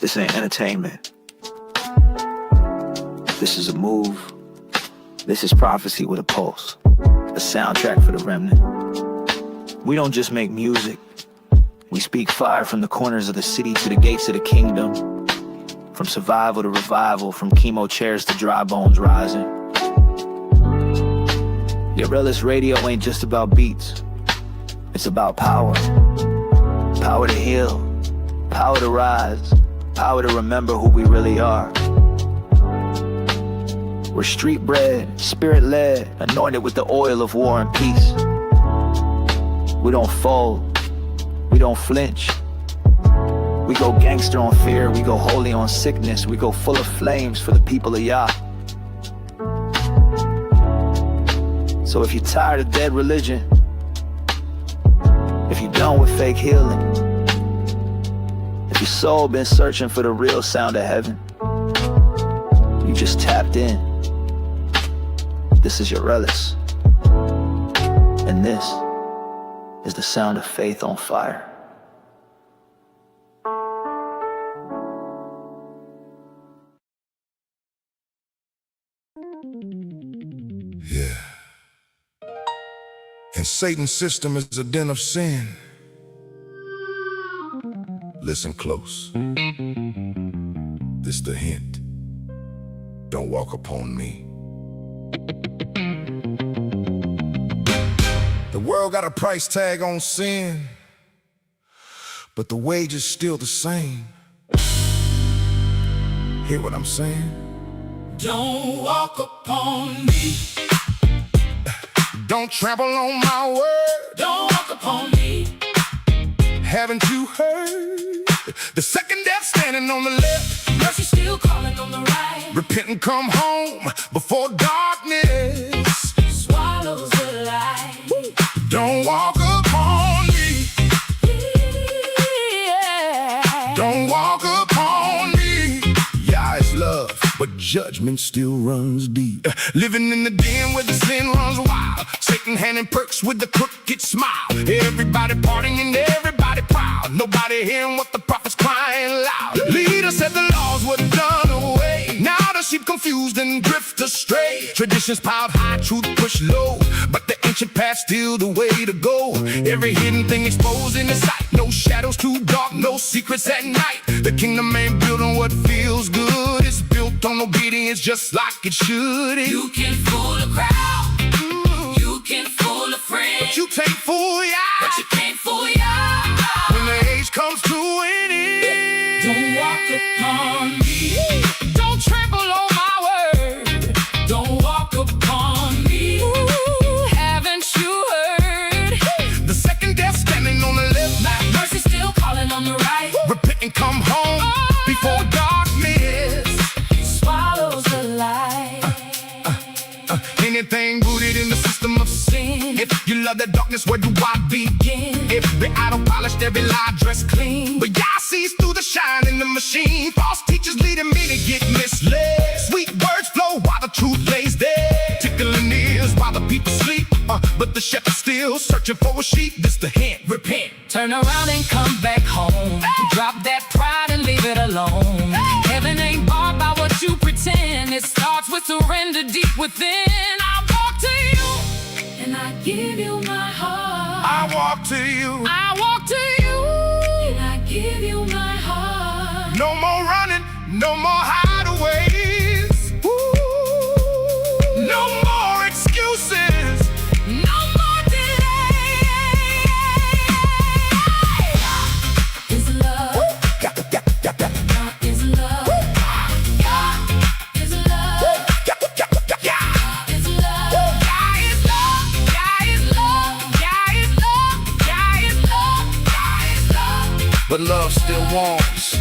This ain't entertainment. This is a move. This is prophecy with a pulse. A soundtrack for the remnant. We don't just make music. We speak fire from the corners of the city to the gates of the kingdom. From survival to revival, from chemo chairs to dry bones rising. Realist radio ain't just about beats. It's about power. Power to heal. Power to rise. Power to remember who we really are. We're street bred, spirit led, anointed with the oil of war and peace. We don't fold. We don't flinch. We go gangster on fear. We go holy on sickness. We go full of flames for the people of Yah. So if you're tired of dead religion, if you're done with fake healing, if your soul been searching for the real sound of heaven, you just tapped in. This is your relish. And this is the sound of faith on fire. Yeah. And Satan's system is a den of sin. Listen close. This the hint. Don't walk upon me. The world got a price tag on sin, but the wage is still the same. Hear what I'm saying? Don't walk upon me. Don't trample on my word. Don't walk upon me. Haven't you heard? The second death standing on the left. Mercy still calling on the right. Repent and come home before darkness Swallows the light. Don't walk upon me. Yeah. Don't walk upon me. Yeah, it's love, but judgment still runs deep. Living in the den where the sin runs wild. Satan handing perks with the crooked smile. Everybody partying and everybody proud. Nobody hearing what the prophet's crying loud. Leader said the laws were done away. Now the sheep confused and drift astray. Traditions piled high, truth pushed low, but the ancient path still the way to go. Every hidden thing exposed in the sight. No shadows too dark, no secrets at night. The kingdom ain't built on what feels good. It's built on obedience just like it should. You can fool a crowd. You can fool a friend. But you can't fool ya. But you can't fool ya. When the age comes to an end. Don't walk upon me. Don't trample on my word. Don't walk upon me. Ooh, haven't you heard? The second death standing on the left. Mercy still calling on the right. Repent and come home before darkness Swallows the light. Anything rooted in the system of sin. If you love that darkness, where do I begin? Every idol polished, every lie dressed clean. But Yah sees through the shine in the machine. False teachers leading me to get misled. Sweet words flow while the truth lays there. Tickling ears while the people sleep. But the shepherd's still searching for a sheep. This the hint. Repent. Turn around and come back home. Drop that pride and leave it alone. Heaven ain't barred by what you pretend. It starts with surrender deep within. I walk to you and I give you my heart. I walk to you. I walk to you and I give you my heart. No more running, no more hideaways. Ooh. No more excuses. No more delay. God is love. God is love. God is love. God is love. God is love. God is love. God is love. God is love. God is love. But love still warms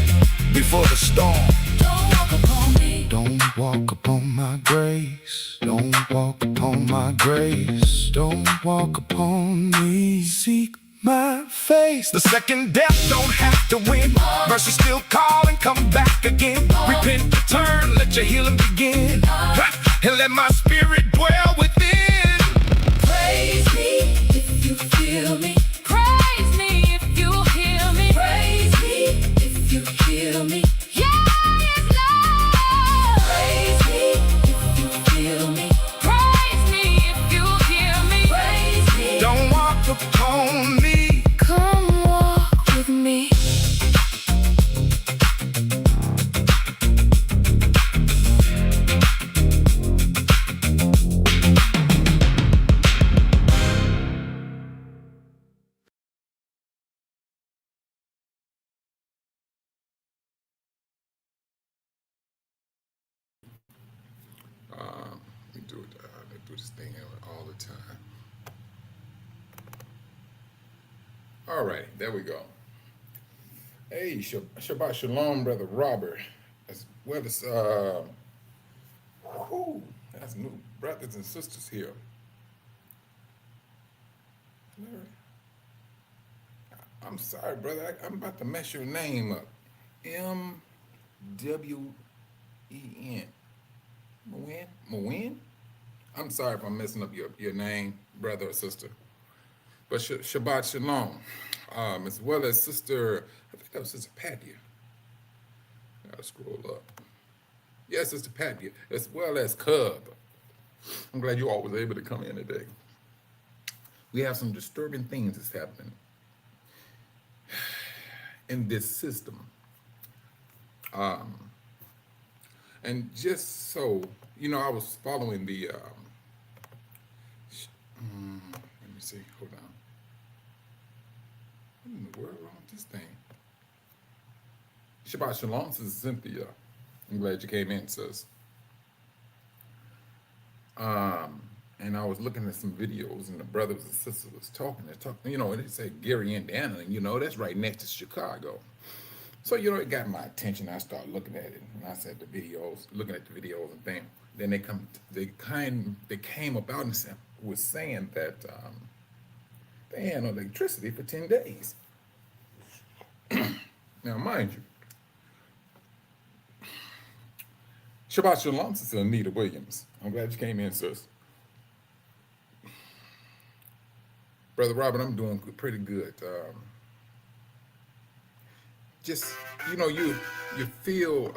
before the storm. Don't walk upon me. Don't walk upon my grace. Don't walk upon my grace. Don't walk upon me. Seek my face. The second death don't have to win. Mercy still calling, come back again. Repent, turn, let your healing begin. And let my spirit dwell within. Praise me if you feel me. Praise me if you hear me. Praise me if you hear me. do it. They do this thing all the time. All right, there we go. Hey, Shabbat Shalom, Brother Robert, as well as, whew, that's new brothers and sisters here. Larry, I'm sorry, brother, I'm about to mess your name up. M-W-E-N. Mwin? I'm sorry if I'm messing up your name, brother or sister. But Shabbat Shalom, as well as Sister, I think that was Sister Patia. Gotta scroll up. Yeah, Sister Patia, as well as Cub. I'm glad you all was able to come in today. We have some disturbing things that's happening in this system. And just so, I was following the, let me see, hold on. What in the world wrong with this thing? Shabbat Shalom, Sister Cynthia. I'm glad you came in, sis. And I was looking at some videos, and the brothers and sisters was talking. And they said Gary, Indiana, and that's right next to Chicago. So it got my attention. I started looking at it, and I said looking at the videos and things. Then they came about and was saying that they had no electricity for 10 days. Now, mind you, Shabbat Shalom, Sister Anita Williams. I'm glad you came in, sis. Brother Robert, I'm doing pretty good. Just, you feel,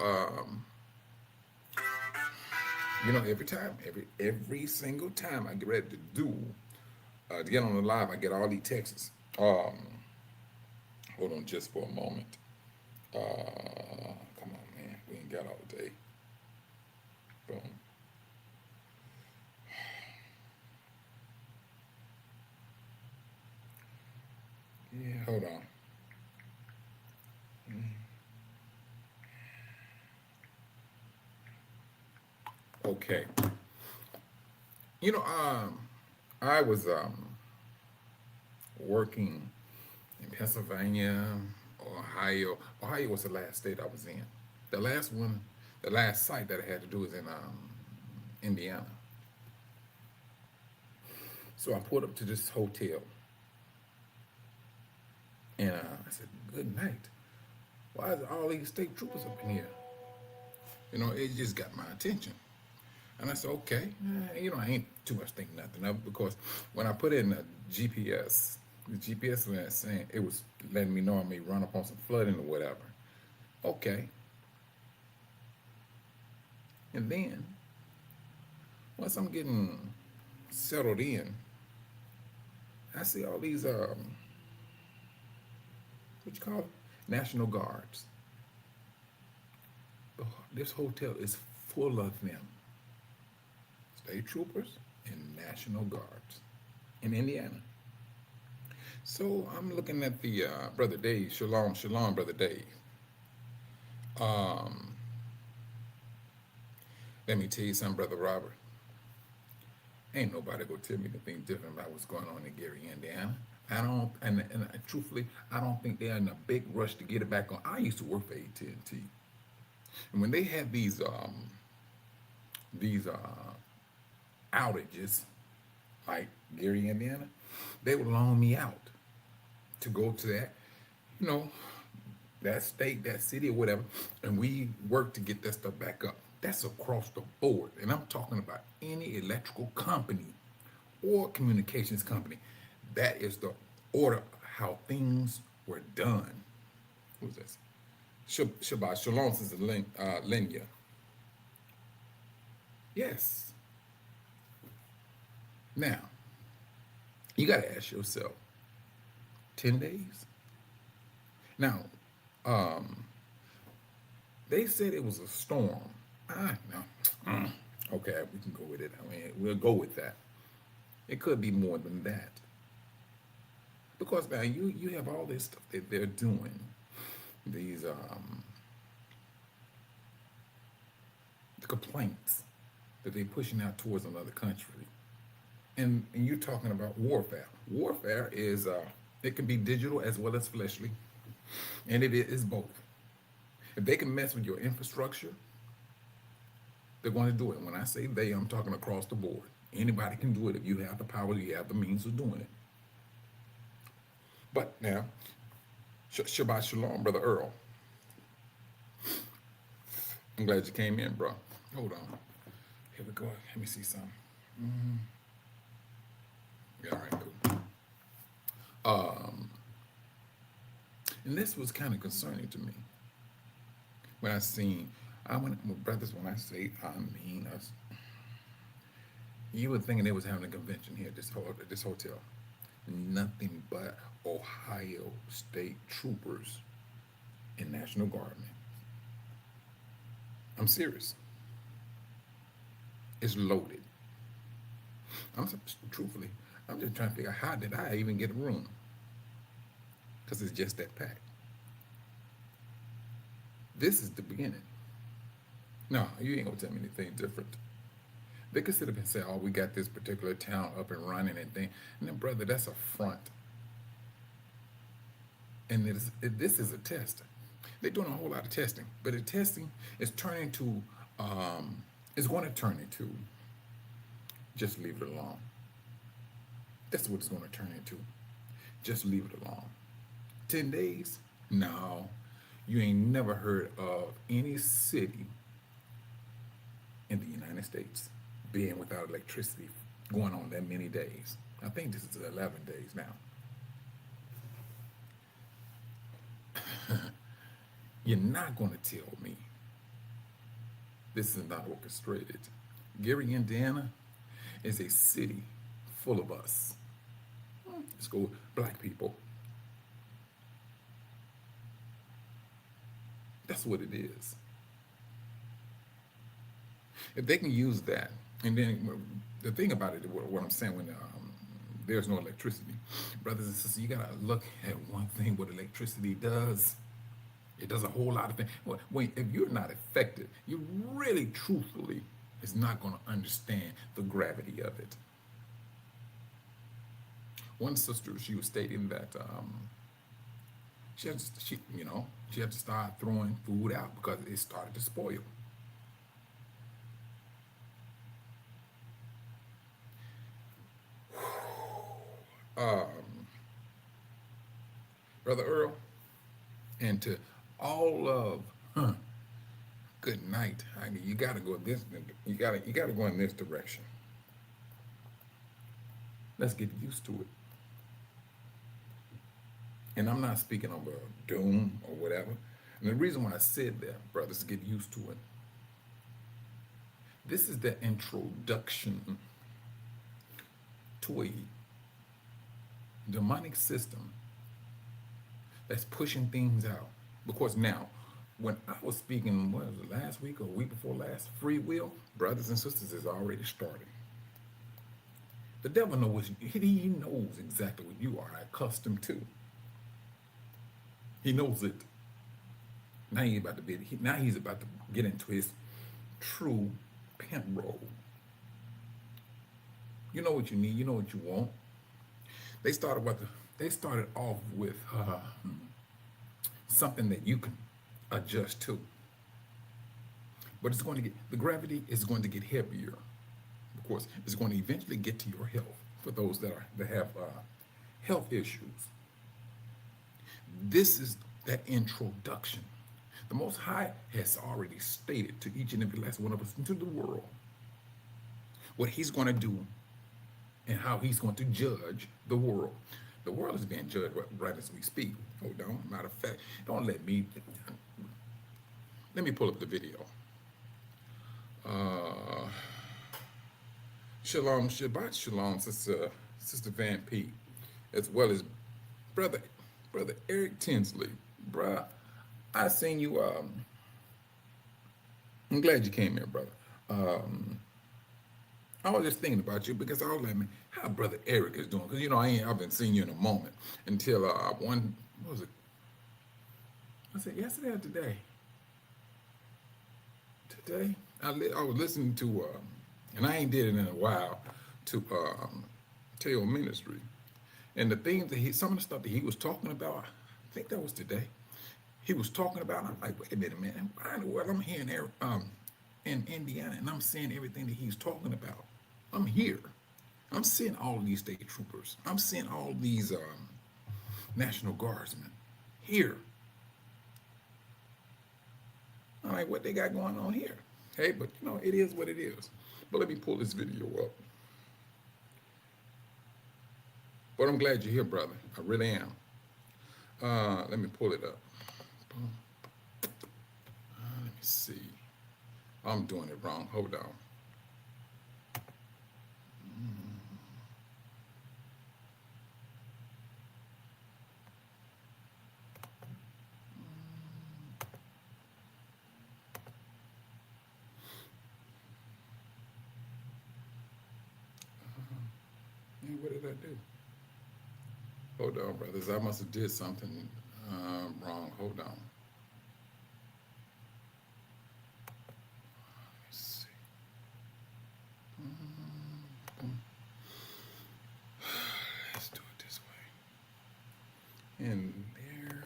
every single time I get ready to get on the live, I get all these texts. Hold on just for a moment. Come on, man. We ain't got all day. Boom. Yeah, hold on. Okay. I was working in Pennsylvania, Ohio. Ohio was the last state I was in. The last site that I had to do was in Indiana. So I pulled up to this hotel, and I said, "Good night. Why is all these state troopers up in here?" It just got my attention. And I said, okay, I ain't too much thinking nothing of it, because when I put in the GPS was saying, it was letting me know I may run up on some flooding or whatever. Okay. And then, once I'm getting settled in, I see all these, what you call it? National Guards. This hotel is full of them. State troopers and National Guards in Indiana. So I'm looking at the Brother Dave. Shalom, Brother Dave. Let me tell you something, Brother Robert. Ain't nobody gonna tell me anything different about what's going on in Gary, Indiana. Truthfully, I don't think they're in a big rush to get it back on. I used to work for AT&T, and when they had these outages, like Gary, Indiana, they would loan me out to go to that, that state, that city, or whatever, and we work to get that stuff back up. That's across the board, and I'm talking about any electrical company or communications company. That is the order how things were done. Who's this? Shabbat Shalom, Sister Linya. Yes. Now, you got to ask yourself, 10 days? Now, they said it was a storm. No. Okay, we can go with it. We'll go with that. It could be more than that. Because now you have all this stuff that they're doing. These the complaints. that they're pushing out towards another country. And you're talking about warfare. Warfare is it can be digital as well as fleshly, and it is both. If they can mess with your infrastructure, they're going to do it. When I say they, I'm talking across the board. Anybody can do it if you have the power, you have the means of doing it. But now, Shabbat Shalom, Brother Earl. I'm glad you came in, bro. Hold on. Here we go. Let me see something. Yeah, all right, cool. And this was kind of concerning to me when I seen, when I say I mean us, you were thinking they was having a convention here at this hotel. Nothing but Ohio State troopers in National Guardmen. I'm serious. It's loaded. Truthfully, I'm just trying to figure out how did I even get a room? Because it's just that packed. This is the beginning. No, you ain't gonna tell me anything different. They could sit up and say, oh, we got this particular town up and running and thing. And then, brother, that's a front. And this is a test. They're doing a whole lot of testing, but the testing is turning to, is going to turn into, just leave it alone. That's what it's going to turn into. Just leave it alone. 10 days? No. You ain't never heard of any city in the United States being without electricity going on that many days. I think this is 11 days now. You're not going to tell me this is not orchestrated. Gary, Indiana is a city full of us. Let's go, black people. That's what it is. If they can use that, and then the thing about it, what I'm saying, when there's no electricity, brothers and sisters, you gotta look at one thing. What electricity does, it does a whole lot of things. If you're not affected, you really, truthfully, is not going to understand the gravity of it. One sister, she was stating that she had to start throwing food out because it started to spoil. Brother Earl, and to all of good night. You gotta go this. You gotta go in this direction. Let's get used to it. And I'm not speaking of a doom or whatever. And the reason why I said that, brothers, get used to it. This is the introduction to a demonic system that's pushing things out. Because now, when I was speaking, what was it, last week or week before last, free will, brothers and sisters, is already starting. The devil knows, he knows exactly what you are accustomed to. He knows it. Now he's about to get into his true pimp role. You know what you need. You know what you want. They started off with something that you can adjust to. But it's going to get, the gravity is going to get heavier. Of course, it's going to eventually get to your health for those that have health issues. This is that introduction. The Most High has already stated to each and every last one of us into the world what he's going to do and how he's going to judge the world. The world is being judged right as we speak. Hold on, matter of fact, let me pull up the video. Shalom, Shabbat Shalom, Sister Van P, as well as Brother Eric Tinsley. Bruh, I seen you, I'm glad you came here, brother. I was just thinking about you because I was like, man, how Brother Eric is doing? Because, I've been seeing you in a moment until what was it? Was it yesterday or today? Today? I was listening to and I ain't did it in a while to tell ministry. And the things that some of the stuff that he was talking about, I think that was today. He was talking about. I'm like, wait a minute, man. Why in the world I'm here in Indiana, and I'm seeing everything that he's talking about. I'm here. I'm seeing all of these state troopers. I'm seeing all these National Guardsmen here. I'm like, what they got going on here? Hey, but you know, it is what it is. But let me pull this video up. But I'm glad you're here, brother. I really am. Let me pull it up. Let me see. I'm doing it wrong. Hold on. Hey, what did I do? Hold on, brothers. I must have did something wrong. Hold on. Let's see. Let's do it this way. And there.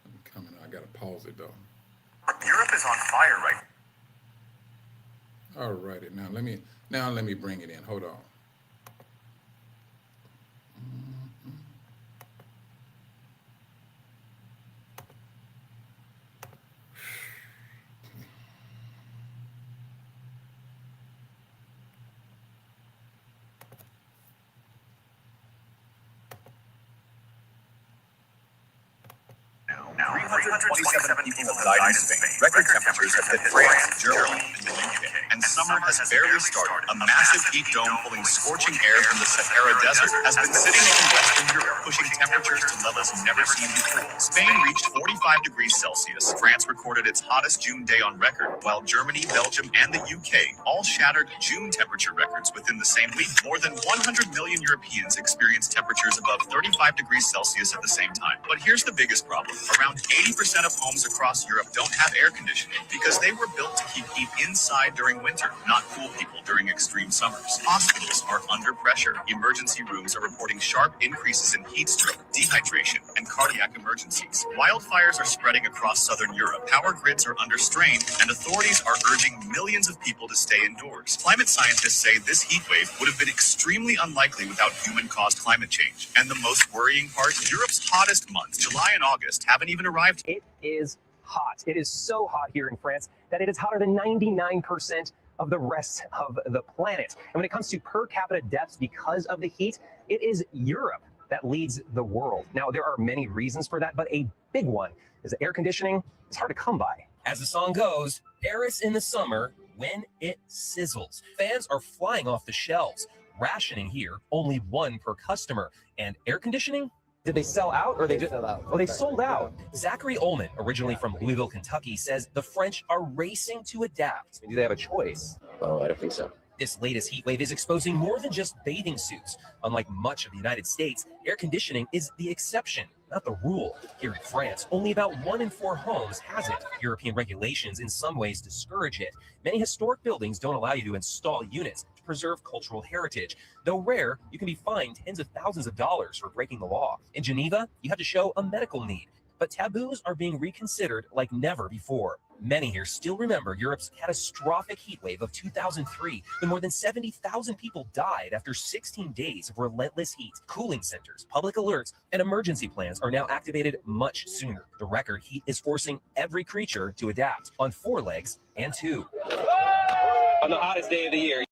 I'm coming. I gotta pause it though. Europe is on fire right All righty. Now let me bring it in. Hold on. now. 327 people have died in Spain. Record temperatures have hit France, Germany, and the UK. And summer has barely started. A massive heat dome pulling scorching air from the Sahara Desert has been sitting over Western Europe, pushing temperatures to levels never seen before. Spain reached 45 degrees Celsius. France recorded its hottest June day on record, while Germany, Belgium, and the UK all shattered June temperature records within the same week. More than 100 million Europeans experienced temperatures above 35 degrees Celsius at the same time. But here's the biggest problem. Around 80% of homes across Europe don't have air conditioning because they were built to keep heat inside during winter, not cool people during extreme summers. Hospitals are under pressure. Emergency rooms are reporting sharp increases in heat stroke, dehydration, and cardiac emergencies. Wildfires are spreading across southern Europe. Power grids are under strain, and authorities are urging millions of people to stay indoors. Climate scientists say this heat wave would have been extremely unlikely without human-caused climate change. And the most worrying part, Europe's hottest months, July and August, haven't even arrived. It is hot. It is so hot here in France that it is hotter than 99% of the rest of the planet. And when it comes to per capita deaths because of the heat, it is Europe that leads the world. Now, there are many reasons for that, but a big one is that air conditioning is hard to come by. As the song goes, Paris in the summer when it sizzles. Fans are flying off the shelves. Rationing here, only one per customer. And air conditioning? Did they sell out or they just sold out? Oh, they sold out. Zachary Ullman, originally from Louisville, Kentucky, says the French are racing to adapt. Do they have a choice? Oh, I don't think so. This latest heat wave is exposing more than just bathing suits. Unlike much of the United States, air conditioning is the exception, not the rule. Here in France, only about 1 in 4 homes has it. European regulations in some ways discourage it. Many historic buildings don't allow you to install units to preserve cultural heritage. Though rare, you can be fined tens of thousands of dollars for breaking the law. In Geneva, you have to show a medical need. But taboos are being reconsidered like never before. Many here still remember Europe's catastrophic heat wave of 2003, when more than 70,000 people died after 16 days of relentless heat. Cooling centers, public alerts, and emergency plans are now activated much sooner. The record heat is forcing every creature to adapt on 4 legs and 2. On the hottest day of the year.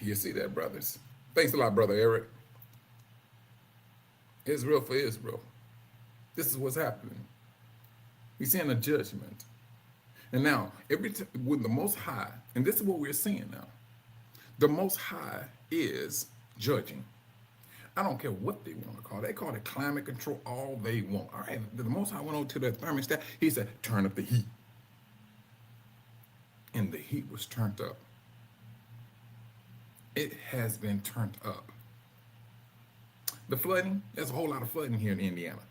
You see that, brothers? Thanks a lot, Brother Eric. Israel for Israel. This is what's happening. We're seeing a judgment. And now, with the Most High, and this is what we're seeing now, the Most High is judging. I don't care what they want to call it. They call it climate control all they want. All right, the Most High went over to the thermostat. He said, turn up the heat. And the heat was turned up. It has been turned up. The flooding, there's a whole lot of flooding here in Indiana.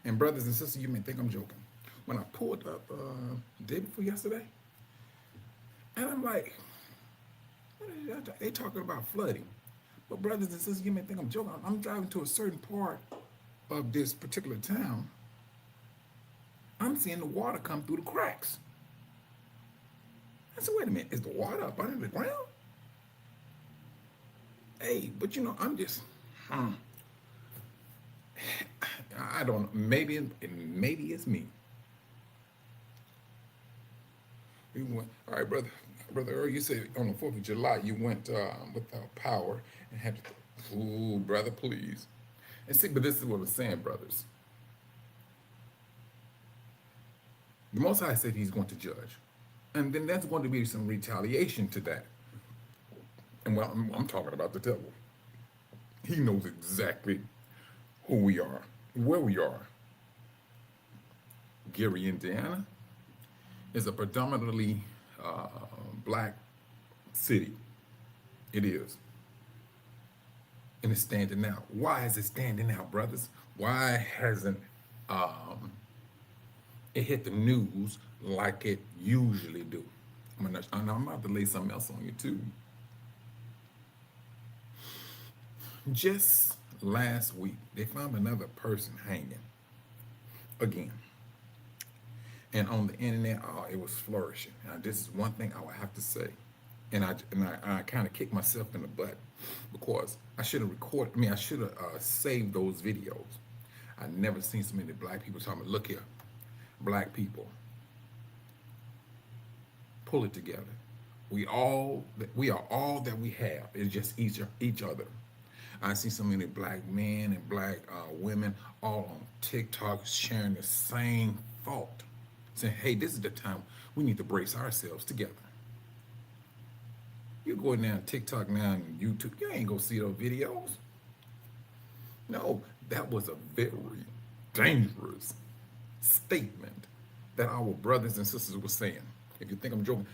And brothers and sisters, you may think I'm joking. When I pulled up the day before yesterday, and I'm like, what is that? They talking about flooding. But brothers and sisters, you may think I'm joking. I'm driving to a certain part of this particular town. I'm seeing the water come through the cracks. I said, wait a minute, is the water up under the ground? Hey, but you know, I'm just, I don't know. Maybe it's me. You went, all right, brother Earl. You said on the 4th of July you went without power and had to. Ooh, brother, please. And see, but this is what I'm saying, brothers. The Most High said He's going to judge, and then that's going to be some retaliation to that. And well, I'm talking about the devil. He knows exactly who we are, where we are. Gary, Indiana is a predominantly black city. It is. And it's standing out. Why is it standing out, brothers? Why hasn't it hit the news like it usually do? I'm about to lay something else on you too. Just last week, they found another person hanging again. And on the internet, it was flourishing. Now, this is one thing I would have to say. And I kind of kicked myself in the butt because I should have recorded, I should have saved those videos. I never seen so many black people talking about, look here, black people, pull it together. We are all that we have. It's just each other. I see so many black men and black women all on TikTok sharing the same thought, saying, hey, this is the time we need to brace ourselves together. You go down TikTok now and YouTube, you ain't gonna see those videos. No, that was a very dangerous statement that our brothers and sisters were saying. If you think I'm joking,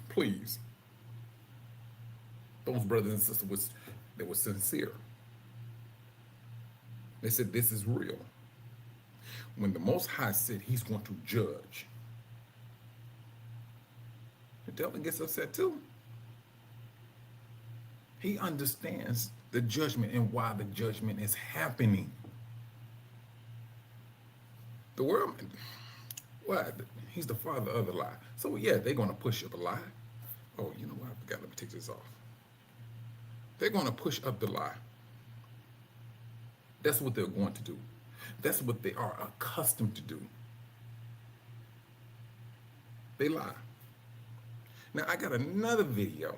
please. Those brothers and sisters they were sincere. They said, this is real. When the Most High said He's going to judge, the devil gets upset too. He understands the judgment and why the judgment is happening. The world, what? He's the father of the lie. So yeah, they're going to push up a lie. Oh, you know what? I forgot. Let me take this off. They're going to push up the lie. That's what they're going to do. That's what they are accustomed to do. They lie. Now, I got another video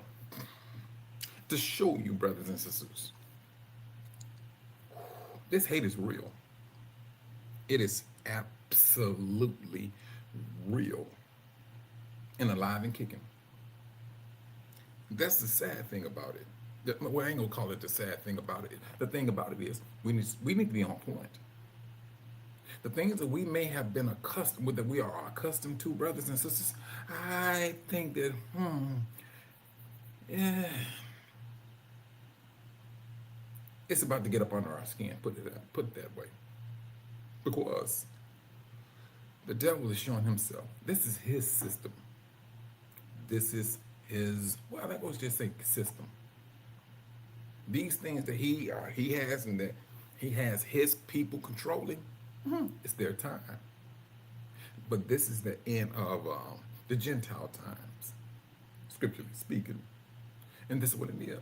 to show you, brothers and sisters. This hate is real. It is absolutely real and alive and kicking. That's the sad thing about it. Well, I ain't gonna call it the sad thing about it. The thing about it is we need to be on point. The things that we may have been accustomed with, that we are accustomed to, brothers and sisters, I think that, it's about to get up under our skin, put it that way. Because the devil is showing himself. This is his system. This is his, well, that was just say system. These things that he has and that he has his people controlling, it's their time. But this is the end of the Gentile times, scripturally speaking. And this is what it is.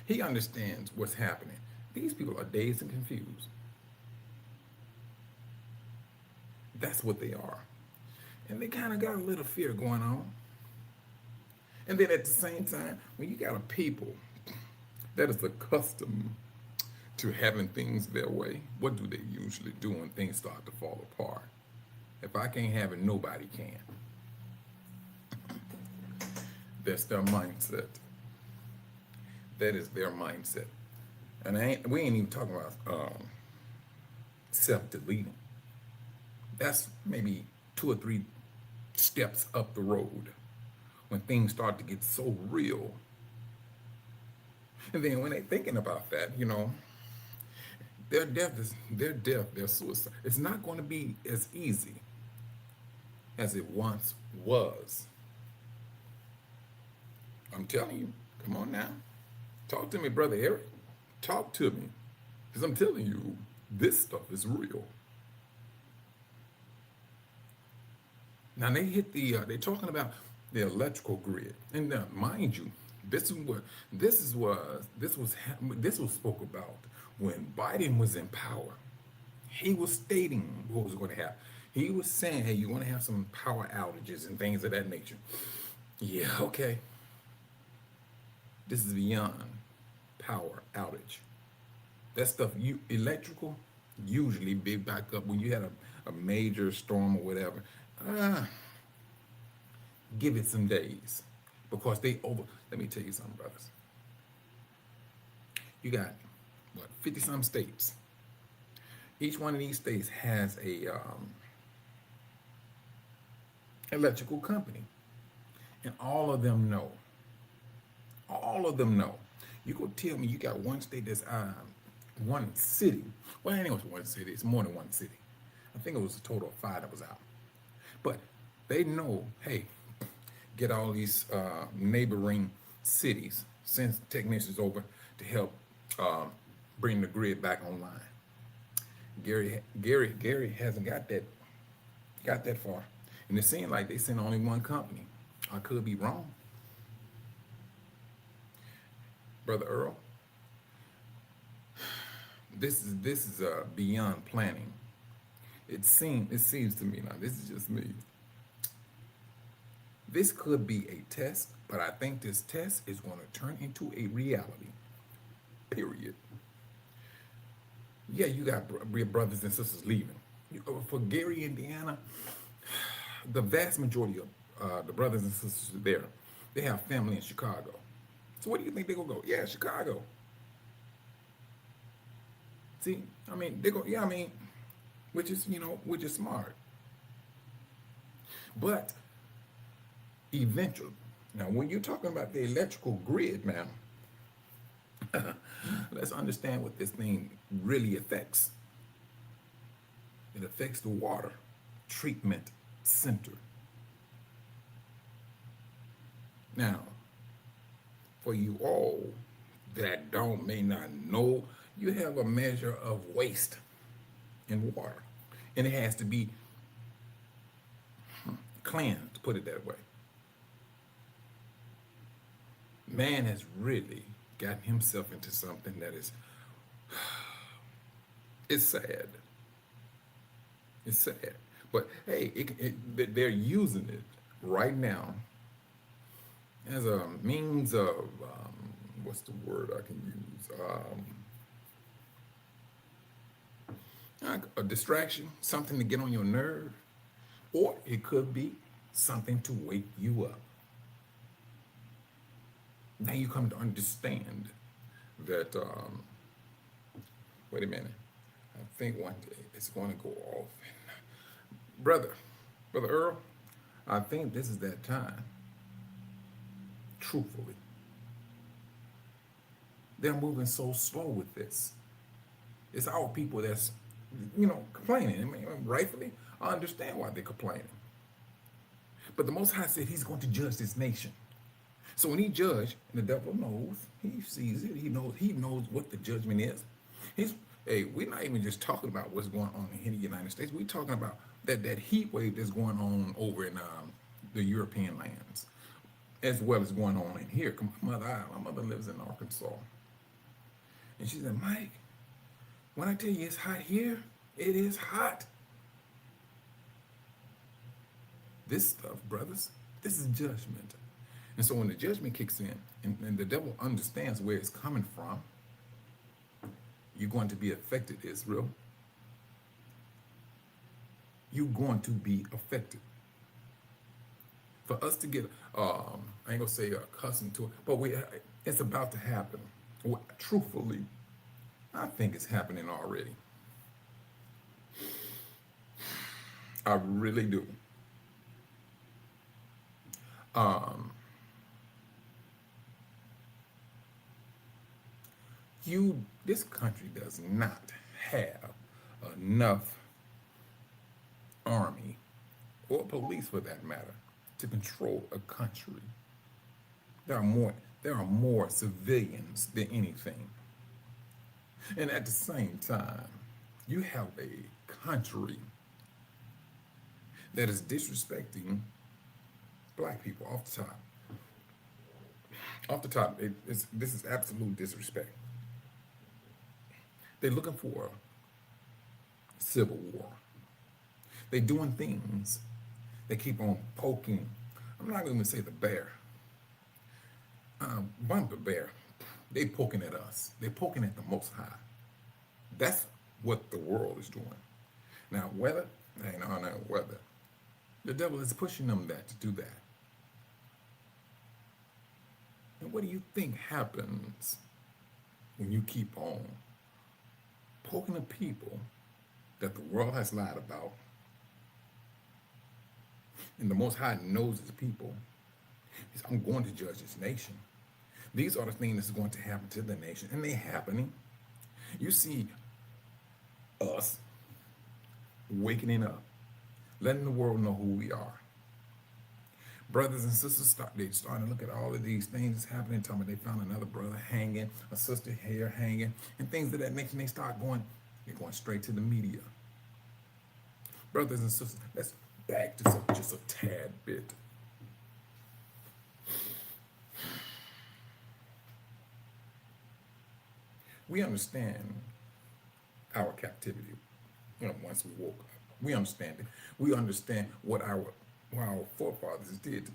He understands what's happening. These people are dazed and confused. That's what they are. And they kind of got a little fear going on. And then at the same time, when you got a people that is accustomed to having things their way, what do they usually do when things start to fall apart? If I can't have it, nobody can. That's their mindset. That is their mindset. And we ain't even talking about self-deleting. That's maybe 2 or 3 steps up the road when things start to get so real. And then when they're thinking about that, their suicide. It's not going to be as easy as it once was. I'm telling you. Come on now. Talk to me, Brother Eric. Talk to me. Because I'm telling you, this stuff is real. Now they're talking about the electrical grid. And now, mind you, this was spoke about when Biden was in power. He was stating what was going to happen. He was saying, hey, you're going to have some power outages and things of that nature. Yeah, okay. This is beyond power outage. That stuff, electrical, usually big backup when you had a major storm or whatever. Give it some days because let me tell you something, brothers. You got, 50 some states. Each one of these states has a electrical company. And all of them know. You go tell me you got one state that's one city. Well, I know it's one city. It's more than one city. I think it was a total of 5 that was out. But they know, hey, get all these neighboring cities, send technicians over to help bring the grid back online. Gary hasn't got that far. And it seemed like they sent only one company. I could be wrong. Brother Earl, this is beyond planning. It seems to me, now this is just me. This could be a test, but I think this test is going to turn into a reality. Period. Yeah, you got brothers and sisters leaving. For Gary, Indiana, the vast majority of the brothers and sisters there, they have family in Chicago. So where do you think they're going to go? Yeah, Chicago. See, I mean, they go, yeah, I mean, which is smart. But eventually, now when you're talking about the electrical grid, man, let's understand what this thing really affects. It affects the water treatment center. Now, for you all that may not know, you have a measure of waste in water. And it has to be cleansed, put it that way. Man has really gotten himself into something that is, it's sad. It's sad. But hey, they're using it right now as a means of, what's the word I can use? A distraction, something to get on your nerve, or it could be something to wake you up. Now you come to understand that, wait a minute, I think one day it's going to go off. Brother Earl, I think this is that time. Truthfully. They're moving so slow with this. It's our people that's, complaining. I mean, rightfully, I understand why they're complaining. But the Most High said he's going to judge this nation. So when he judged, the devil knows, he sees it, he knows what the judgment is. We're not even just talking about what's going on in the United States. We're talking about that heat wave that's going on over in the European lands, as well as going on in here. My mother lives in Arkansas. And she said, Mike, when I tell you it's hot here, it is hot. This stuff, brothers, this is judgment. And so when the judgment kicks in and the devil understands where it's coming from, you're going to be affected, Israel. You're going to be affected. For us to get, I ain't gonna say accustomed to it, but it's about to happen. Truthfully, I think it's happening already. I really do. This country does not have enough army or police for that matter to control a country. There are more civilians than anything. And at the same time, you have a country that is disrespecting black people off the top. Off the top, this is absolute disrespect. They're looking for civil war. They're doing things. They keep on poking. I'm not going to say the bear. Bump the bear. They poking at us. They're poking at the Most High. That's what the world is doing. Now, whether, the devil is pushing them to do that. And what do you think happens when you keep on poking the people that the world has lied about? And the Most High knows his people. He says, I'm going to judge this nation. These are the things that's going to happen to the nation, and they're happening. You see us waking up, letting the world know who we are. Brothers and sisters, they're starting to look at all of these things that's happening. Tell me they found another brother hanging, a sister hair hanging, and things of that nature. They start going, they're going straight to the media. Brothers and sisters, let's back this up just a tad bit. We understand our captivity. Once we woke up, we understand it. We understand what our forefathers did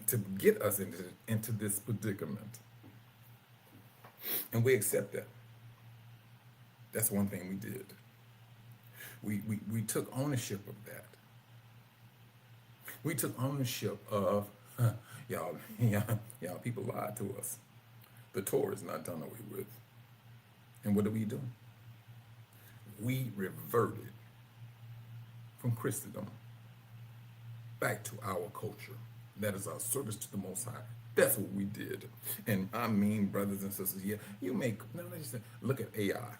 to get us into this predicament, and we accept that. That's one thing we did. We took ownership of that. We took ownership of y'all people lied to us. The Torah is not done away with. And what do? We reverted from Christendom back to our culture. That is our service to the Most High. That's what we did. And I mean, brothers and sisters, look at AI.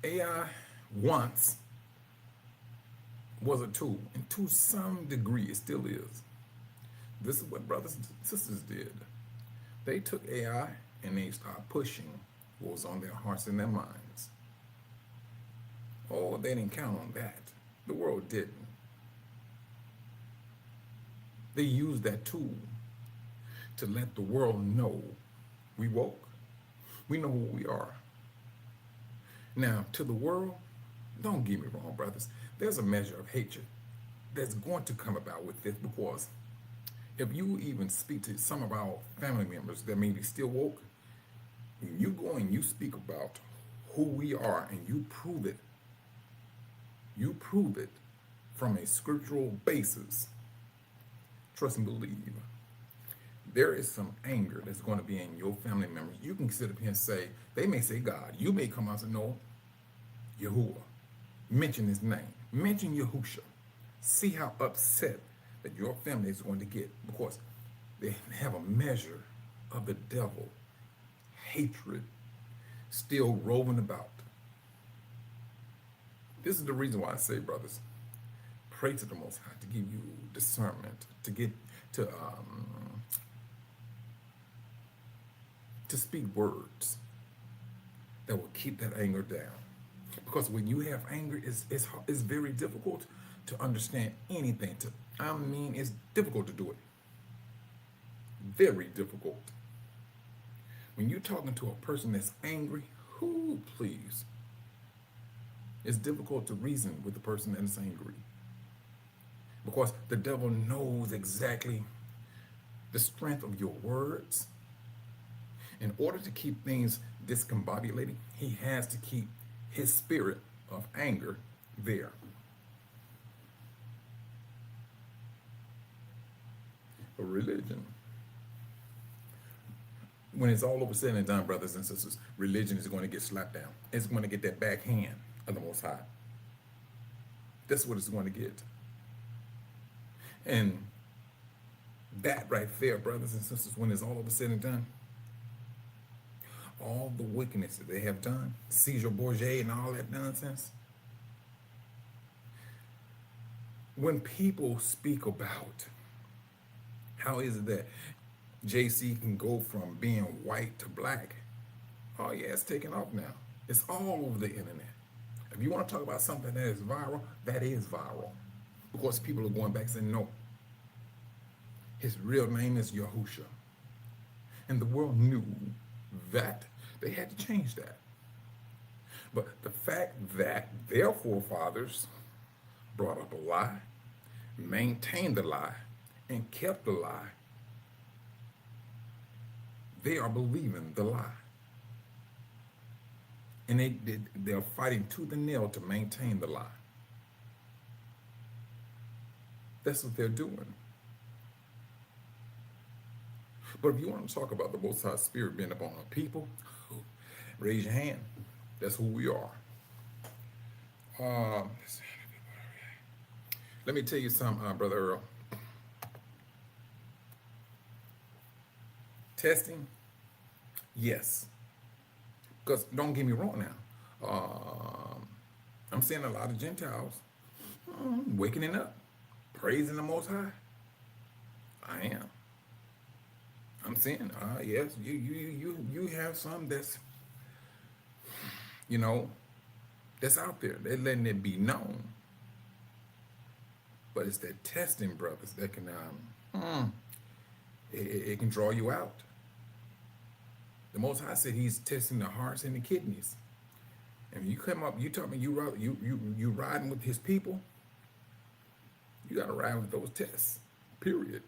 AI once was a tool, and to some degree it still is. This is what brothers and sisters did. They took AI and they started pushing what was on their hearts and their minds. Oh, they didn't count on that. The world didn't. They used that tool to let the world know we woke. We know who we are. Now, to the world, don't get me wrong, brothers, there's a measure of hatred that's going to come about with this, because if you even speak to some of our family members that may be still woke, when you go and you speak about who we are and you prove it from a scriptural basis, trust and believe, there is some anger that's going to be in your family members. You can sit up here and say, they may say God. You may come out and say, no, Yahuwah. Mention his name. Mention Yahusha. See how upset that your family is going to get, because they have a measure of the devil, hatred, still roving about. This is the reason why I say, brothers, pray to the Most High to give you discernment, to speak words that will keep that anger down. Because when you have anger, it's very difficult to understand anything. It's difficult to do it. Very difficult. When you're talking to a person that's angry, please. It's difficult to reason with the person that is angry. Because the devil knows exactly the strength of your words. In order to keep things discombobulated, he has to keep his spirit of anger there. A religion, when it's all over said and done, brothers and sisters, religion is going to get slapped down. It's going to get that backhand of the Most High. That's what it's going to get. And that right there, brothers and sisters, when it's all over said and done, all the wickedness that they have done, Caesar Borgia and all that nonsense. When people speak about how is it that JC can go from being white to black, oh yeah, it's taken off now. It's all over the internet. If you want to talk about something that is viral, that is viral. Because people are going back and saying, no, his real name is Yahusha. And the world knew that they had to change that. But the fact that their forefathers brought up a lie, maintained the lie, and kept the lie, they are believing the lie. And they're fighting tooth and nail to maintain the lie. That's what they're doing. But if you want to talk about the Most High Spirit being upon a people, raise your hand. That's who we are. Let me tell you something, Brother Earl. Testing, yes. Because don't get me wrong now. I'm seeing a lot of Gentiles waking up, praising the Most High. I am. I'm saying, yes, you have some that's, that's out there. They're letting it be known. But it's that testing, brothers, that can, it can draw you out. The Most High said He's testing the hearts and the kidneys. And when you come up, you tell me you riding with His people. You got to ride with those tests. Period.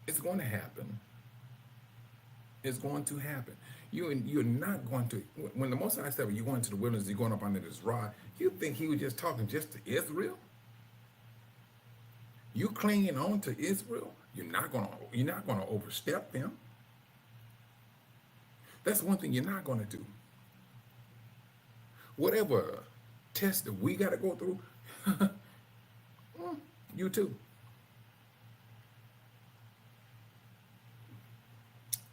It's going to happen. It's going to happen. You're not going to. When the Most High said, when you're going to the wilderness, you're going up under this rod. You think He was just talking just to Israel? You clinging on to Israel? You're not gonna overstep them. That's one thing you're not gonna do. Whatever test that we gotta go through, you too.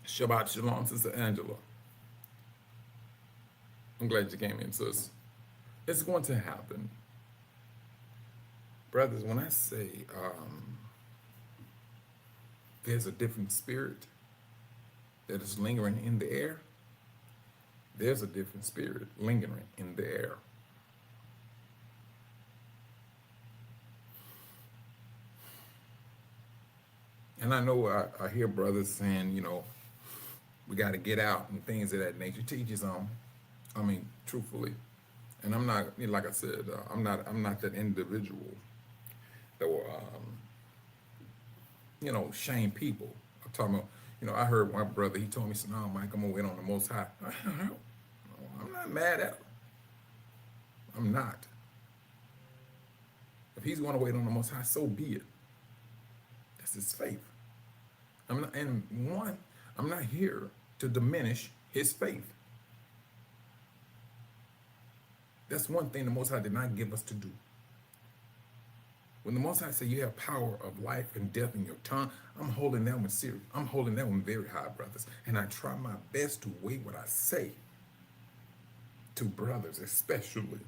Shabbat Shalom, Sister Angela. I'm glad you came in, sis. It's going to happen. Brothers, when I say there's a different spirit that is lingering in the air, there's a different spirit lingering in the air. And I know I hear brothers saying, we got to get out and things of that nature. Teach his own. I mean, truthfully. And I'm not, like I said, I'm not that individual that will, shame people. I'm talking about, I heard one brother, he told me, no, Mike, I'm going to wait on the Most High. I'm not mad at him. I'm not. If he's going to wait on the Most High, so be it. That's his faith. I'm not here to diminish his faith. That's one thing the Most High did not give us to do. When the Most High said you have power of life and death in your tongue, I'm holding that one serious. I'm holding that one very high, brothers. And I try my best to weigh what I say to brothers, especially,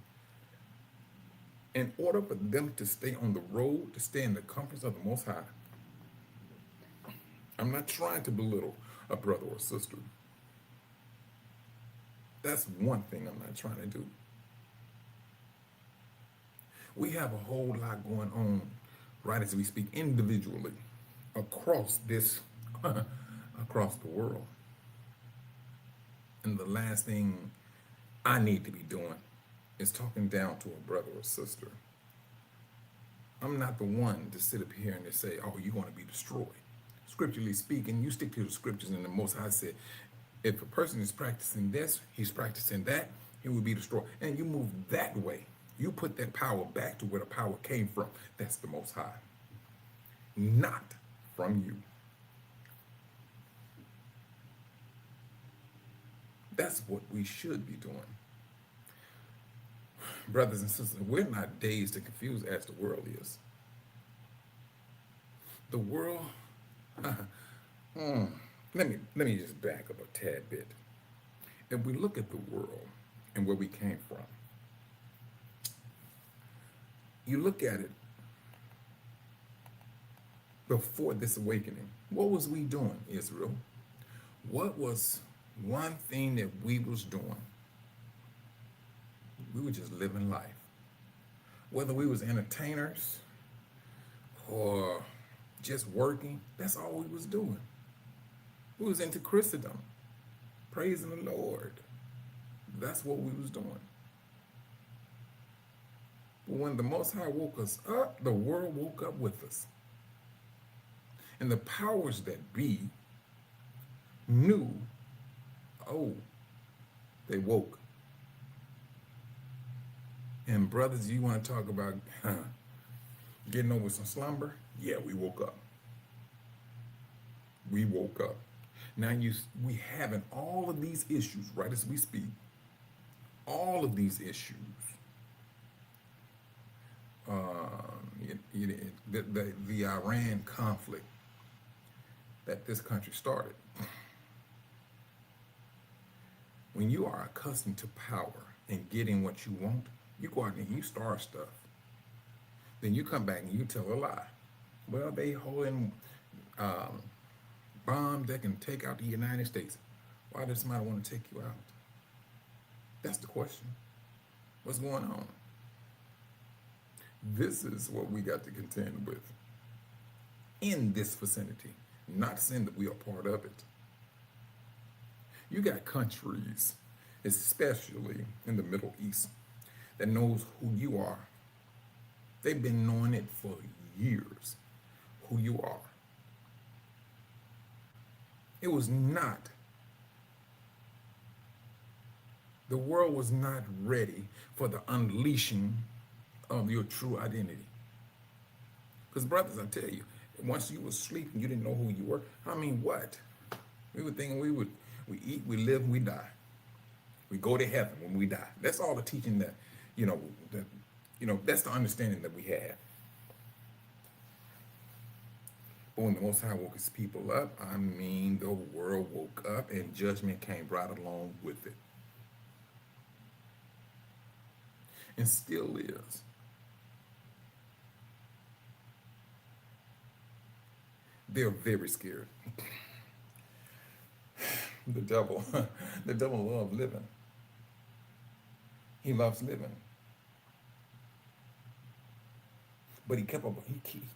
in order for them to stay on the road, to stay in the comforts of the Most High. I'm not trying to belittle a brother or sister. That's one thing I'm not trying to do. We have a whole lot going on right as we speak individually across across the world. And the last thing I need to be doing is talking down to a brother or sister. I'm not the one to sit up here and to say, oh, you're going to be destroyed. Scripturally speaking, you stick to the scriptures, and the Most High said, if a person is practicing this, he's practicing that, he will be destroyed. And you move that way. You put that power back to where the power came from. That's the Most High. Not from you. That's what we should be doing. Brothers and sisters, we're not dazed and confused as the world is. The world, let me just back up a tad bit. If we look at the world and where we came from, you look at it before this awakening. What was we doing, Israel? What was one thing that we was doing? We were just living life. Whether we was entertainers or just working, that's all we was doing. We was into Christendom, praising the Lord. That's what we was doing. But when the Most High woke us up, the world woke up with us. And the powers that be knew, oh, they woke. And brothers, you want to talk about getting over some slumber? Yeah, we woke up. We woke up. Now we having all of these issues right as we speak. All of these issues. The Iran conflict that this country started. When you are accustomed to power and getting what you want, you go out and you start stuff. Then you come back and you tell a lie. Well, they holding bombs that can take out the United States. Why does somebody want to take you out? That's the question. What's going on? This is what we got to contend with in this vicinity. Not saying that we are part of it. You got countries, especially in the Middle East, that knows who you are. They've been knowing it for years, who you are. It was not, the world was not ready for the unleashing of your true identity. Because brothers, I tell you, once you was sleeping, you didn't know who you were. I mean, what? We were thinking we eat, we live, we die. We go to heaven when we die. That's all the teaching that, that's the understanding that we have. But when the Most High woke his people up, I mean, the world woke up and judgment came right along with it. And still is. They're very scared. The devil loves living. He loves living. But he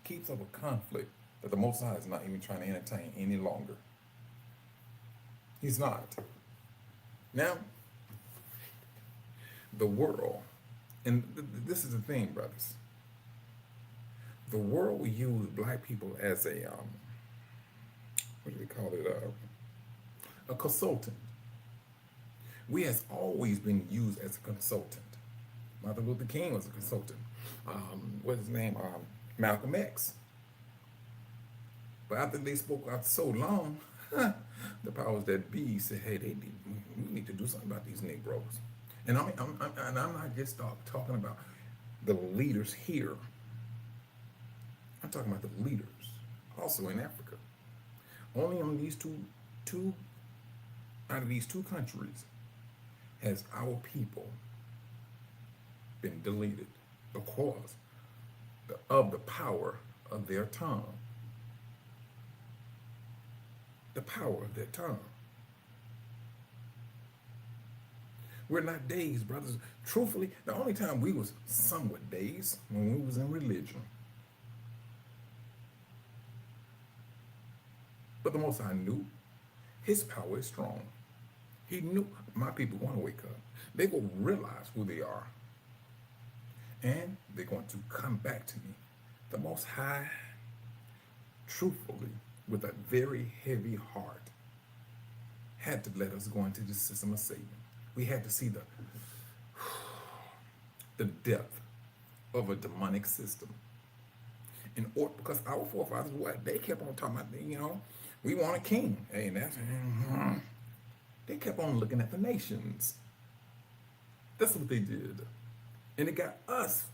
keeps up a conflict that the Most High is not even trying to entertain any longer. He's not. Now, the world, and this is the thing, brothers. The world will use black people as a, what do they call it, a consultant. We has always been used as a consultant. Martin Luther King was a consultant. What's his name? Malcolm X. But after they spoke out so long, the powers that be said, hey, we need to do something about these Negroes. And I'm not just talking about the leaders here. I'm talking about the leaders also in Africa. Only on these two out of these two countries has our people been deleted because of the power of their tongue. The power of their tongue. We're not dazed, brothers. Truthfully, the only time we was somewhat dazed when we was in religion. But the Most High knew his power is strong. He knew my people want to wake up. They will realize who they are. And they're going to come back to me. The Most High, truthfully, with a very heavy heart, had to let us go into the system of Satan. We had to see the depth of a demonic system. Because our forefathers, they kept on talking about, we want a king. Hey, that's, they kept on looking at the nations. That's what they did. And it got us.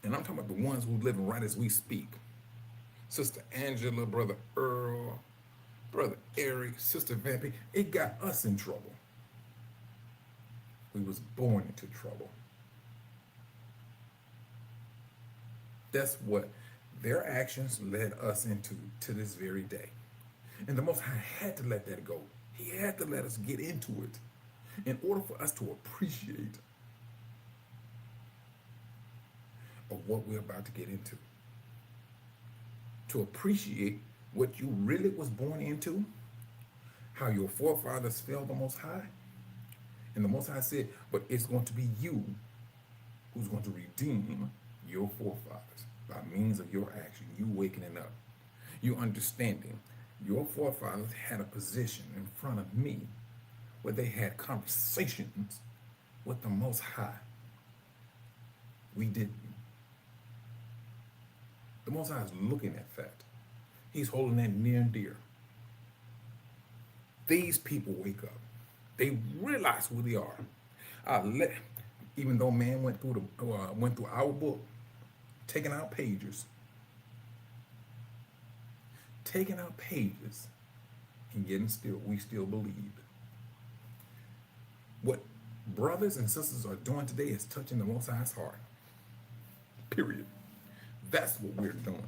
And I'm talking about the ones who live right as we speak. Sister Angela, Brother Earl, Brother Eric, Sister Vampy. It got us in trouble. We was born into trouble. That's what their actions led us into to this very day. And the Most High had to let that go. He had to let us get into it in order for us to appreciate of what we're about to get into. To appreciate what you really was born into, how your forefathers felt the Most High. And the Most High said, but it's going to be you who's going to redeem your forefathers by means of your action, you waking up, you understanding your forefathers had a position in front of me where they had conversations with the Most High. We didn't. The Most High is looking at that. He's holding that near and dear. These people wake up. They realize who they are. Even though man went through our book, taking out pages, and yet we still believed. What brothers and sisters are doing today is touching the Most High's heart. Period. That's what we're doing.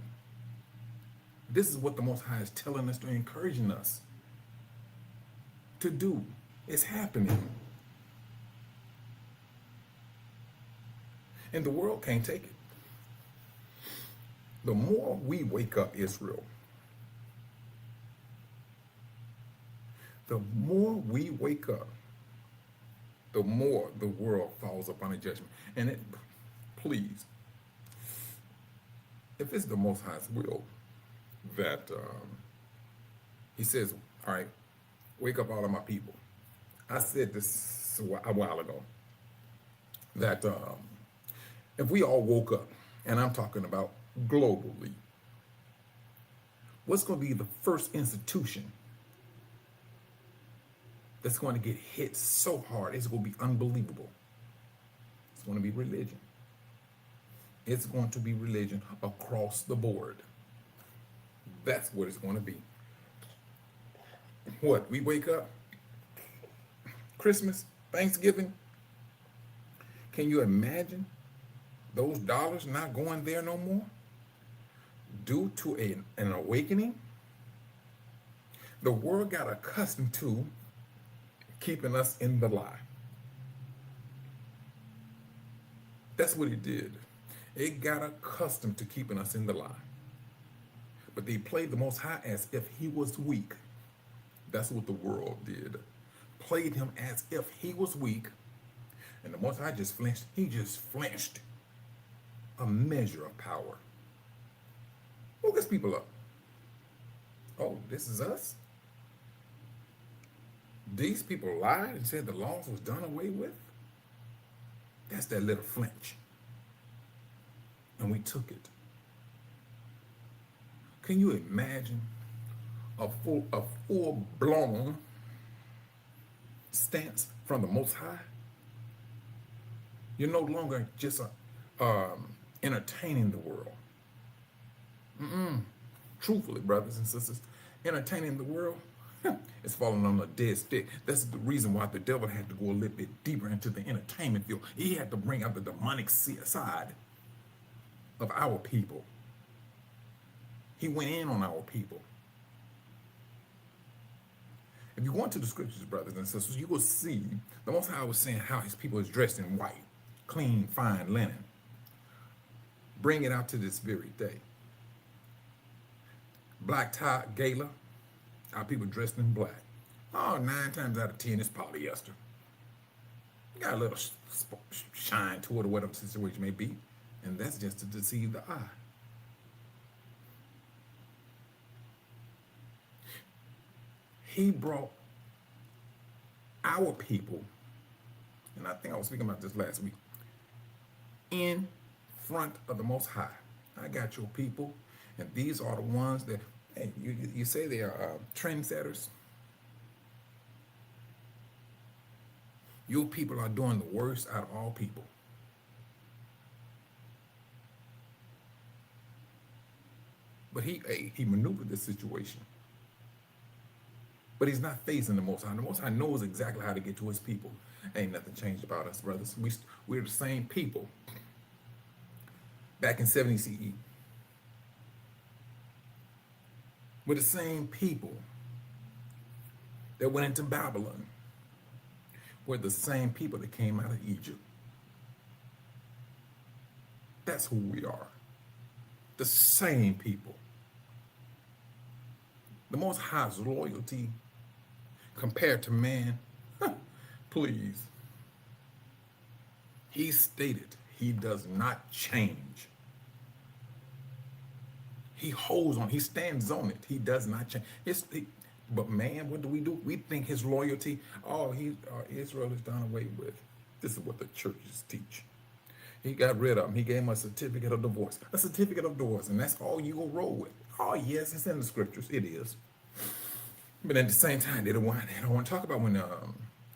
This is what the Most High is telling us, to encouraging us to do. It's happening. And the world can't take it. The more we wake up, Israel, the more we wake up, the more the world falls upon a judgment. And please, if it's the Most High's will that he says, all right, wake up all of my people. I said this a while ago, that if we all woke up, and I'm talking about globally, what's going to be the first institution that's going to get hit so hard? It's going to be unbelievable. It's going to be religion. It's going to be religion across the board. That's what it's going to be. What? We wake up, Christmas, Thanksgiving. Can you imagine those dollars not going there no more? Due to an awakening? The world got accustomed to keeping us in the lie. That's what it did. It got accustomed to keeping us in the lie. But they played the Most High as if he was weak. That's what the world did. Played him as if he was weak. And the Most High just flinched. He just flinched a measure of power. Woke us people up. Oh, this is us? These people lied and said the laws was done away with? That's that little flinch. And we took it. Can you imagine a full-blown stance from the Most High? You're no longer just entertaining the world. Truthfully, brothers and sisters, entertaining the world is falling on a dead stick. That's the reason why the devil had to go a little bit deeper into the entertainment field. He had to bring out the demonic side of our people. He went in on our people. If you go into the scriptures, brothers and sisters, you will see the Most High was saying how his people is dressed in white, clean, fine linen. Bring it out to this very day. Black tie gala, our people dressed in black. Oh, 9 times out of 10, it's polyester. Got a little shine to it or whatever the situation may be. And that's just to deceive the eye. He brought our people, and I think I was speaking about this last week, in front of the Most High. I got your people, and these are the ones that, hey, you say they are trendsetters. Your people are doing the worst out of all people. But he maneuvered this situation. But he's not facing the Most High. The Most High knows exactly how to get to his people. Ain't nothing changed about us, brothers. We're the same people. Back in 70 CE. We're the same people that went into Babylon. We're the same people that came out of Egypt. That's who we are. The same people. The Most High's loyalty compared to man, please. He stated he does not change. He holds on, he stands on it. He does not change. But man, what do? We think his loyalty, Israel is done away with. This is what the churches teach. He got rid of him. He gave him a certificate of divorce. A certificate of divorce, and that's all you go roll with. Oh, yes, it's in the scriptures. It is. But at the same time, they don't want to talk about when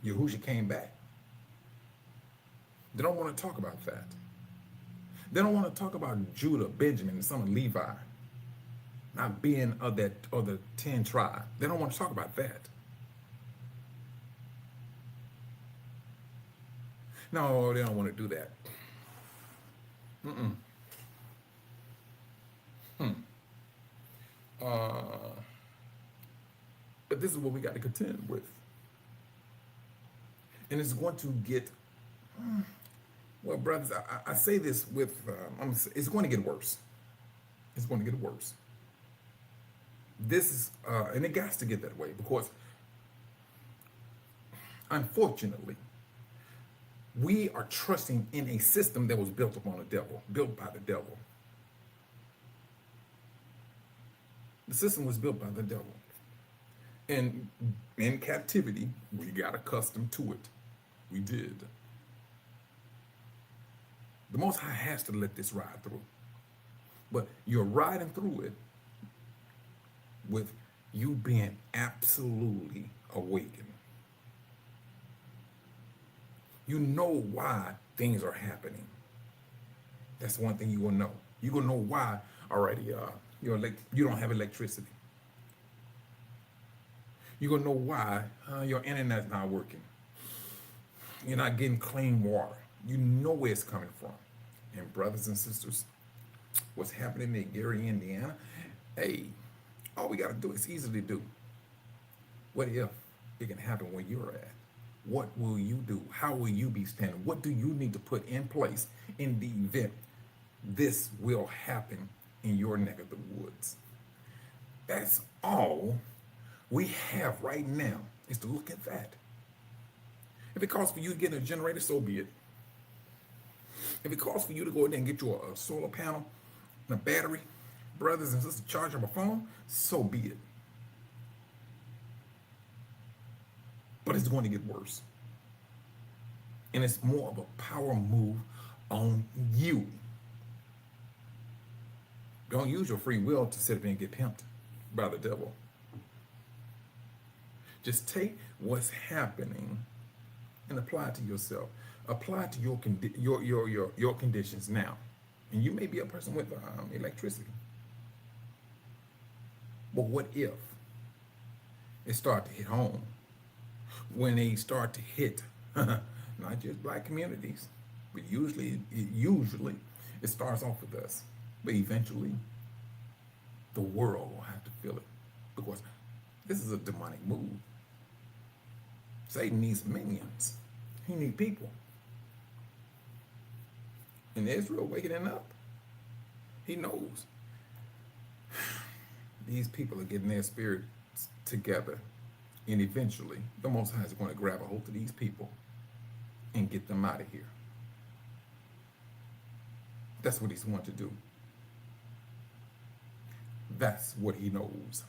Yahushua came back. They don't want to talk about that. They don't want to talk about Judah, Benjamin, and some of Levi not being of the 10 tribe. They don't want to talk about that. No, they don't want to do that. But this is what we got to contend with. And it's going to get, well, brothers, I say this with, it's going to get worse. It's going to get worse. This is, and it got to get that way because, unfortunately, we are trusting in a system that was built upon the devil, built by the devil. The system was built by the devil. And in captivity, we got accustomed to it. We did. The Most High has to let this ride through. But you're riding through it with you being absolutely awakened. You know why things are happening. That's one thing you will know. You're going to know why already you don't have electricity. You're going to know why your internet's not working. You're not getting clean water. You know where it's coming from. And brothers and sisters, what's happening in Gary, Indiana, hey, all we got to do is easily do. What if it can happen where you're at? What will you do? How will you be standing? What do you need to put in place in the event this will happen in your neck of the woods? That's all we have right now is to look at that. If it calls for you to get a generator, so be it. If it calls for you to go in there and get you a solar panel and a battery, brothers and sisters, charge up a phone, so be it. But it's going to get worse. And it's more of a power move on you. Don't use your free will to sit up and get pimped by the devil. Just take what's happening and apply it to yourself. Apply it to your conditions now. And you may be a person with electricity. But what if it start to hit home? When they start to hit not just black communities, but usually it starts off with us. But eventually, the world will have to feel it. Because this is a demonic move. Satan needs minions. He needs people. And Israel waking up, he knows these people are getting their spirits together. And eventually, the Most High is going to grab a hold of these people and get them out of here. That's what he's going to do. That's what he knows.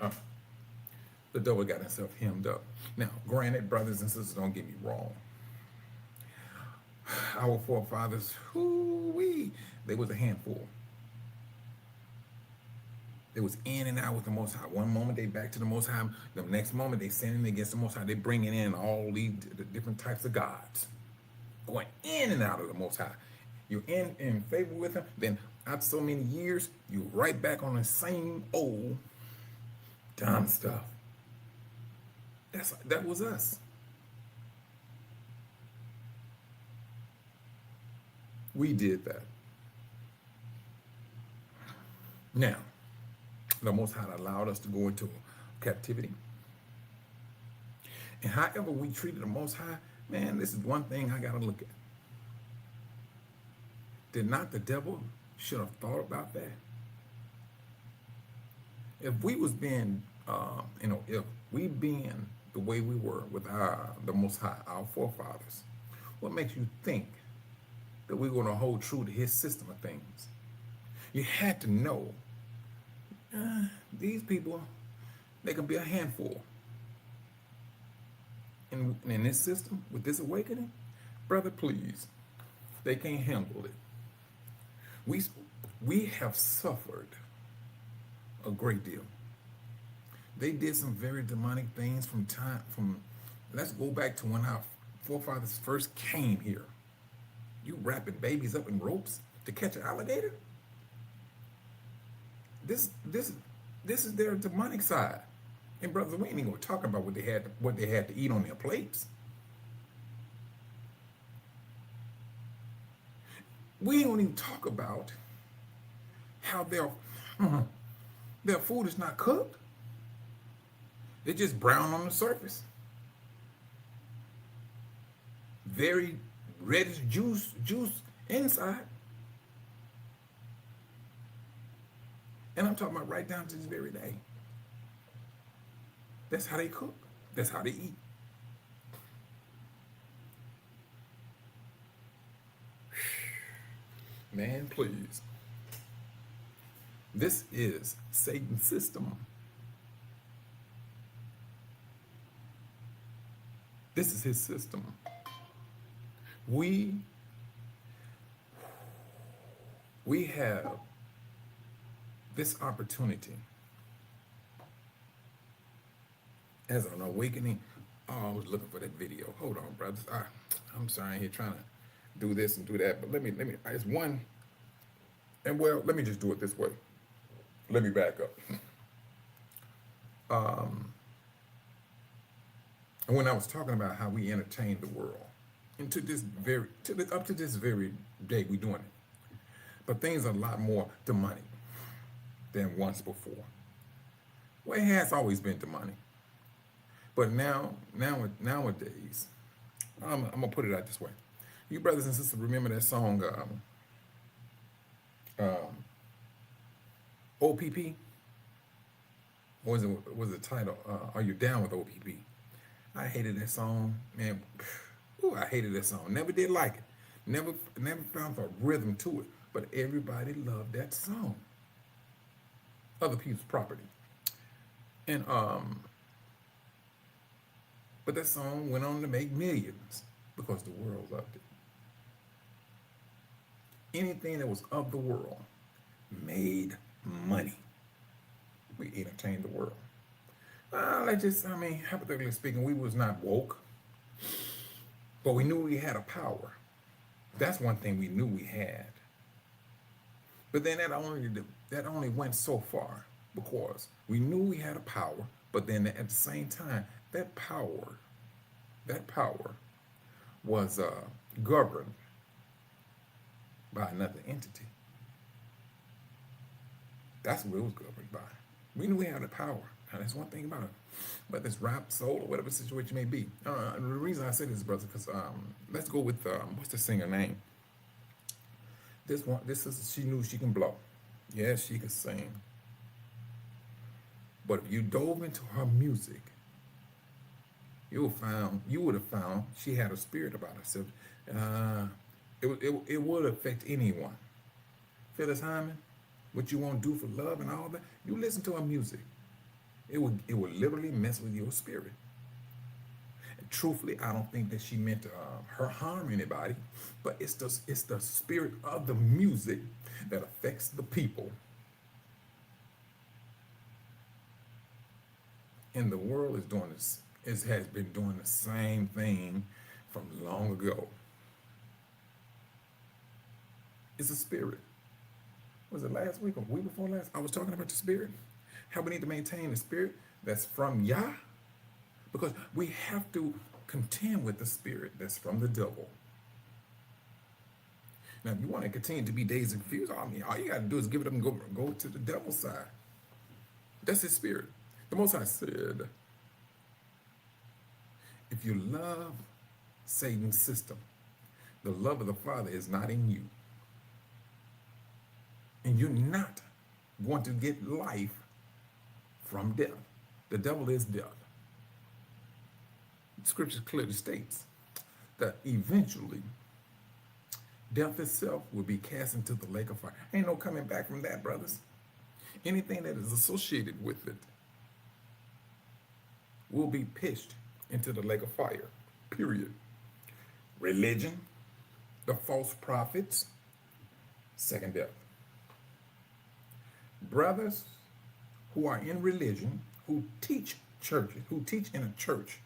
The devil got himself hemmed up. Now, granted, brothers and sisters, don't get me wrong. Our forefathers, they was a handful. They was in and out with the Most High. One moment they back to the Most High. The next moment they sinning against the Most High. They bringing in all these different types of gods. Going in and out of the Most High. you're in favor with him, then after so many years, you're right back on the same old dumb stuff. That was us. We did that. Now, the Most High allowed us to go into captivity. And however we treated the Most High, man, this is one thing I got to look at. Did not the devil should have thought about that? If we was being, if we being the way we were with the Most High, our forefathers, what makes you think that we're going to hold true to his system of things? You had to know these people, they can be a handful. And in this system, with this awakening, brother, please, they can't handle it. We have suffered a great deal. They did some very demonic things let's go back to when our forefathers first came here. You wrapping babies up in ropes to catch an alligator? This is their demonic side. And brothers, we ain't even gonna talk about what they had to eat on their plates. We ain't gonna even talk about how their food is not cooked. It's just brown on the surface. Very reddish juice inside. And I'm talking about right down to this very day. That's how they cook. That's how they eat. Man, please. This is Satan's system. This is his system. We have this opportunity as an awakening. Oh, I was looking for that video. Hold on, brothers. I'm sorry, here trying to do this and do that, but let me. It's one. And well, let me just do it this way. Let me back up. And when I was talking about how we entertain the world, and up to this very day, we doing it. But things are a lot more demonic than once before. Well, it has always been demonic. But nowadays, I'm gonna put it out this way. You brothers and sisters remember that song, OPP? What was the title? Are You Down with OPP? I hated that song, man. Ooh, I hated that song. Never did like it. Never found a rhythm to it. But everybody loved that song. Other people's property. And but that song went on to make millions because the world loved it. Anything that was of the world made money. We entertained the world. Hypothetically speaking, we was not woke, but we knew we had a power. That's one thing we knew we had. But then that only went so far because we knew we had a power, but then at the same time, that power was governed by another entity. That's what it was governed by. We knew we had the power. Now, that's one thing about it. Whether it's rap, soul, or whatever situation may be. The reason I say this, brother, because let's go with what's the singer name? She knew she can blow. Yes, she could sing. But if you dove into her music, you would have found she had a spirit about herself. It would affect anyone. Phyllis Hyman, what you want to do for love and all that, you listen to her music. It would literally mess with your spirit. And truthfully, I don't think that she meant to her harm anybody, but it's the spirit of the music that affects the people. And the world is doing this. It has been doing the same thing from long ago. It's a spirit. Was it last week or week before last? I was talking about the spirit. How we need to maintain the spirit that's from Yah. Because we have to contend with the spirit that's from the devil. Now, if you want to continue to be dazed and confused, I mean, all you got to do is give it up and go to the devil's side. That's his spirit. The Most High said, if you love Satan's system, the love of the Father is not in you. And you're not going to get life from death. The devil is death. Scripture clearly states that eventually death itself will be cast into the lake of fire. Ain't no coming back from that, brothers. Anything that is associated with it will be pitched into the lake of fire, period. Religion, the false prophets, second death. Brothers who are in religion, who teach churches, who teach in a church,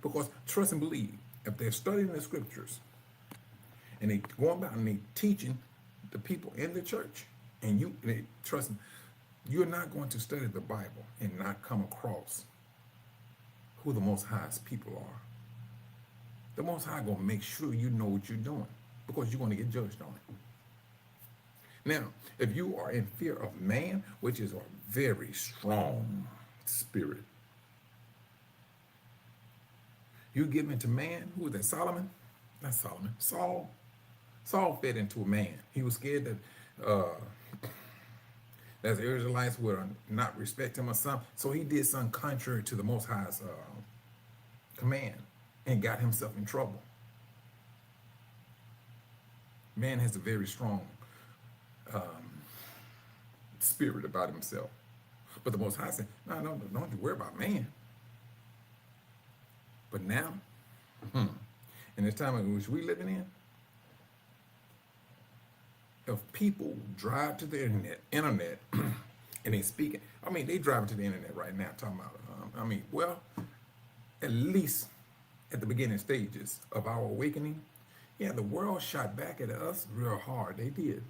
because trust and believe, if they're studying the scriptures and they go about and they teaching the people in the church, and they trust them, you're not going to study the Bible and not come across who the Most High's people are. The Most High gonna make sure you know what you're doing, because you're gonna get judged on it. Now, if you are in fear of man, which is a very strong spirit, you give into man. Who was that? Solomon? Not Solomon. Saul. Saul fed into a man. He was scared that the Israelites would not respect him or something. So he did something contrary to the Most High's command and got himself in trouble. Man has a very strong spirit about himself. But the Most High said, no, don't you worry about man. But now, in this time in which we're living in, if people drive to the internet and they speaking, I mean, they driving to the internet right now talking about, at least at the beginning stages of our awakening, yeah, the world shot back at us real hard. They did.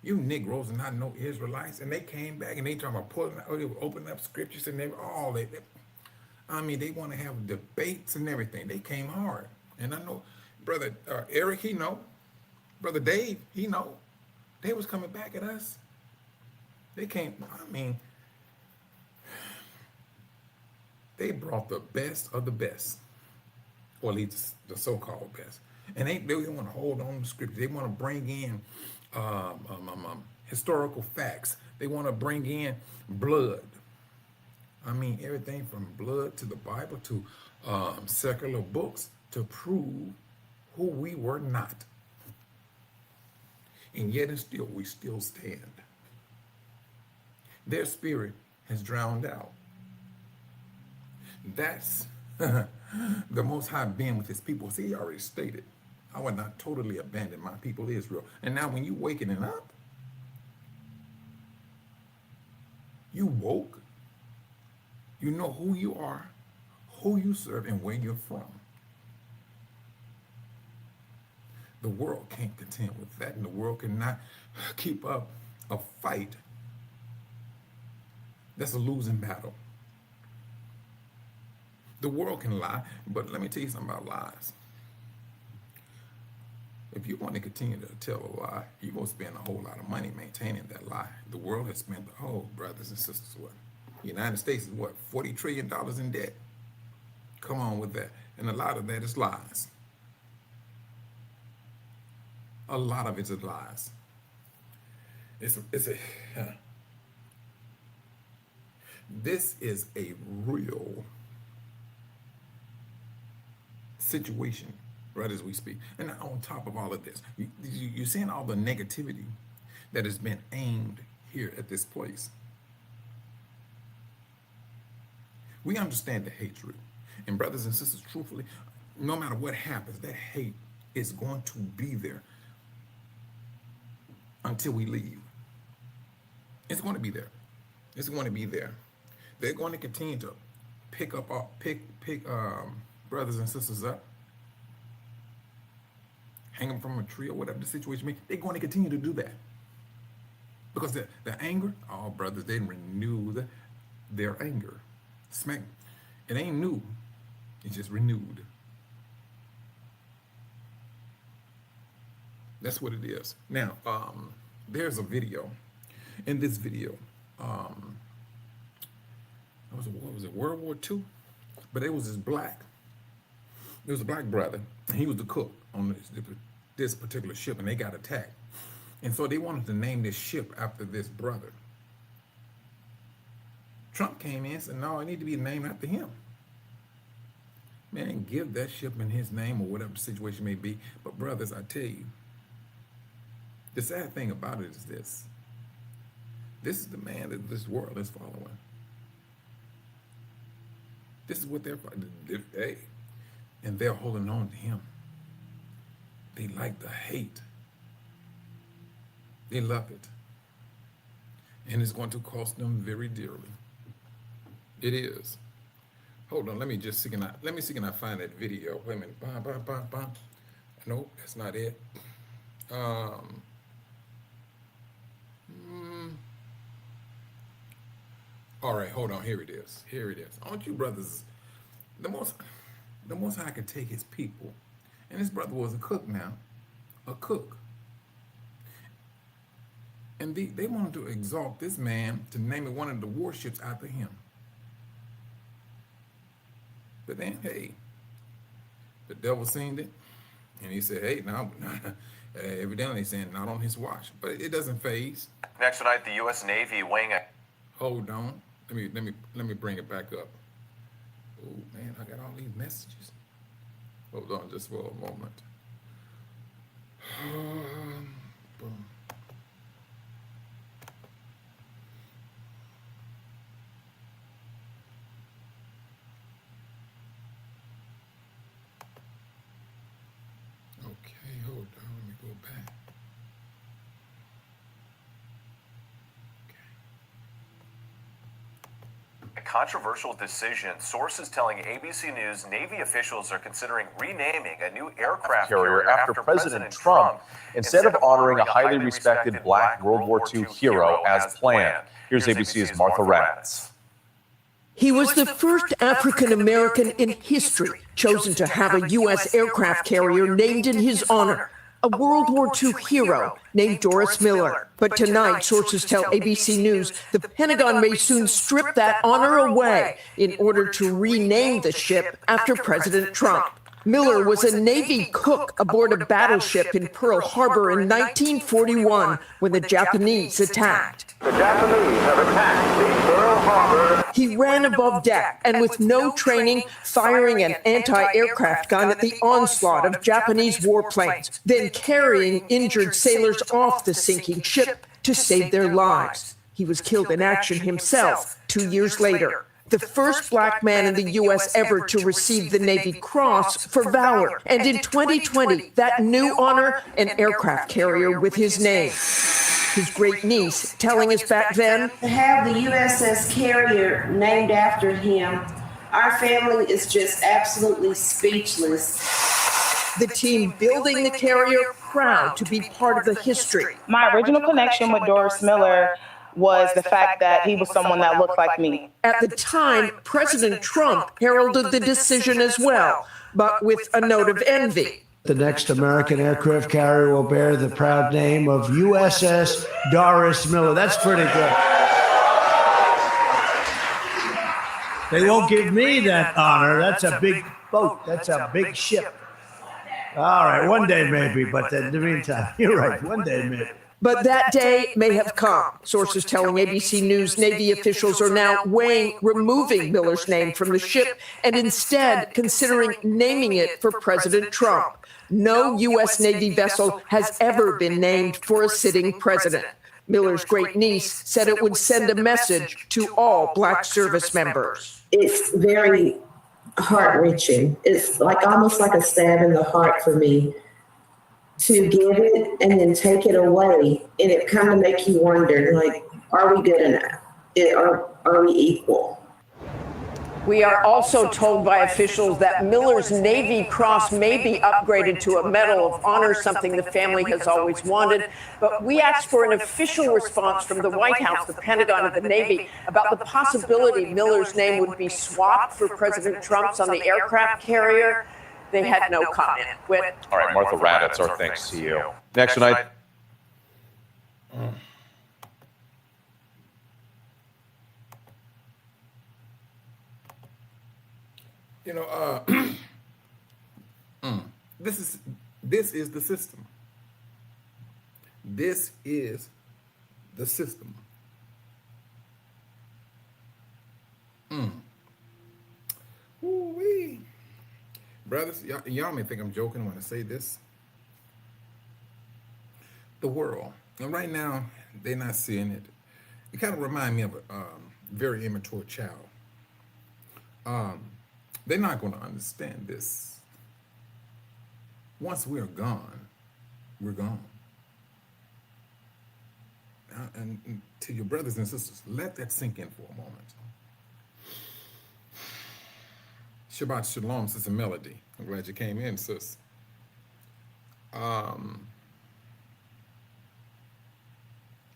You Negroes are not no Israelites, and they came back and they talking about pulling out, they were opening up scriptures and they were all they want to have debates and everything. They came hard. And I know Brother Eric, he know. Brother Dave, he know. They was coming back at us. They came, they brought the best of the best, or at least the so-called best. And they want to hold on to scripture. They want to bring in historical facts. They want to bring in blood. Everything from blood to the Bible to secular books to prove who we were not. And yet and still, we still stand. Their spirit has drowned out. That's the Most High being with his people. See, he already stated, I will not totally abandon my people Israel. And now when you wakening up, you woke, you know who you are, who you serve, and where you're from. The world can't contend with that, and the world cannot keep up a fight. That's a losing battle. The world can lie, but let me tell you something about lies. If you want to continue to tell a lie, you're going to spend a whole lot of money maintaining that lie. The world has spent, brothers and sisters, what? The United States is what, $40 trillion in debt? Come on with that. And a lot of that is lies. A lot of it's lies. This is a real situation right as we speak. And on top of all of this, you're seeing all the negativity that has been aimed here at this place. We understand the hatred. And brothers and sisters, truthfully, no matter what happens, that hate is going to be there until we leave. It's going to be there. It's going to be there. They're going to continue to pick brothers and sisters up, hang them from a tree or whatever the situation may be, they're going to continue to do that. Because the anger, oh, brothers, they renewed their anger. Smack. It ain't new. It's just renewed. That's what it is. Now, there's a video. In this video, what was it, World War II? But it was this black. There was a black brother, and he was the cook on this particular ship, and they got attacked. And so they wanted to name this ship after this brother. Trump came in and said, no, it need to be named after him. Man, give that ship in his name or whatever the situation may be. But brothers, I tell you, the sad thing about it is this. This is the man that this world is following. This is what they're, hey, and they're holding on to him. They like the hate. They love it. And it's going to cost them very dearly. It is. Hold on, let me see can I find that video. Wait a minute. Nope, that's not it. All right, hold on. Here it is. Here it is. I want you brothers, the most High can take his people. And this brother was a cook now. A cook. And they wanted to exalt this man to name one of the warships after him. But then, hey, the devil seen it. And he said, hey, now, evidently he's saying not on his watch. But it doesn't phase. Next tonight, the U.S. Navy weighing a... Hold on. Let me bring it back up. Oh man, I got all these messages. Hold on just for a moment. Boom. Okay, hold on. Let me go back. A controversial decision. Sources telling ABC News Navy officials are considering renaming a new aircraft carrier after President Trump instead of honoring a highly respected black World War II hero as planned. Here's ABC's Martha Ratz. He was the first African American in history chosen to have a U.S. aircraft carrier named in his honor, a World War II hero named Doris Miller. But tonight, sources tell ABC News the Pentagon may soon strip that honor away in order to rename the ship after President Trump. Miller was a Navy cook aboard a battleship in Pearl Harbor in 1941 when the Japanese attacked. The Japanese have attacked the Pearl Harbor. He ran above deck and with no training, firing an anti-aircraft gun at the onslaught of Japanese warplanes, then carrying injured sailors off the sinking ship to save their lives. He was killed in action himself 2 years later. The first black man in the U.S. ever to receive the Navy Cross for valor. And in 2020, that new honor, an aircraft carrier with his name. His great niece telling us back then, to have the USS carrier named after him, our family is just absolutely speechless. the team building the carrier proud to be part of the history. My original connection with Doris Miller was the fact that he was someone that looked like me. At the time, President Trump heralded the decision as well, but with a note of envy. The next American aircraft carrier will bear the proud name of USS Doris Miller. That's pretty good. They won't give me that honor. That's a big boat. That's a big ship. All right, one day maybe, but in the meantime, you're right, one day maybe. But that day may have come. Sources telling ABC News Navy officials are now weighing removing Miller's name from the ship and instead considering naming it for President Trump. No U.S. Navy vessel has ever been named for a sitting president. Miller's great niece said it would send a message to all Black service members. It's very heart-wrenching. It's like almost like a stab in the heart for me to give it and then take it away, and it kind of makes you wonder, like, are we good enough? Are we equal? We are also told by officials that Miller's Navy Cross may be upgraded to a Medal of Honor, something the family has always wanted. But we asked for an official response from the White House, the Pentagon, and the Navy about the possibility Miller's name would be swapped for President Trump's on the aircraft carrier. They had no comment. Whit. All right, Martha Raddatz, our thanks to you. Next tonight. You know, this is the system. This is the system. Ooh-wee. Brothers, y'all may think I'm joking when I say this. The world, and right now they're not seeing it. It kind of reminds me of a very immature child. They're not going to understand this. Once we're gone, we're gone. And to your brothers and sisters, let that sink in for a moment. Shabbat Shalom, Sister Melody. I'm glad you came in, sis. The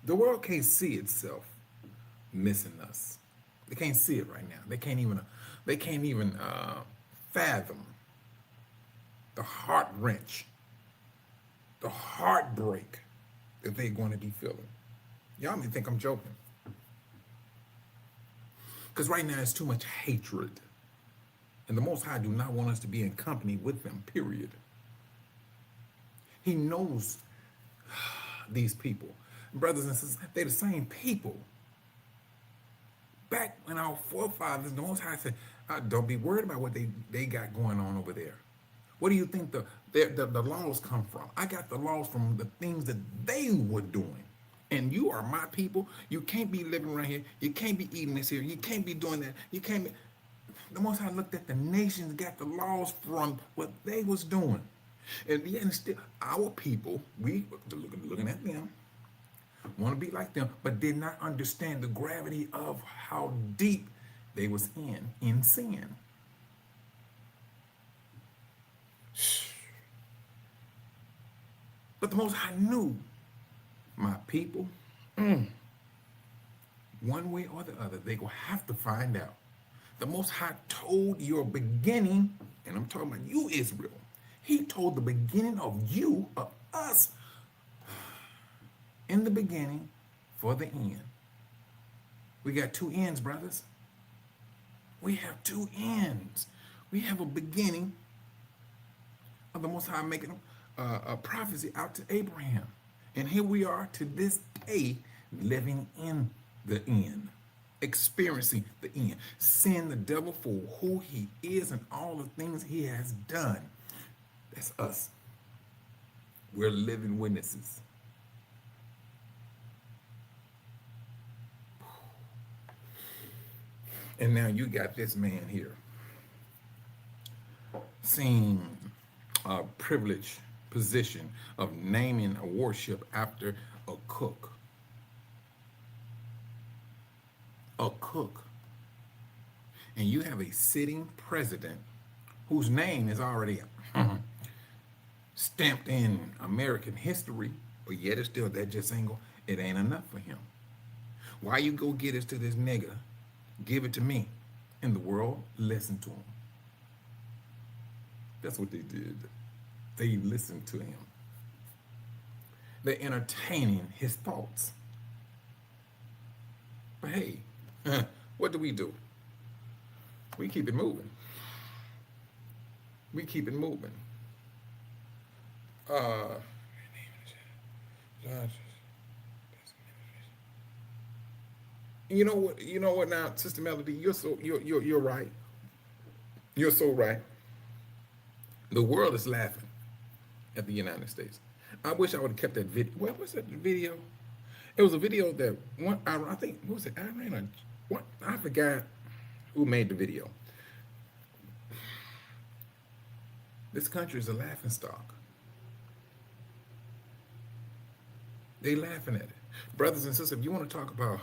world can't see itself missing us. They can't see it right now. They can't even fathom the heart wrench, the heartbreak that they're going to be feeling. Y'all may think I'm joking. Because right now there's too much hatred. And the Most High do not want us to be in company with them, period. He knows these people. Brothers and sisters, they're the same people. Back when our forefathers, the Most High said, don't be worried about what they got going on over there. Where do you think the laws come from? I got the laws from the things that they were doing. And you are my people. You can't be living right here. You can't be eating this here. You can't be doing that. You can't be. The Most High looked at the nations, got the laws from what they was doing. And yet still, our people, we looking at them, want to be like them, but did not understand the gravity of how deep they was in sin. But the Most High knew, my people, one way or the other, they gonna have to find out. The Most High told your beginning, and I'm talking about you, Israel. He told the beginning of you, of us, in the beginning for the end. We got two ends, brothers. We have two ends. We have a beginning of the Most High making a prophecy out to Abraham. And here we are to this day living in the end, experiencing the end, seeing the devil for who he is and all the things he has done. That's us. We're living witnesses. And now you got this man here, seeing a privileged position of naming a warship after a cook. A cook. And you have a sitting president whose name is already stamped in American history, but yet it's still, that just ain't it ain't enough for him. Why you go get it to this nigga? Give it to me. And the world listened to him. That's what they did. They listened to him. They're entertaining his thoughts. But hey, what do? We keep it moving. We keep it moving. You know what? You know what? Now, Sister Melody, you're right. You're so right. The world is laughing at the United States. I wish I would have kept that video. What was that video? It was a video that one. I think, what was it? Iran or what? I forgot who made the video. This country is a laughing stock. They laughing at it. Brothers and sisters, if you want to talk about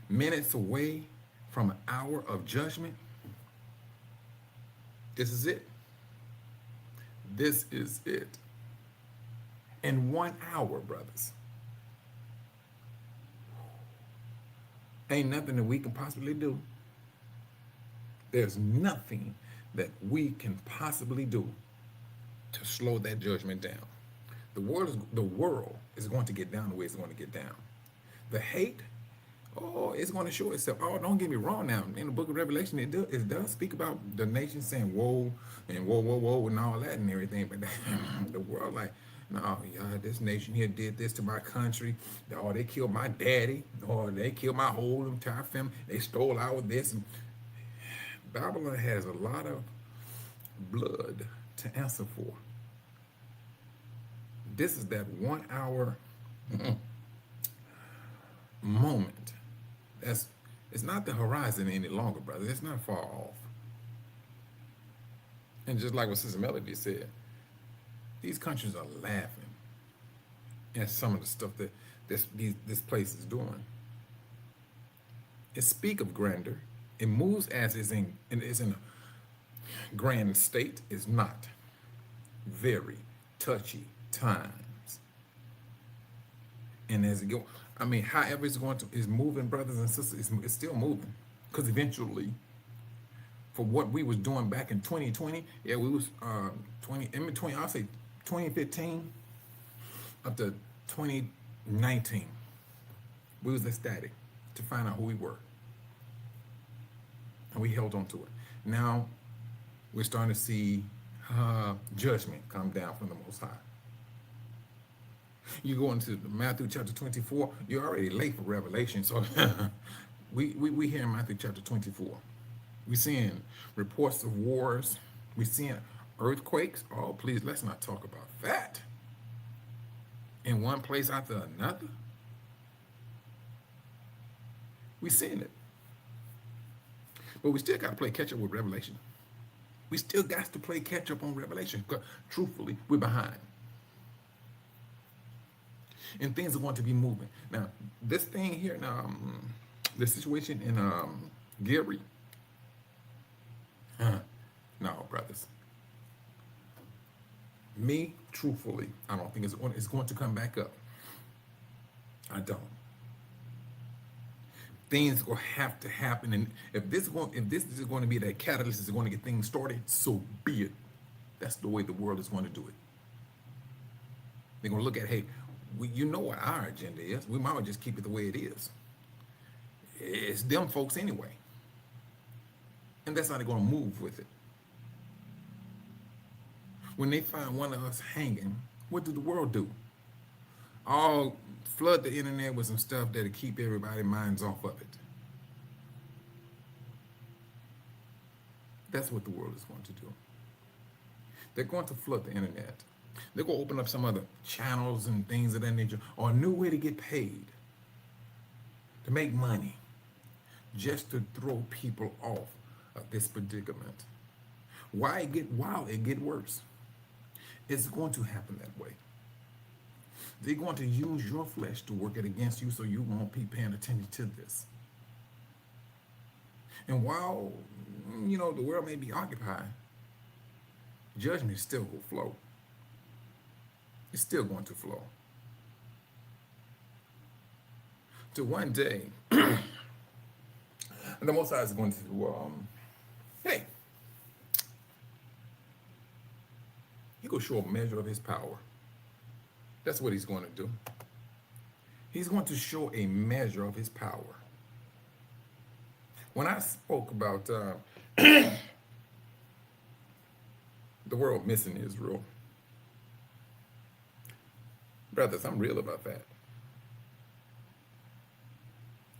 minutes away from an hour of judgment, this is it. This is it. In 1 hour, brothers. Ain't nothing that we can possibly do. There's nothing that we can possibly do to slow that judgment down. The world is going to get down the way it's going to get down. The hate, oh, it's going to show itself. Oh, don't get me wrong now. In the book of Revelation, it does speak about the nation saying woe and woe, woe, woe, and all that and everything. But the world like, no, yeah, this nation here did this to my country. Oh, they killed my daddy. Or they killed my whole entire family. They stole our this. And Babylon has a lot of blood to answer for. This is that 1 hour moment. It's not the horizon any longer, brother. It's not far off. And just like what Sister Melody said, these countries are laughing at some of the stuff that this place is doing. It speaks of grandeur. It moves as is in a grand state. It's not. Very touchy times. And as it goes, I mean, however it's going to, is moving, brothers and sisters, it's still moving. Because eventually, for what we was doing back in 2020, yeah, we was in between, I'll say 2015 up to 2019, we was ecstatic to find out who we were. And we held on to it. Now, we're starting to see judgment come down from the Most High. You go into Matthew chapter 24, you're already late for Revelation. So we here in Matthew chapter 24. We're seeing reports of wars. We're seeing earthquakes. Oh, please, let's not talk about that. In one place after another. We're seeing it. But we still got to play catch up with Revelation. We still got to play catch up on Revelation because truthfully, we're behind. And things are going to be moving. Now, this thing here, the situation in Gary. No, brothers. Me, truthfully, I don't think it's going to come back up. I don't. Things will have to happen, and if this is going to be that catalyst is going to get things started, so be it. That's the way the world is going to do it. They're going to look at, hey, you know what our agenda is. We might as well just keep it the way it is. It's them folks anyway, and that's how they're going to move with it. When they find one of us hanging, what did the world do? All flood the internet with some stuff that'll keep everybody's minds off of it. That's what the world is going to do. They're going to flood the internet. They're going to open up some other channels and things of that nature, or a new way to get paid, to make money, just to throw people off of this predicament. While it get worse, it's going to happen that way. They're going to use your flesh to work it against you so you won't be paying attention to this. And while, the world may be occupied, judgment still will flow. It's still going to flow. To one day, the Most High is going to, hey, He's going to show a measure of his power. That's what he's going to do. He's going to show a measure of his power. When I spoke about the world missing Israel, brothers, I'm real about that.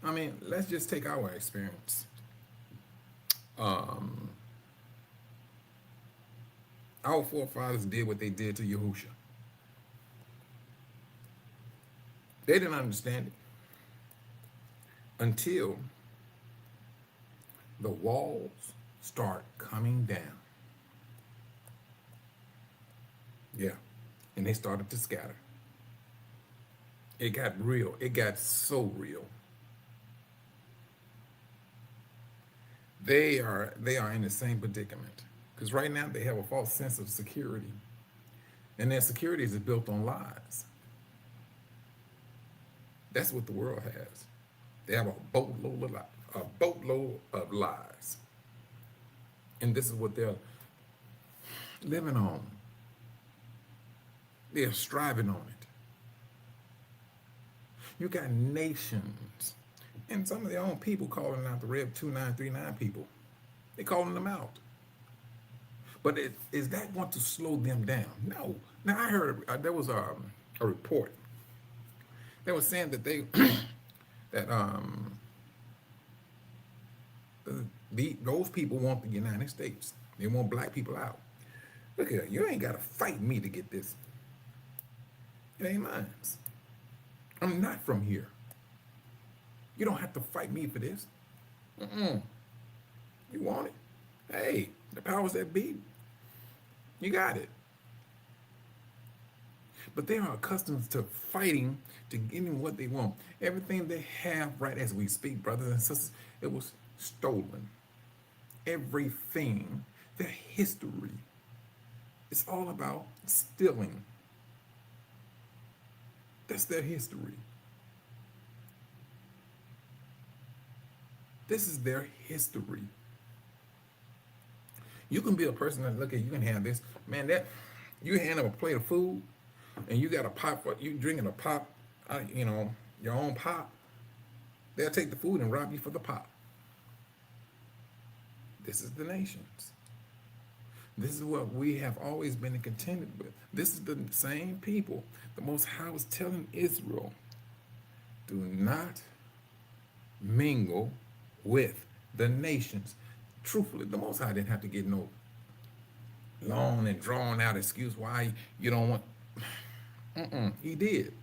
I mean, let's just take our experience. Our forefathers did what they did to Yahusha. They didn't understand it until the walls start coming down. Yeah, and they started to scatter. It got real. It got so real. they are in the same predicament. Because right now they have a false sense of security. And their security is built on lies. That's what the world has. They have a boatload of lies. And this is what they're living on. They're striving on it. You got nations and some of their own people calling out the Rev 2939 people. They're calling them out. But is that going to slow them down? No. Now I heard there was a report. They were saying that those people want the United States. They want black people out. Look here, you ain't got to fight me to get this. It ain't mine. I'm not from here. You don't have to fight me for this. You want it? Hey, the powers that be, you got it. But they are accustomed to fighting to getting what they want. Everything they have right as we speak, brothers and sisters, it was stolen. Everything, their history, it's all about stealing. That's their history. This is their history. You can be a person that look at, you can have this, man, that you hand them a plate of food and you got a pop, you drinking a pop, your own pop, they'll take the food and rob you for the pop. This is the nations. This is what we have always been contended with. This is the same people. The Most High was telling Israel, do not mingle with the nations. Truthfully, the Most High didn't have to get no long and drawn out excuse why you don't want. He did.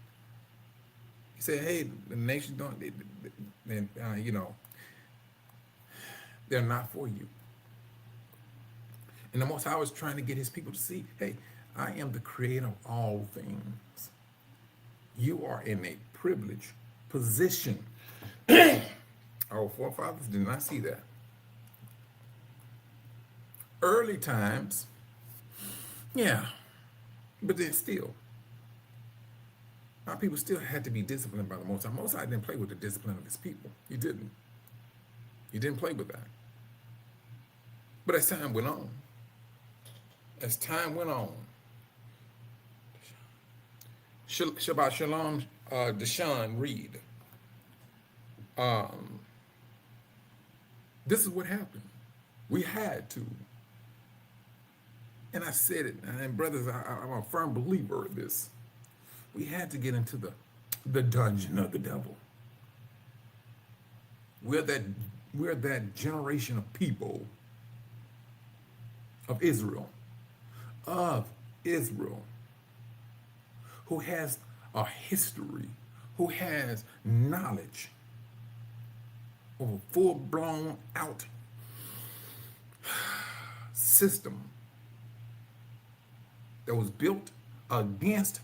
He said, hey, the nations don't, they're not for you. And the Most High was trying to get his people to see, hey, I am the creator of all things. You are in a privileged position. Our forefathers did not see that. Early times, yeah, but then still, our people still had to be disciplined by the Most High. Most High didn't play with the discipline of his people. He didn't. He didn't play with that. But as time went on, Shabbat Shalom, Deshaun Reed. This is what happened. We had to. And I said it, and brothers, I'm a firm believer of this. We had to get into the dungeon of the devil. We're that generation of people of Israel, who has a history, who has knowledge of a full-blown out system that was built against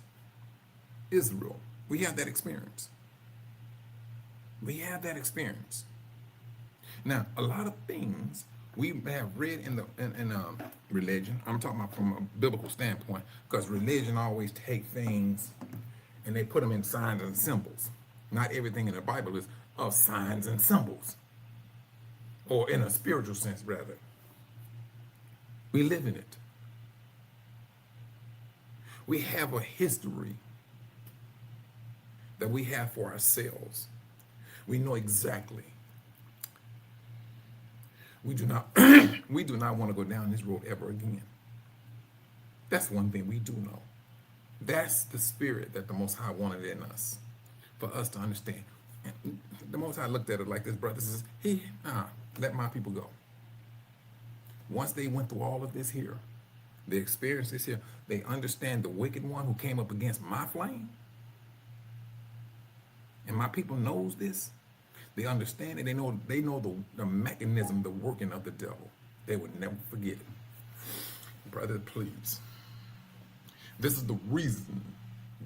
Israel. We have that experience. We have that experience. Now, a lot of things we have read in religion. I'm talking about from a biblical standpoint, because religion always take things and they put them in signs and symbols. Not everything in the Bible is of signs and symbols, or in a spiritual sense, rather. We live in it. We have a history that we have for ourselves. We know exactly. We do not want to go down this road ever again. That's one thing we do know. That's the spirit that the Most High wanted in us, for us to understand. And the Most High looked at it like this, brother says, let my people go. Once they went through all of this here, they experienced this here, they understand the wicked one who came up against my flame. And my people knows this. They understand it. They know the mechanism, the working of the devil. They would never forget it. Brother, please. This is the reason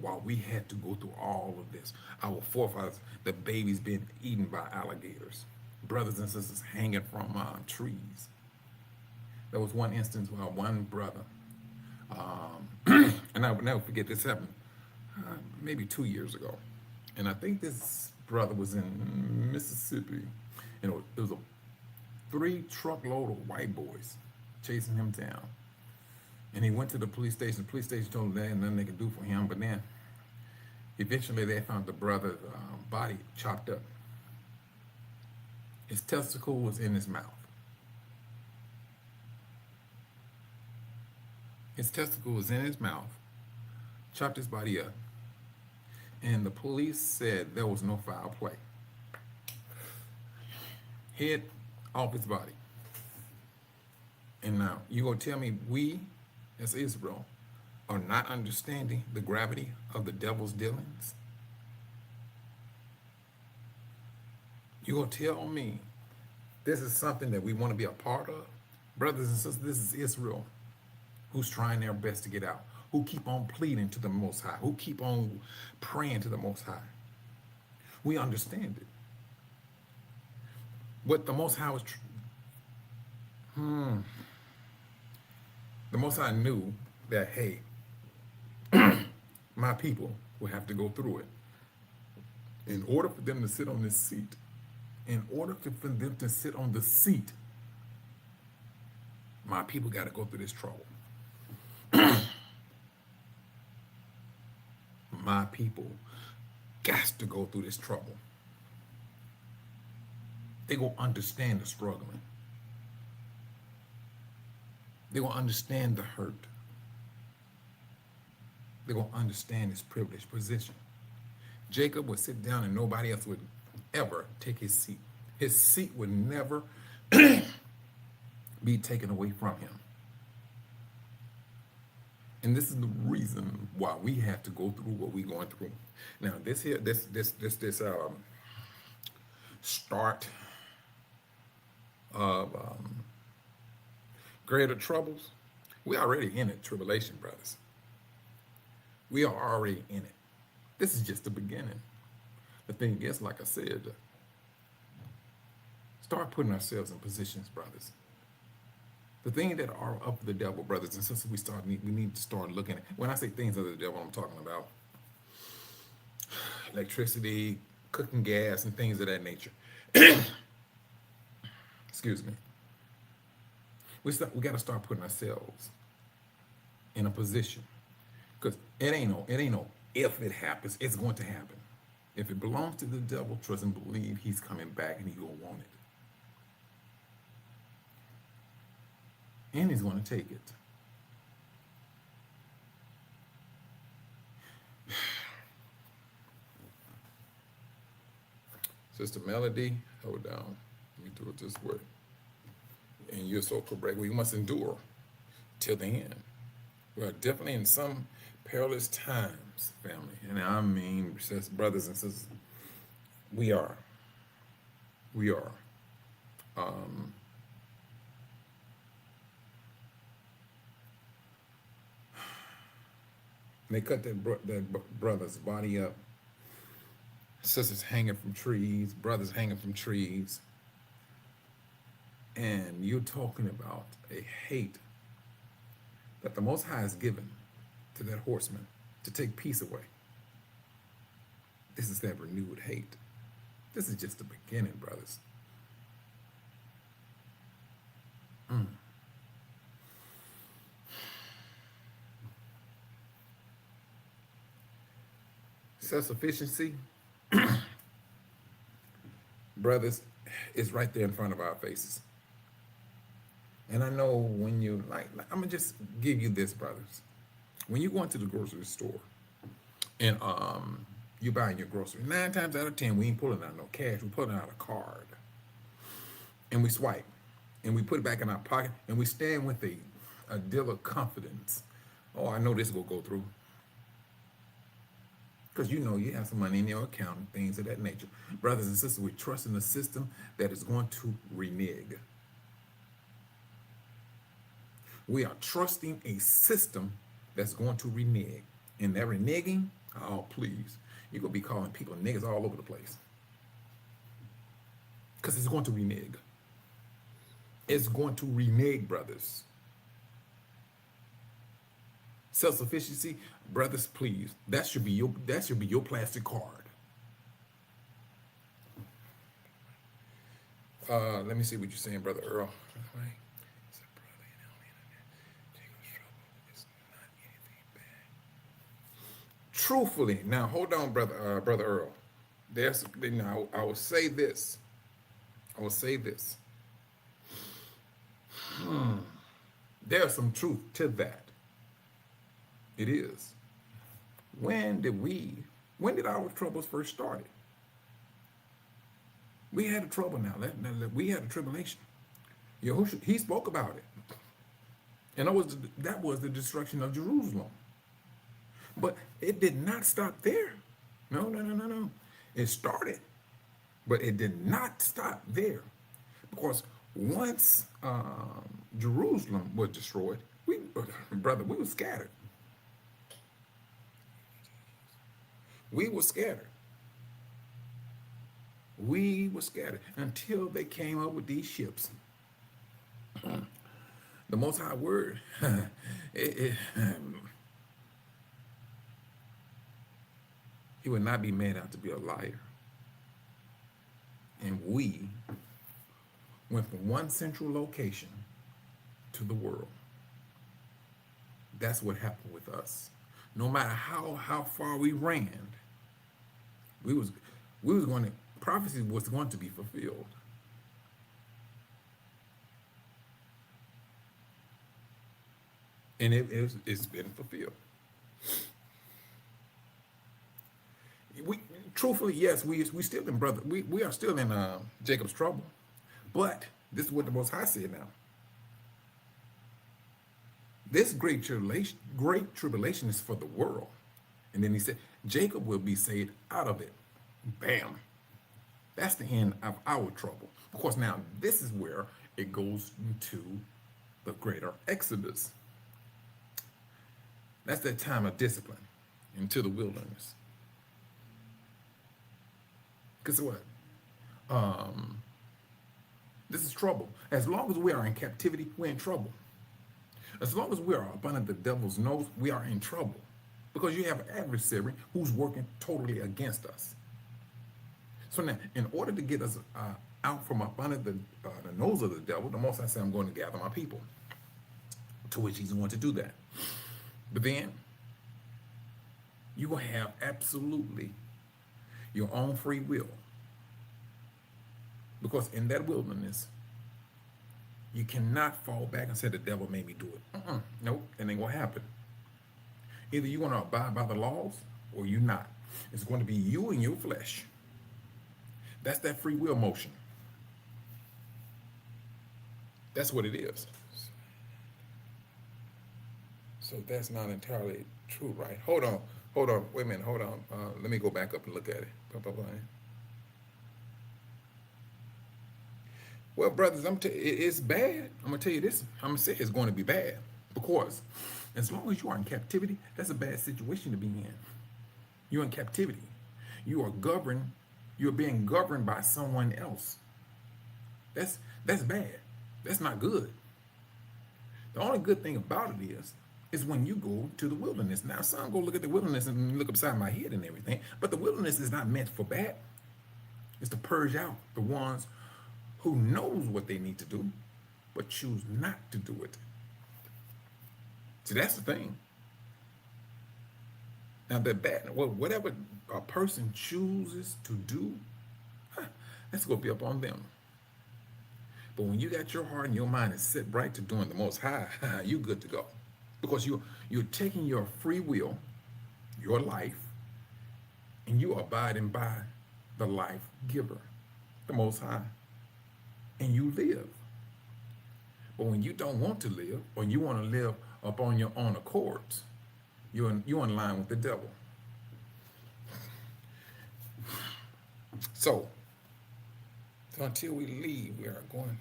why we had to go through all of this. Our forefathers, the babies being eaten by alligators. brothers and sisters hanging from trees. There was one instance where one brother, and I will never forget this happened maybe 2 years ago. And I think this brother was in Mississippi. You know, there was a 3 truckload of white boys chasing him down. And he went to the police station. The police station told him there ain't nothing they could do for him. But then eventually they found the brother's body chopped up. His testicle was in his mouth. His testicle was in his mouth, chopped his body up. And the police said there was no foul play. Head off his body. And now, you gonna tell me we, as Israel, are not understanding the gravity of the devil's dealings? You gonna tell me this is something that we want to be a part of? Brothers and sisters, this is Israel, who's trying their best to get out, who keep on pleading to the Most High, who keep on praying to the Most High. We understand it. What the Most High was, the Most High knew that, hey, my people will have to go through it. In order for them to sit on this seat, in order for them to sit on the seat, my people got to go through this trouble. My people got to go through this trouble. They gonna understand the struggling. They gonna understand the hurt. They gonna understand his privileged position. Jacob would sit down and nobody else would ever take his seat. His seat would never be taken away from him. And this is the reason why we have to go through what we're going through. Now, this start of greater troubles, we're already in it, tribulation, brothers. We are already in it. This is just the beginning. The thing is, like I said, start putting ourselves in positions, brothers. The things that are of the devil, brothers and sisters, we need to start looking at. When I say things of the devil, I'm talking about electricity, cooking gas, and things of that nature. Excuse me. We got to start putting ourselves in a position, because it ain't no if it happens, it's going to happen. If it belongs to the devil, trust and believe he's coming back and he's gonna want it. And he's going to take it. Sister Melody, hold down. Let me do it this way. And you're so correct. We must endure till the end. We are definitely in some perilous times, family. And I mean, brothers and sisters, we are. They cut that brother's body up. Sisters hanging from trees, brothers hanging from trees. And you're talking about a hate that the Most High has given to that horseman to take peace away. This is that renewed hate. This is just the beginning, brothers. Self-sufficiency, brothers, is right there in front of our faces. And I know when you, I'm going to just give you this, brothers. When you go into the grocery store and you buying your grocery, 9 times out of 10, we ain't pulling out no cash. We're pulling out a card. And we swipe. And we put it back in our pocket. And we stand with a deal of confidence. Oh, I know this will go through. Because you know you have some money in your account and things of that nature. Brothers and sisters, we trust in a system that is going to renege. We are trusting a system that's going to renege. And that reneging, oh, please, you're going to be calling people niggas all over the place. because it's going to renege. It's going to renege, brothers. Self-sufficiency, brothers, please. That should be your plastic card. Let me see what you're saying, Brother Earl. Truthfully, now hold on, Brother Earl. Now I will say this. There's some truth to that. It is. When did our troubles first start? We had a trouble now. We had a tribulation. Yahushua, he spoke about it. And that was the destruction of Jerusalem. But it did not stop there. No. It started, but it did not stop there. Because once Jerusalem was destroyed, we were scattered. We were scattered. We were scattered until they came up with these ships. The Most High Word, he would not be made out to be a liar. And we went from one central location to the world. That's what happened with us. No matter how far we ran, we was going to, prophecy was going to be fulfilled. And it's been fulfilled. Truthfully, yes, we still in brother. We are still in Jacob's trouble. But this is what the Most High said now. This great tribulation is for the world. And then he said, Jacob will be saved out of it. Bam. That's the end of our trouble. Of course, now this is where it goes into the greater Exodus. That's that time of discipline into the wilderness. Because what? This is trouble. As long as we are in captivity, we're in trouble. As long as we are up under the devil's nose, we are in trouble. Because you have an adversary who's working totally against us. So now, in order to get us out from up under the nose of the devil, the Most High said, I'm going to gather my people. To which he's going to do that. But then, you will have absolutely your own free will. Because in that wilderness, you cannot fall back and say the devil made me do it. Nope, that ain't gonna happen. Either you're gonna abide by the laws or you're not. It's going to be you and your flesh. That's that free will motion. That's what it is. So that's not entirely true, right? Hold on, wait a minute, hold on. Let me go back up and look at it. Well, brothers, it's bad. I'm gonna tell you this. I'm gonna say it's going to be bad because as long as you are in captivity, that's a bad situation to be in. You're in captivity. You are governed. You're being governed by someone else. That's bad. That's not good. The only good thing about it is when you go to the wilderness. Now, some go look at the wilderness and look upside my head and everything, but the wilderness is not meant for bad. It's to purge out the ones who knows what they need to do, but choose not to do it. See, that's the thing. Now, whatever a person chooses to do, that's going to be up on them. But when you got your heart and your mind is set right to doing the Most High, you're good to go. Because you're taking your free will, your life, and you are abiding by the life giver, the Most High. And you live. But when you don't want to live, or you want to live up on your own accords, you're in line with the devil. So until we leave, we are going.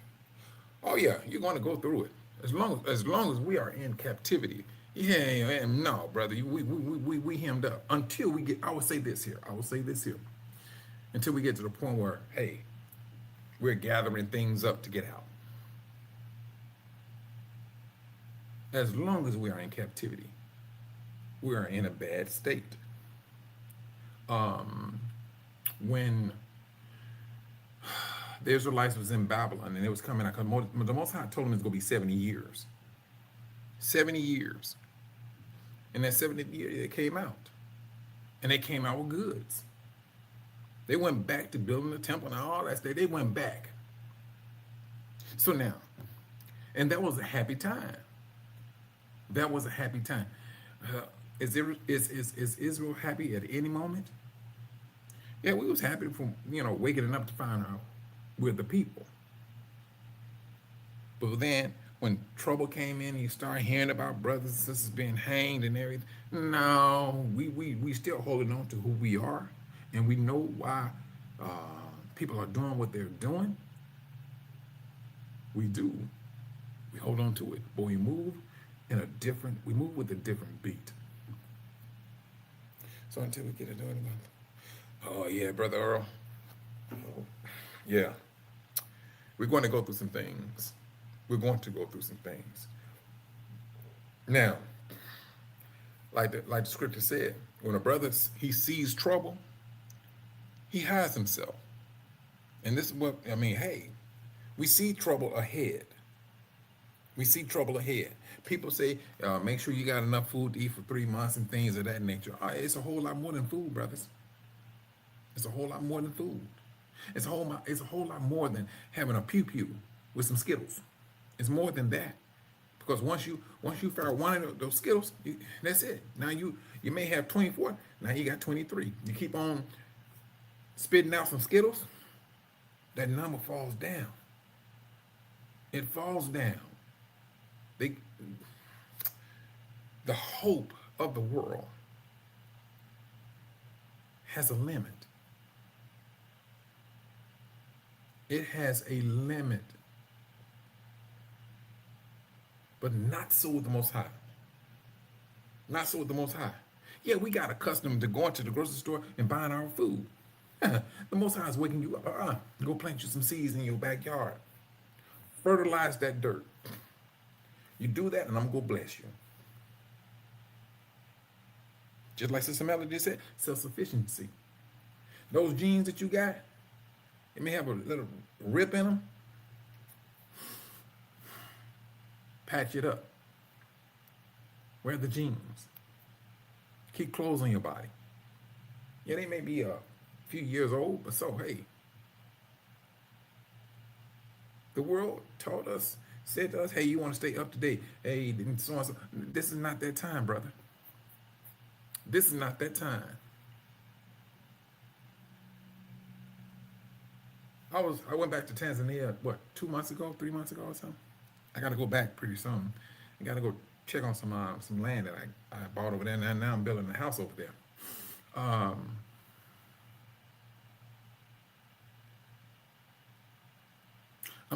Oh yeah, you're going to go through it. As long as we are in captivity. Yeah, no, brother, we hemmed up until we get. I will say this here. Until we get to the point where, hey, We're gathering things up to get out. As long as we are in captivity, we are in a bad state. When the Israelites was in Babylon and it was coming out, the Most High told them it's going to be 70 years. 70 years. And that 70th year, they came out. And they came out with goods. They went back to building the temple and all that stuff. They went back. So now, and that was a happy time. That was a happy time. Is Israel happy at any moment? Yeah, we was happy from, waking up to find out we're the people. But then when trouble came in, you start hearing about brothers and sisters being hanged and everything. No, we still holding on to who we are, and we know why people are doing what they're doing. We do. We hold on to it, but we move with a different beat. So until we get it done, oh yeah, Brother Earl. Yeah. We're going to go through some things. We're going to go through some things. Now, like the scripture said, when a brother, he sees trouble, he hides himself. And this is what, hey, we see trouble ahead. We see trouble ahead. People say, make sure you got enough food to eat for 3 months and things of that nature. It's a whole lot more than food, brothers. It's a whole lot more than food. It's a whole lot more than having a pew-pew with some Skittles. It's more than that. Because once you fire one of those Skittles, that's it. Now you may have 24, now you got 23. You keep on spitting out some Skittles, that number falls down. It falls down. The hope of the world has a limit. It has a limit. But not so with the Most High. Not so with the Most High. Yeah, we got accustomed to going to the grocery store and buying our food. The Most High is waking you up. Go plant you some seeds in your backyard. Fertilize that dirt. You do that and I'm going to bless you. Just like Sister Melody said, self-sufficiency. Those jeans that you got, it may have a little rip in them. Patch it up. Wear the jeans. Keep clothes on your body. Yeah, they may be a few years old, but so, hey. The world said to us, hey, you want to stay up to date. Hey, and so on. So. This is not that time, brother. This is not that time. I went back to Tanzania, 2 months ago, 3 months ago or something? I got to go back pretty soon. I got to go check on some land that I bought over there, and now I'm building a house over there. I'm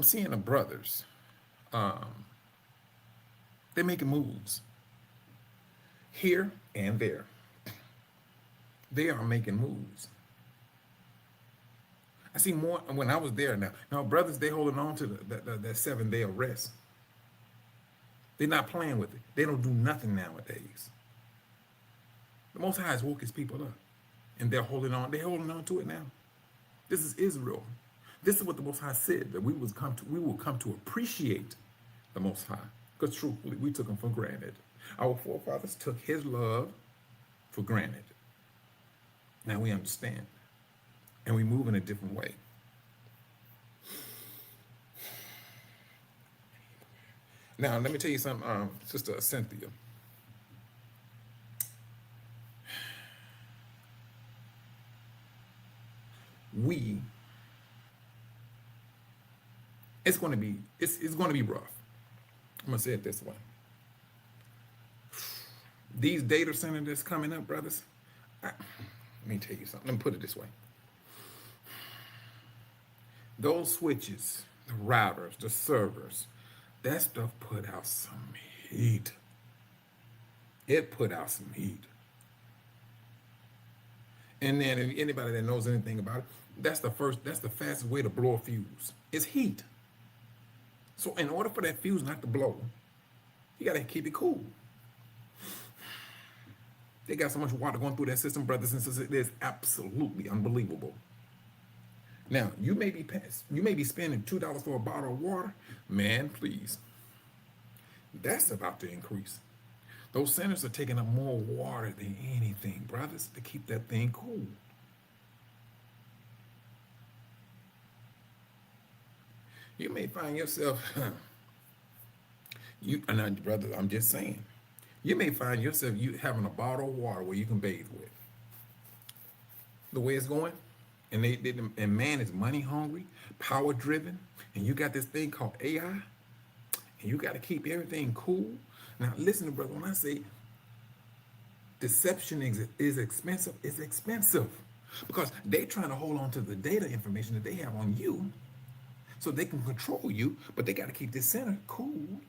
seeing the brothers. They're making moves here and there. They are making moves. I see more when I was there. Now brothers, they holding on to that 7-day of rest. They're not playing with it. They don't do nothing nowadays. The Most High has woke his people up, and they're holding on. They're holding on to it now. This is Israel. This is what the Most High said, that we will come to appreciate the Most High, because truthfully, we took him for granted. Our forefathers took his love for granted. Now we understand, and we move in a different way. Now, let me tell you something, Sister Cynthia. It's going to be rough. I'm going to say it this way. These data centers that's coming up, brothers, let me tell you something. Let me put it this way. Those switches, the routers, the servers, that stuff put out some heat. It put out some heat. And then if anybody that knows anything about it, that's the fastest way to blow a fuse. It's heat. So in order for that fuse not to blow, you gotta keep it cool. They got so much water going through that system, brothers and sisters, it is absolutely unbelievable. Now, you may be spending $2 for a bottle of water. Man, please. That's about to increase. Those centers are taking up more water than anything, brothers, to keep that thing cool. You may find yourself, brother, I'm just saying, you may find yourself having a bottle of water where you can bathe with. The way it's going, and man is money hungry, power driven, and you got this thing called AI, and you got to keep everything cool. Now, listen, brother, when I say deception is expensive, it's expensive because they're trying to hold on to the data information that they have on you so they can control you, but they got to keep this center cool,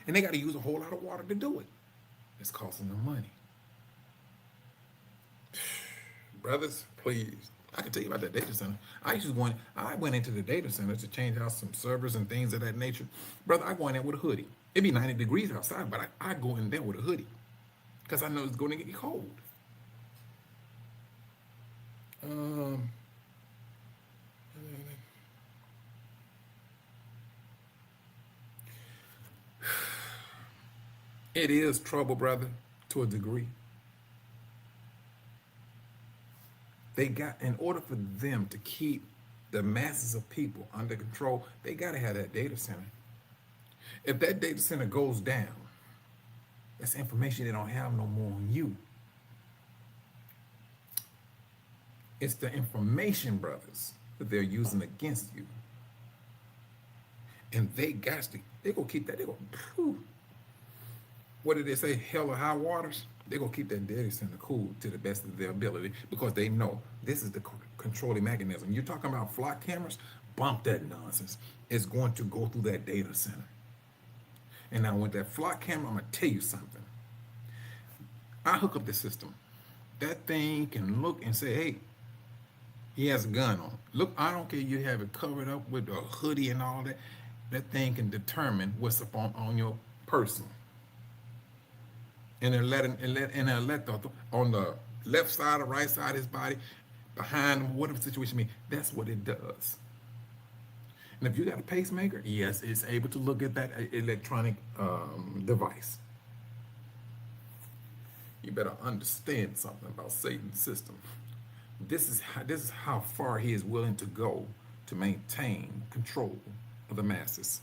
and they got to use a whole lot of water to do it. It's costing them money. Brothers, please. I can tell you about that data center. I went into the data center to change out some servers and things of that nature. Brother, I go in there with a hoodie. It'd be 90 degrees outside, but I go in there with a hoodie because I know it's going to get cold. It is trouble, brother, to a degree. In order for them to keep the masses of people under control, they got to have that data center. If that data center goes down, that's information they don't have no more on you. It's the information, brothers, that they're using against you. And they gonna keep that. What did they say? Hell or high waters? They're going to keep that data center cool to the best of their ability because they know this is the controlling mechanism. You're talking about flock cameras? Bump that nonsense. It's going to go through that data center. And now with that flock camera, I'm going to tell you something. I hook up the system. That thing can look and say, hey, he has a gun on. Look, I don't care you have it covered up with a hoodie and all that. That thing can determine what's up on your person. And they'll let on the left side or right side of his body, behind him, whatever situation means, that's what it does. And if you got a pacemaker, yes, it's able to look at that electronic device. You better understand something about Satan's system. This is how far he is willing to go to maintain control of the masses.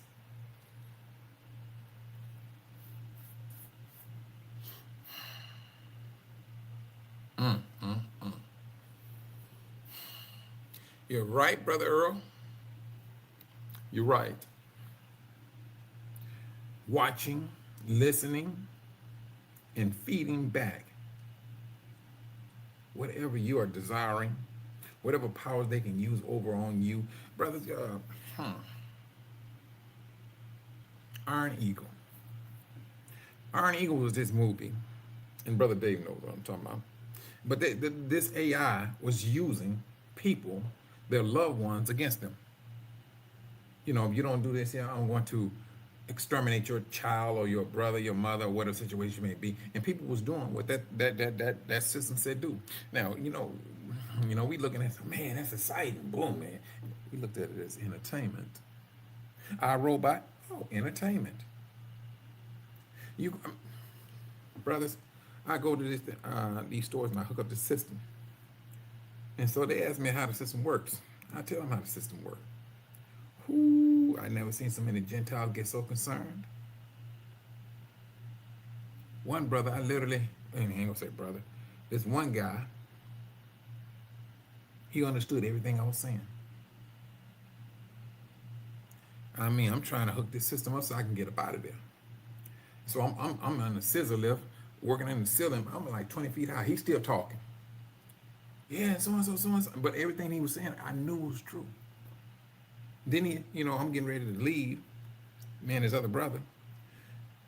You're right, Brother Earl. You're right. Watching, listening, and feeding back whatever you are desiring, whatever powers they can use over on you. Brothers, Iron Eagle. Iron Eagle was this movie, and Brother Dave knows what I'm talking about. But this AI was using people, their loved ones, against them. You know, if you don't do this, I'm going to exterminate your child or your brother, your mother, whatever situation may be. And people was doing what that system said do. Now, you know, we looking at, man, that's exciting. Boom, man. We looked at it as entertainment. Our robot, entertainment. You, brothers, I go to these stores and I hook up the system. And so they ask me how the system works. I tell them how the system works. Ooh, I never seen so many Gentiles get so concerned. One brother, I ain't gonna say brother, this one guy, he understood everything I was saying. I mean, I'm trying to hook this system up so I can get up out of there. So I'm on the scissor lift, working in the ceiling. I'm like 20 feet high. He's still talking. Yeah, so-and-so. But everything he was saying, I knew was true. Then I'm getting ready to leave, me and his other brother.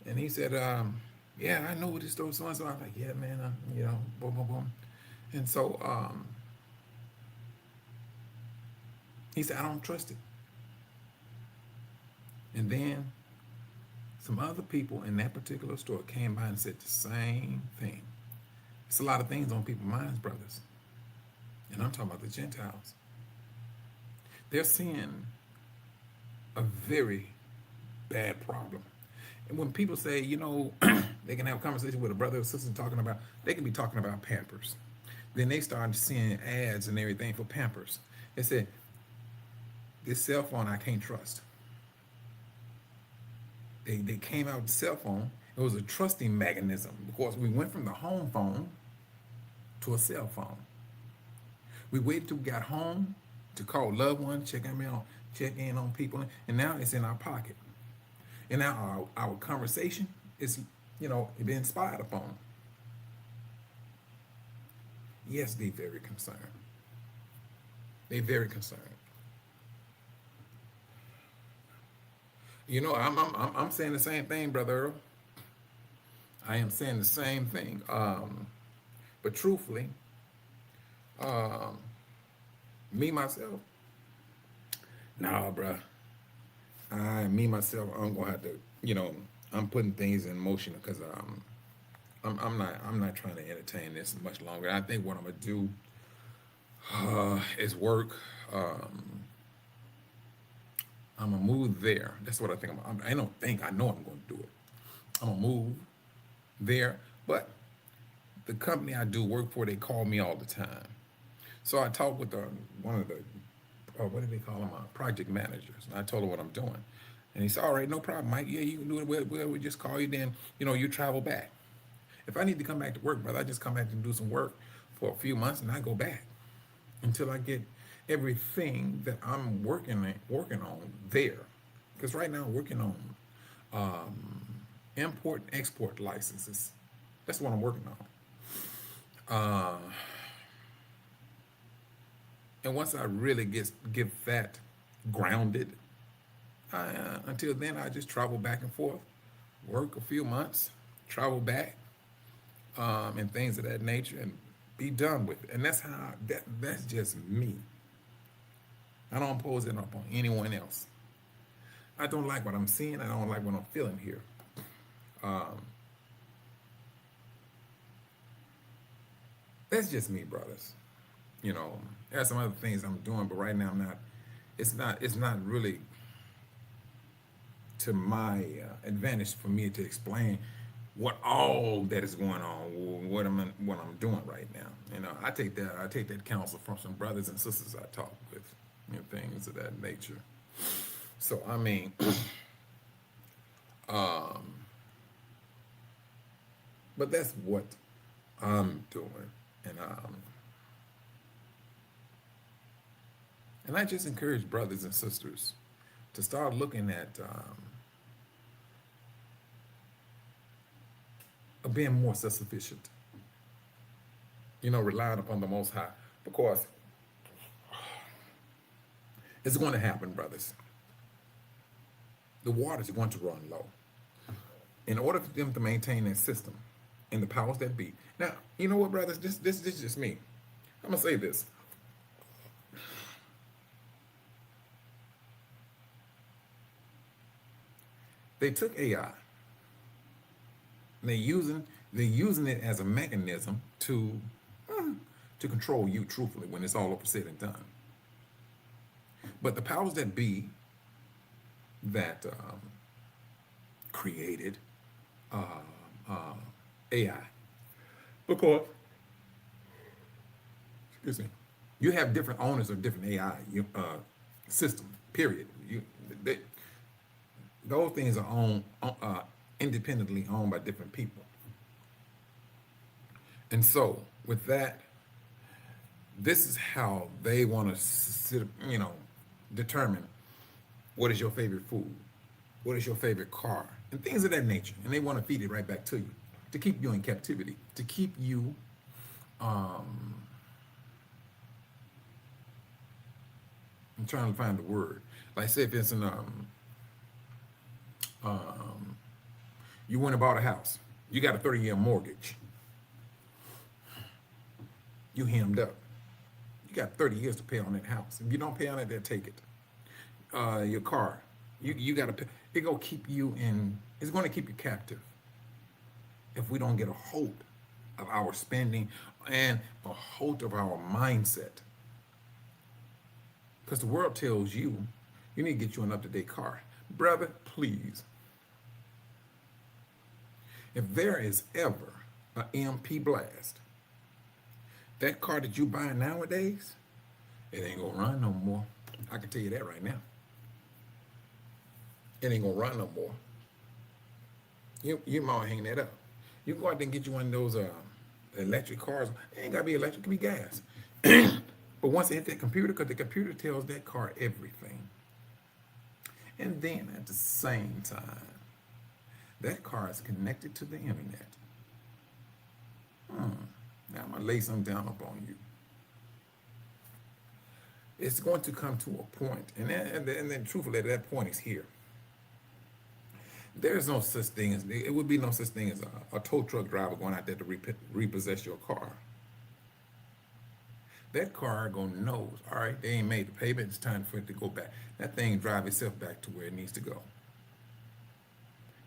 And he said, yeah, I know what this story so-and-so. I was like, yeah, man, boom, boom, boom. And so he said, I don't trust it. And then some other people in that particular store came by and said the same thing. It's a lot of things on people's minds, brothers. And I'm talking about the Gentiles. They're seeing a very bad problem. And when people say, you know, they can have a conversation with a brother or sister talking about, they can be talking about Pampers. Then they started seeing ads and everything for Pampers. They said, this cell phone I can't trust. They came out with the cell phone. It was a trusting mechanism because we went from the home phone to a cell phone. We waited till we got home to call loved ones, check in on people, and now it's in our pocket. And now our conversation is, you know, being spied upon. Yes, they're very concerned. They're very concerned. You know, I'm saying the same thing, Brother Earl. I am saying the same thing. But truthfully, me myself, nah, bruh. Me myself, I'm gonna have to, you know, I'm putting things in motion because I'm not trying to entertain this much longer. I think what I'm gonna do is work. I'm gonna move there. That's what I think. I know I'm gonna do it. I'm gonna move there, but the company I do work for, they call me all the time. So I talked with one of the, what do they call them, project managers. And I told her what I'm doing. And he said, all right, no problem, Mike. Yeah, you can do it. We'll just call you then, you know, you travel back. If I need to come back to work, brother, I just come back and do some work for a few months and I go back until I get everything that I'm working on there. Because right now I'm working on import and export licenses. That's what I'm working on. And once I really get that grounded, until then I just travel back and forth, work a few months, travel back, and things of that nature, and be done with it. And that's that's just me. I don't impose it upon anyone else. I don't like what I'm seeing. I don't like what I'm feeling here. That's just me, brothers. You know, there's some other things I'm doing, but right now I'm not. It's not really to my advantage for me to explain what all that is going on, what I'm doing right now. You know, I take that counsel from some brothers and sisters I talk with, you know, things of that nature. So I mean, but that's what I'm doing, and I just encourage brothers and sisters to start looking at being more self-sufficient. You know, relying upon the Most High, because it's going to happen, brothers. The waters are going to run low. In order for them to maintain that system and the powers that be. Now, you know what, brothers? This is just me. I'm gonna say this. They took AI. And they're using it as a mechanism to control you, truthfully, when it's all over said and done. But the powers that be that created AI, because, excuse me, you have different owners of different AI system. Period. Those things are owned independently owned by different people. And so, with that, this is how they want to, you know, determine what is your favorite food, what is your favorite car, and things of that nature. And they want to feed it right back to you, to keep you in captivity, to keep you I'm trying to find the word. Like, say if it's an you went and bought a house, you got a 30-year mortgage. You hemmed up. You got 30 years to pay on that house. If you don't pay on it, they'll take it. Your car, you got to pay. It's going to keep you in, it's going to keep you captive if we don't get a hold of our spending and a hold of our mindset. Because the world tells you, you need to get you an up-to-date car. Brother, please. If there is ever an MP blast, that car that you buy nowadays, it ain't gonna run no more. I can tell you that right now. It ain't gonna run no more. You might hang that up. You go out there and get you one of those electric cars. It ain't gotta be electric, it can be gas. But once it hit that computer, because the computer tells that car everything. And then at the same time, that car is connected to the internet. Now I'm gonna lay something down up on you. It's going to come to a point, and then truthfully, that point is here. There's no such thing as, it would be no such thing as a tow truck driver going out there to repossess your car. That car gonna know, all right, they ain't made the payment, it's time for it to go back. That thing drive itself back to where it needs to go.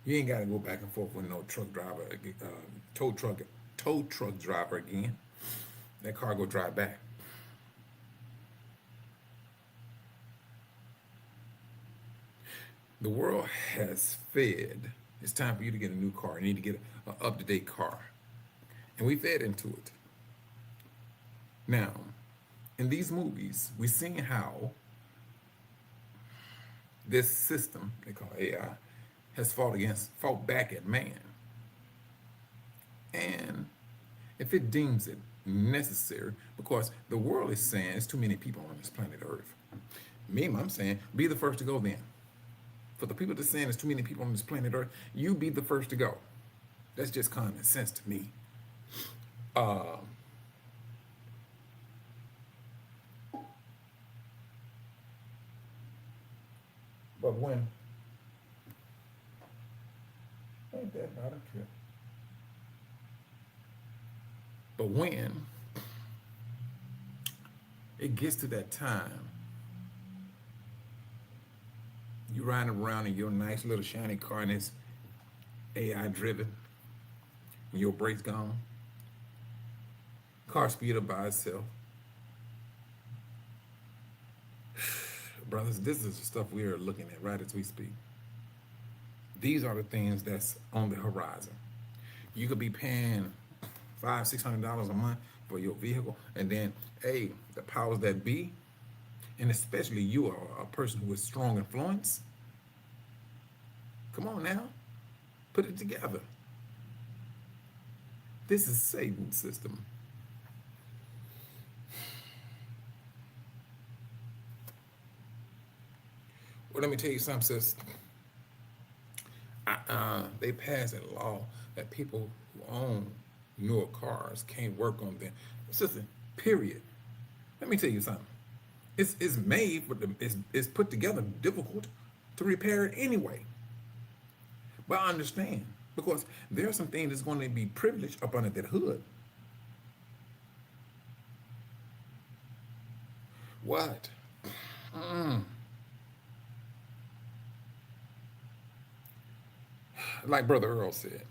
You ain't gotta go back and forth with no truck driver, tow truck driver again. That car go drive back. The world has fed. It's time for you to get a new car. You need to get an up-to-date car. And we fed into it. Now, in these movies, we're seeing how this system, they call AI, has fought back at man. And if it deems it necessary, because the world is saying there's too many people on this planet Earth. I'm saying, be the first to go then. For the people that are saying there's too many people on this planet Earth, you be the first to go. That's just common sense to me. But when, ain't that not a trip? But when it gets to that time, you riding around in your nice little shiny car and it's AI driven, and your brakes gone, car speed up by itself. Brothers, this is the stuff we are looking at right as we speak. These are the things that's on the horizon. You could be paying $500-600 a month for your vehicle, and then, hey, the powers that be, and especially you are a person with strong influence. Come on now, put it together. This is Satan's system. Well, let me tell you something, sis. They passed a law that people who own newer cars can't work on them. Sister, period. Let me tell you something. It's made, but it's put together difficult to repair it anyway. But I understand, because there are some things that's going to be privileged up under that hood. What? Like Brother Earl said,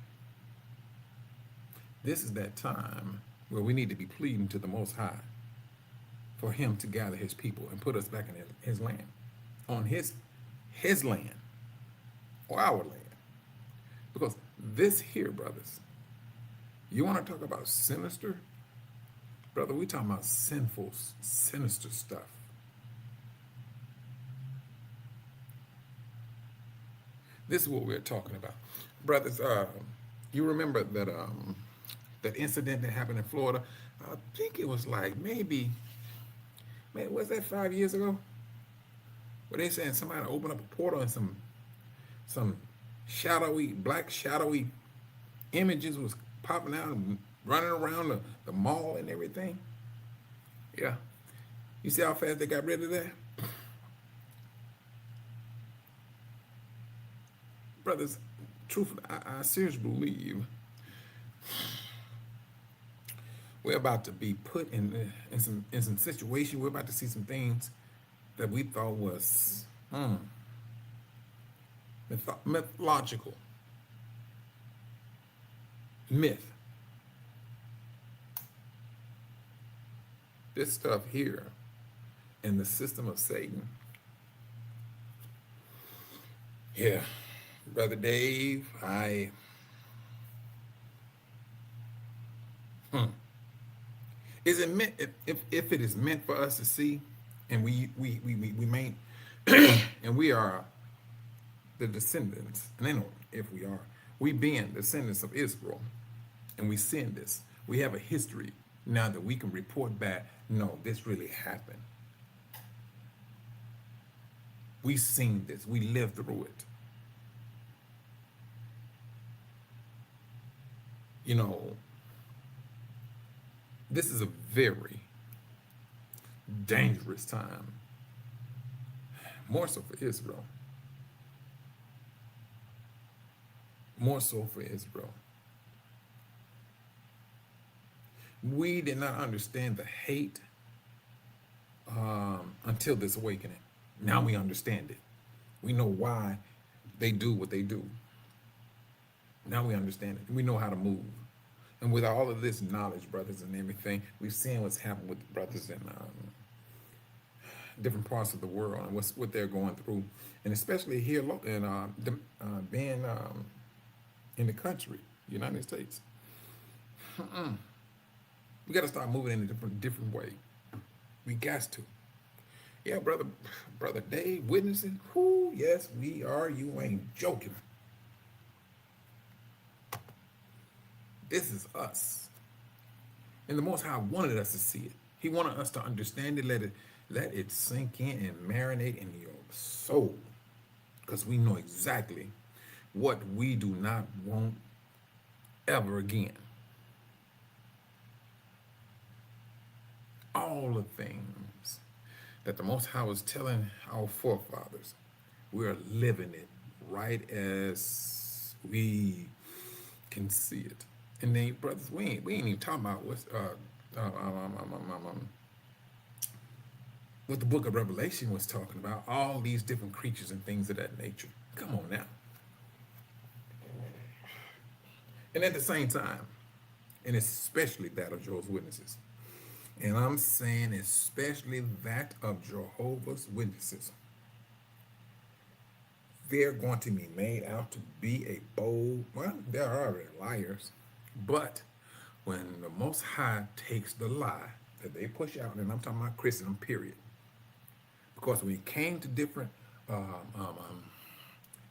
this is that time where we need to be pleading to the Most High for him to gather his people and put us back in his land, on his land, or our land. Because this here, brothers, you want to talk about sinister? Brother, we talking about sinful, sinister stuff. This is what we're talking about. Brothers, you remember that that incident that happened in Florida? I think it was like maybe, man, was that 5 years ago? Where they saying somebody opened up a portal and some shadowy, black shadowy images was popping out and running around the mall and everything. Yeah. You see how fast they got rid of that? Brothers, truthfully, I seriously believe We're about to be put in some situation. We're about to see some things that we thought was mythological, myth. This stuff here in the system of Satan. Yeah, Brother Dave, is it meant, if it is meant for us to see, and we main and we are the descendants, and they know if we being descendants of Israel, and we seen this, we have a history now that we can report back, no, this really happened. We seen this, we lived through it. You know, this is a very dangerous time, more so for Israel. More so for Israel. We did not understand the hate until this awakening. Now we understand it. We know why they do what they do. Now we understand it. We know how to move. And with all of this knowledge, brothers, and everything, we've seen what's happened with the brothers in different parts of the world and what they're going through. And especially here in being in the country, United States. We got to start moving in a different way. We got to. Yeah, brother Dave, witnessing. Whoo, yes, we are. You ain't joking. This is us. And the Most High wanted us to see it. He wanted us to understand it, let it sink in and marinate in your soul. Because we know exactly what we do not want ever again. All the things that the Most High was telling our forefathers, we are living it right as we can see it. And then, brothers, we ain't even talking about what the book of Revelation was talking about, all these different creatures and things of that nature. Come on now. And at the same time, and especially that of Jehovah's Witnesses, and I'm saying especially that of Jehovah's Witnesses, they're going to be made out to be a bold, well, they're already liars, but when the Most High takes the lie that they push out, and I'm talking about Christendom, period, because when it came to different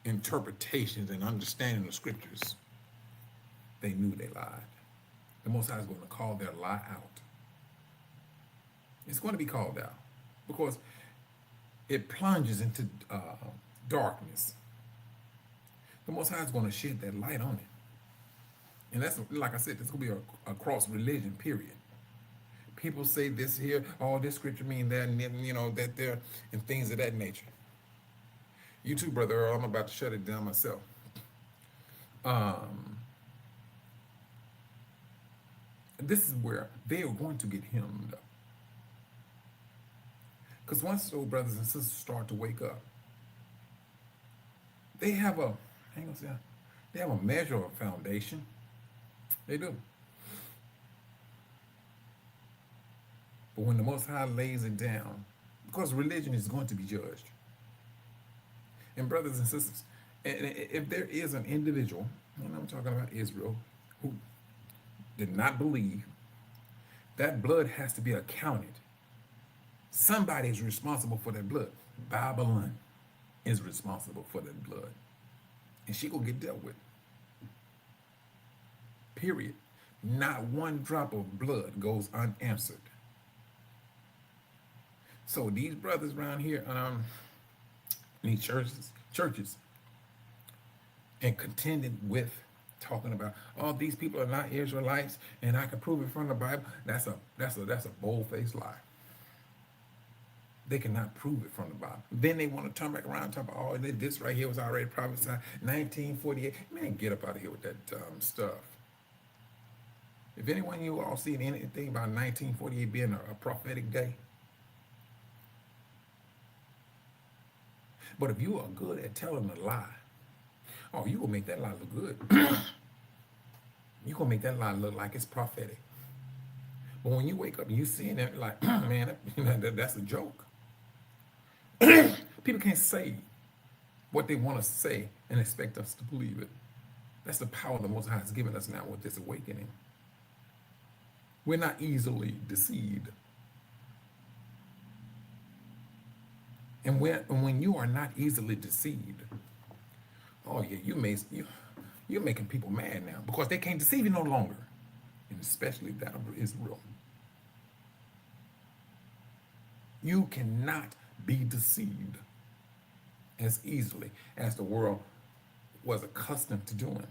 interpretations and understanding of scriptures, they knew they lied. The Most High is going to call their lie out. It's going to be called out because it plunges into darkness. The Most High is going to shed that light on it. And that's, like I said, it's going to be a cross religion, period. People say this here, oh, this scripture mean that, and you know, that there, and things of that nature. You too, Brother Earl, I'm about to shut it down myself. This is where they are going to get hemmed up. Because once those brothers and sisters start to wake up, they have a, I ain't gonna say, they have a measure of a foundation. They do. But when the Most High lays it down, because religion is going to be judged. And brothers and sisters, and if there is an individual, and I'm talking about Israel, who did not believe, that blood has to be accounted. Somebody is responsible for that blood. Babylon is responsible for that blood. And she gonna get dealt with. Period. Not one drop of blood goes unanswered. So these brothers around here, in these churches, and contending with talking about, oh, these people are not Israelites, and I can prove it from the Bible. That's a bold-faced lie. They cannot prove it from the Bible. Then they want to turn back around and talk about, oh, this right here was already prophesied 1948. Man, get up out of here with that stuff. If anyone of you all seen anything about 1948 being a prophetic day, but if you are good at telling a lie, oh, you gonna make that lie look good. You gonna make that lie look like it's prophetic. But when you wake up and you seeing it, like, man, that's a joke. People can't say what they want to say and expect us to believe it. That's the power the Most High has given us now with this awakening. We're not easily deceived. And when you are not easily deceived, oh yeah, you're making people mad now because they can't deceive you no longer, and especially that of Israel. You cannot be deceived as easily as the world was accustomed to doing.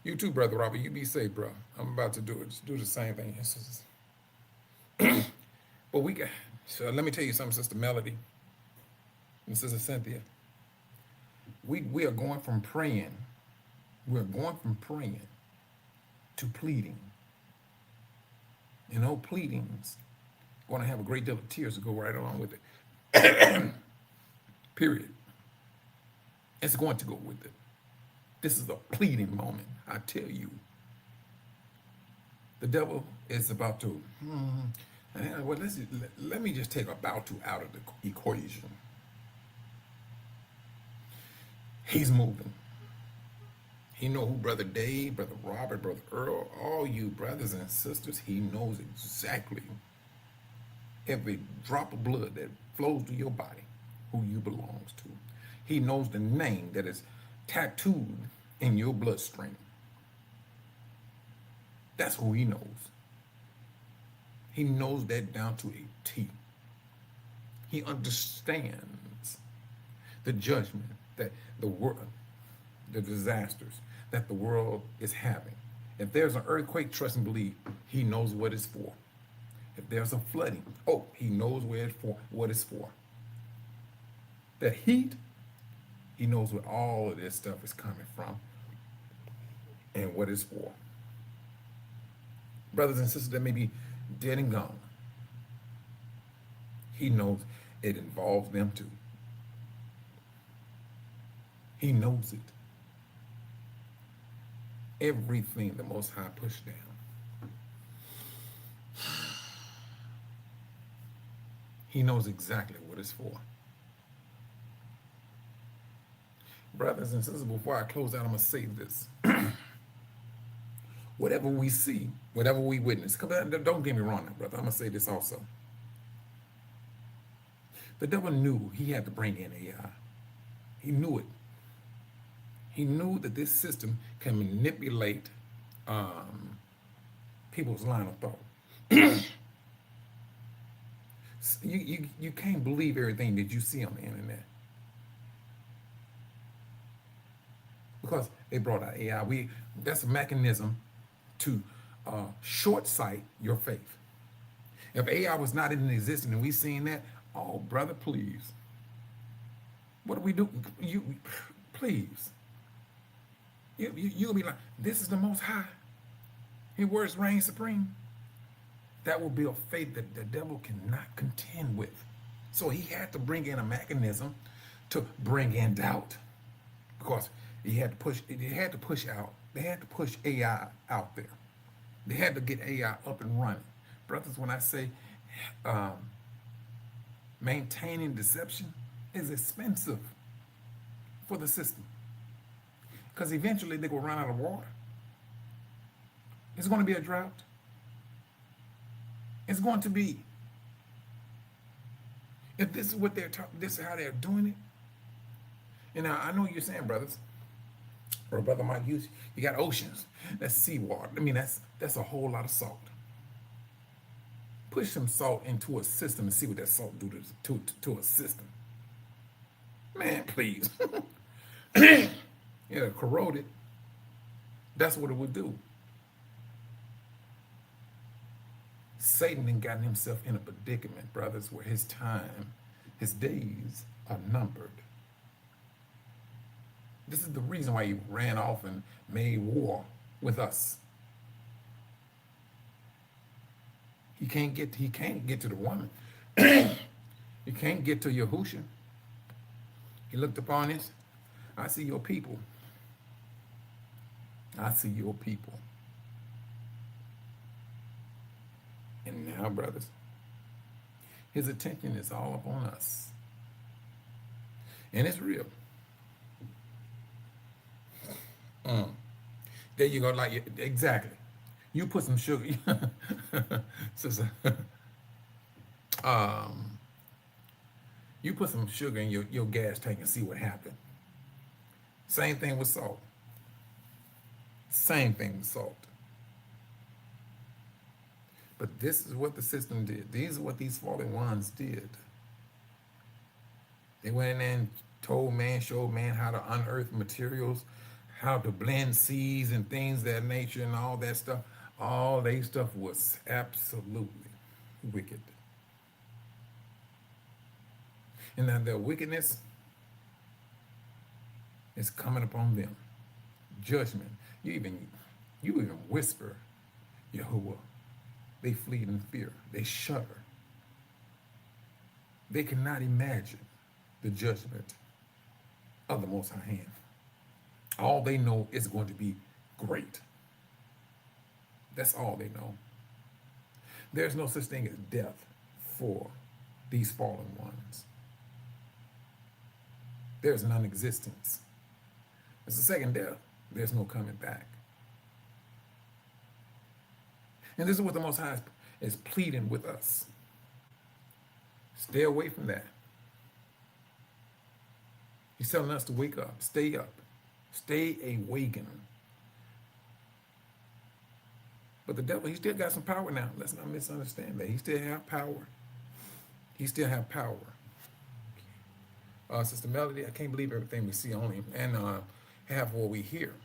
You too, Brother Robert. You be safe, bro. I'm about to do it. Just do the same thing. But so let me tell you something, Sister Melody and Sister Cynthia. We are going from praying. We're going from praying to pleading. And those pleadings going to have a great deal of tears to go right along with it. Period. It's going to go with it. This is a pleading moment, I tell you. The devil is about to, well, let me just take about to out of the equation. He's moving. He know who Brother Dave, Brother Robert, Brother Earl, all you brothers and sisters, he knows exactly every drop of blood that flows through your body, who you belongs to. He knows the name that is tattooed in your bloodstream. That's who he knows. He knows that down to a T. He understands the judgment that the world, the disasters that the world is having. If there's an earthquake, trust and believe, he knows what it's for. If there's a flooding, he knows what it's for. That heat, he knows where all of this stuff is coming from and what it's for. Brothers and sisters that may be dead and gone, he knows it involves them too. He knows it. Everything the Most High pushed down. He knows exactly what it's for. Brothers and sisters, before I close out, I'm going to say this. Whatever we see, whatever we witness, don't get me wrong now, brother. I'm going to say this also. The devil knew he had to bring in AI. He knew it. He knew that this system can manipulate people's line of thought. You can't believe everything that you see on the internet. Because they brought out AI. That's a mechanism to short-sight your faith. If AI was not in existence and we seen that, oh, brother, please. What do we do? Please. You'll be like, this is the Most High. His words reign supreme. That will be a faith that the devil cannot contend with. So he had to bring in a mechanism to bring in doubt. Because they had to push AI out there. They had to get AI up and running. Brothers, when I say maintaining deception is expensive for the system. Because eventually they're going to run out of water. It's going to be a drought. It's going to be. If this is what they're talking, this is how they're doing it. And I know you're saying, brothers, or Brother Mike, you got oceans. That's seawater. I mean, that's a whole lot of salt. Push some salt into a system and see what that salt do to a system. Man, please. It'll corrode it. That's what it would do. Satan had gotten himself in a predicament, brothers, where his days are numbered. This is the reason why he ran off and made war with us. He can't get to the woman. He can't get to Yahusha. He looked upon this. I see your people. I see your people. And now, brothers, his attention is all upon us. And it's real. There you go, like, exactly. You put some sugar, sister, you put some sugar in your gas tank and see what happened. Same thing with salt. Same thing with salt. But this is what the system did. These are what these fallen ones did. They went in there and told man, showed man how to unearth materials, how to blend seeds and things of that nature and all that stuff. All that stuff was absolutely wicked. And now their wickedness is coming upon them. Judgment. You even whisper, Yahuwah. They flee in fear. They shudder. They cannot imagine the judgment of the Most High Hand. All they know is going to be great. That's all they know. There's no such thing as death for these fallen ones. There's non-existence. It's the second death. There's no coming back. And this is what the Most High is pleading with us. Stay away from that. He's telling us to wake up, stay awakened. But the devil, he still got some power now. Let's not misunderstand that. He still have power. He still have power. Sister Melody, I can't believe everything we see on him and have what we hear.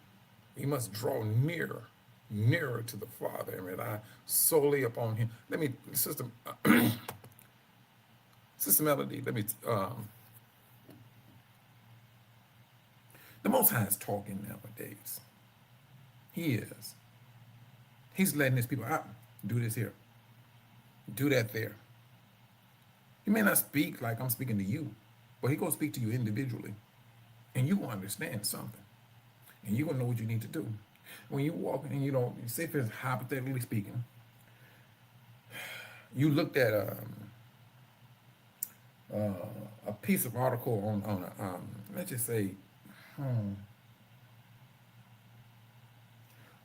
We must draw nearer to the Father and rely solely upon him. Let me, Sister Melody, let me, the Most High is talking nowadays. He is. He's letting his people out. Do this here. Do that there. He may not speak like I'm speaking to you, but he gonna speak to you individually. And you gonna understand something. And you gonna know what you need to do. When you walk and you don't, say for instance, hypothetically speaking, you looked at a piece of article on let's just say,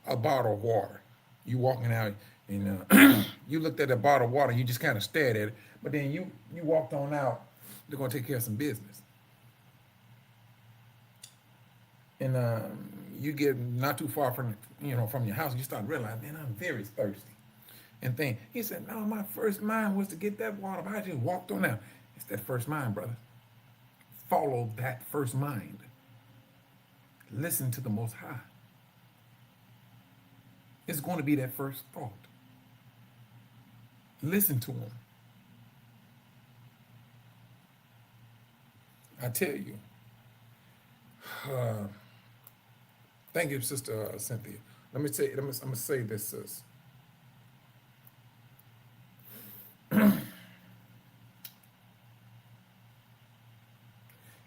a bottle of water. You walking out and you looked at a bottle of water, you just kind of stared at it, but then you walked on out, they're gonna take care of some business. And you get not too far from your house, you start realizing, man, I'm very thirsty. And then he said, no, my first mind was to get that water, but I just walked on out. It's that first mind, brother. Follow that first mind. Listen to the Most High. It's going to be that first thought. Listen to him. I tell you. Thank you, Sister Cynthia. I'm gonna say this, sis.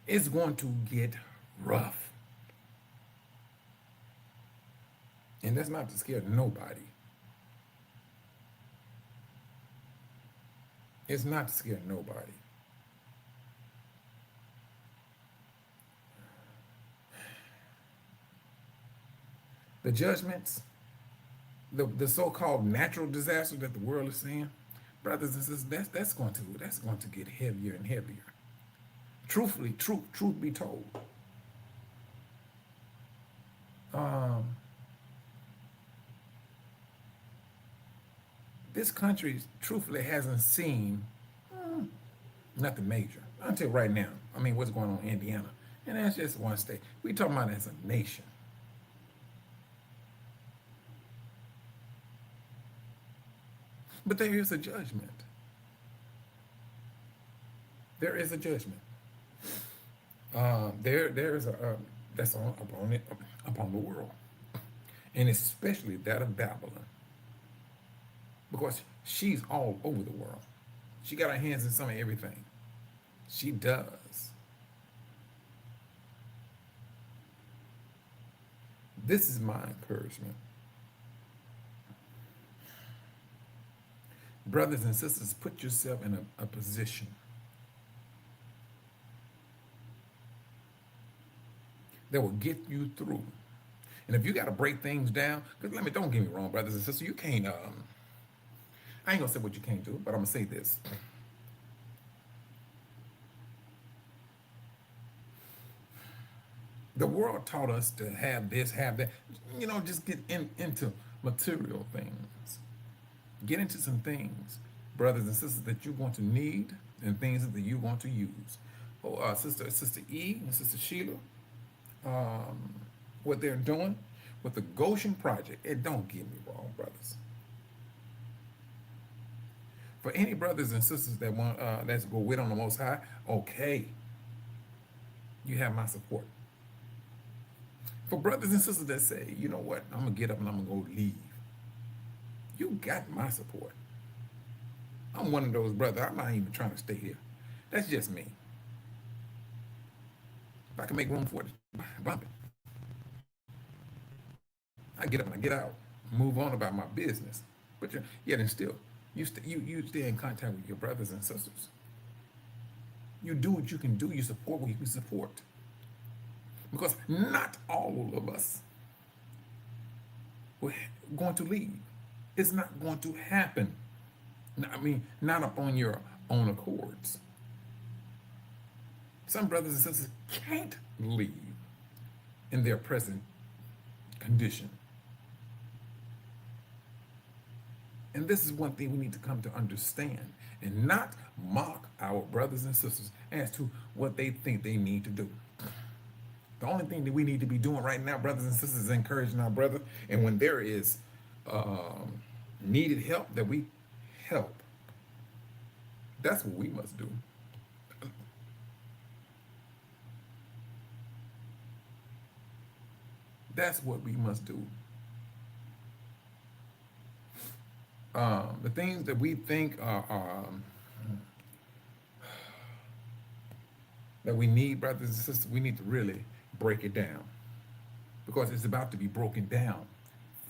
It's going to get rough. And that's not to scare nobody. It's not to scare nobody. The judgments, the so-called natural disaster that the world is seeing, brothers and sisters, that's going to get heavier and heavier. Truthfully, truth be told. This country truthfully hasn't seen nothing major until right now. I mean, what's going on in Indiana? And that's just one state. We're talking about as a nation. But there is a judgment. There is a judgment. There is that's on upon the world, and especially that of Babylon, because she's all over the world. She got her hands in some of everything. She does. This is my encouragement. Brothers and sisters, put yourself in a position that will get you through. And if you got to break things down, because don't get me wrong, brothers and sisters, you can't, I ain't gonna say what you can't do, but I'm gonna say this. The world taught us to have this, have that, just get into material things. Get into some things, brothers and sisters, that you're going to need and things that you're going to use. Sister E and Sister Sheila, what they're doing with the Goshen Project, it don't get me wrong, brothers. For any brothers and sisters that want that's go wait on the Most High, okay, you have my support. For brothers and sisters that say, you know what, I'm gonna get up and I'm gonna go leave, you got my support. I'm one of those brothers. I'm not even trying to stay here. That's just me. If I can make room for it, bump it. I get up and I get out, move on about my business. But yet and still, you stay in contact with your brothers and sisters. You do what you can do. You support what you can support. Because not all of us we're going to leave. It's not going to happen. Not upon your own accords. Some brothers and sisters can't leave in their present condition. And this is one thing we need to come to understand and not mock our brothers and sisters as to what they think they need to do. The only thing that we need to be doing right now, brothers and sisters, is encouraging our brother. And when there is needed help, that we help. That's what we must do. That's what we must do. The things that we think are that we need, brothers and sisters, we need to really break it down, because it's about to be broken down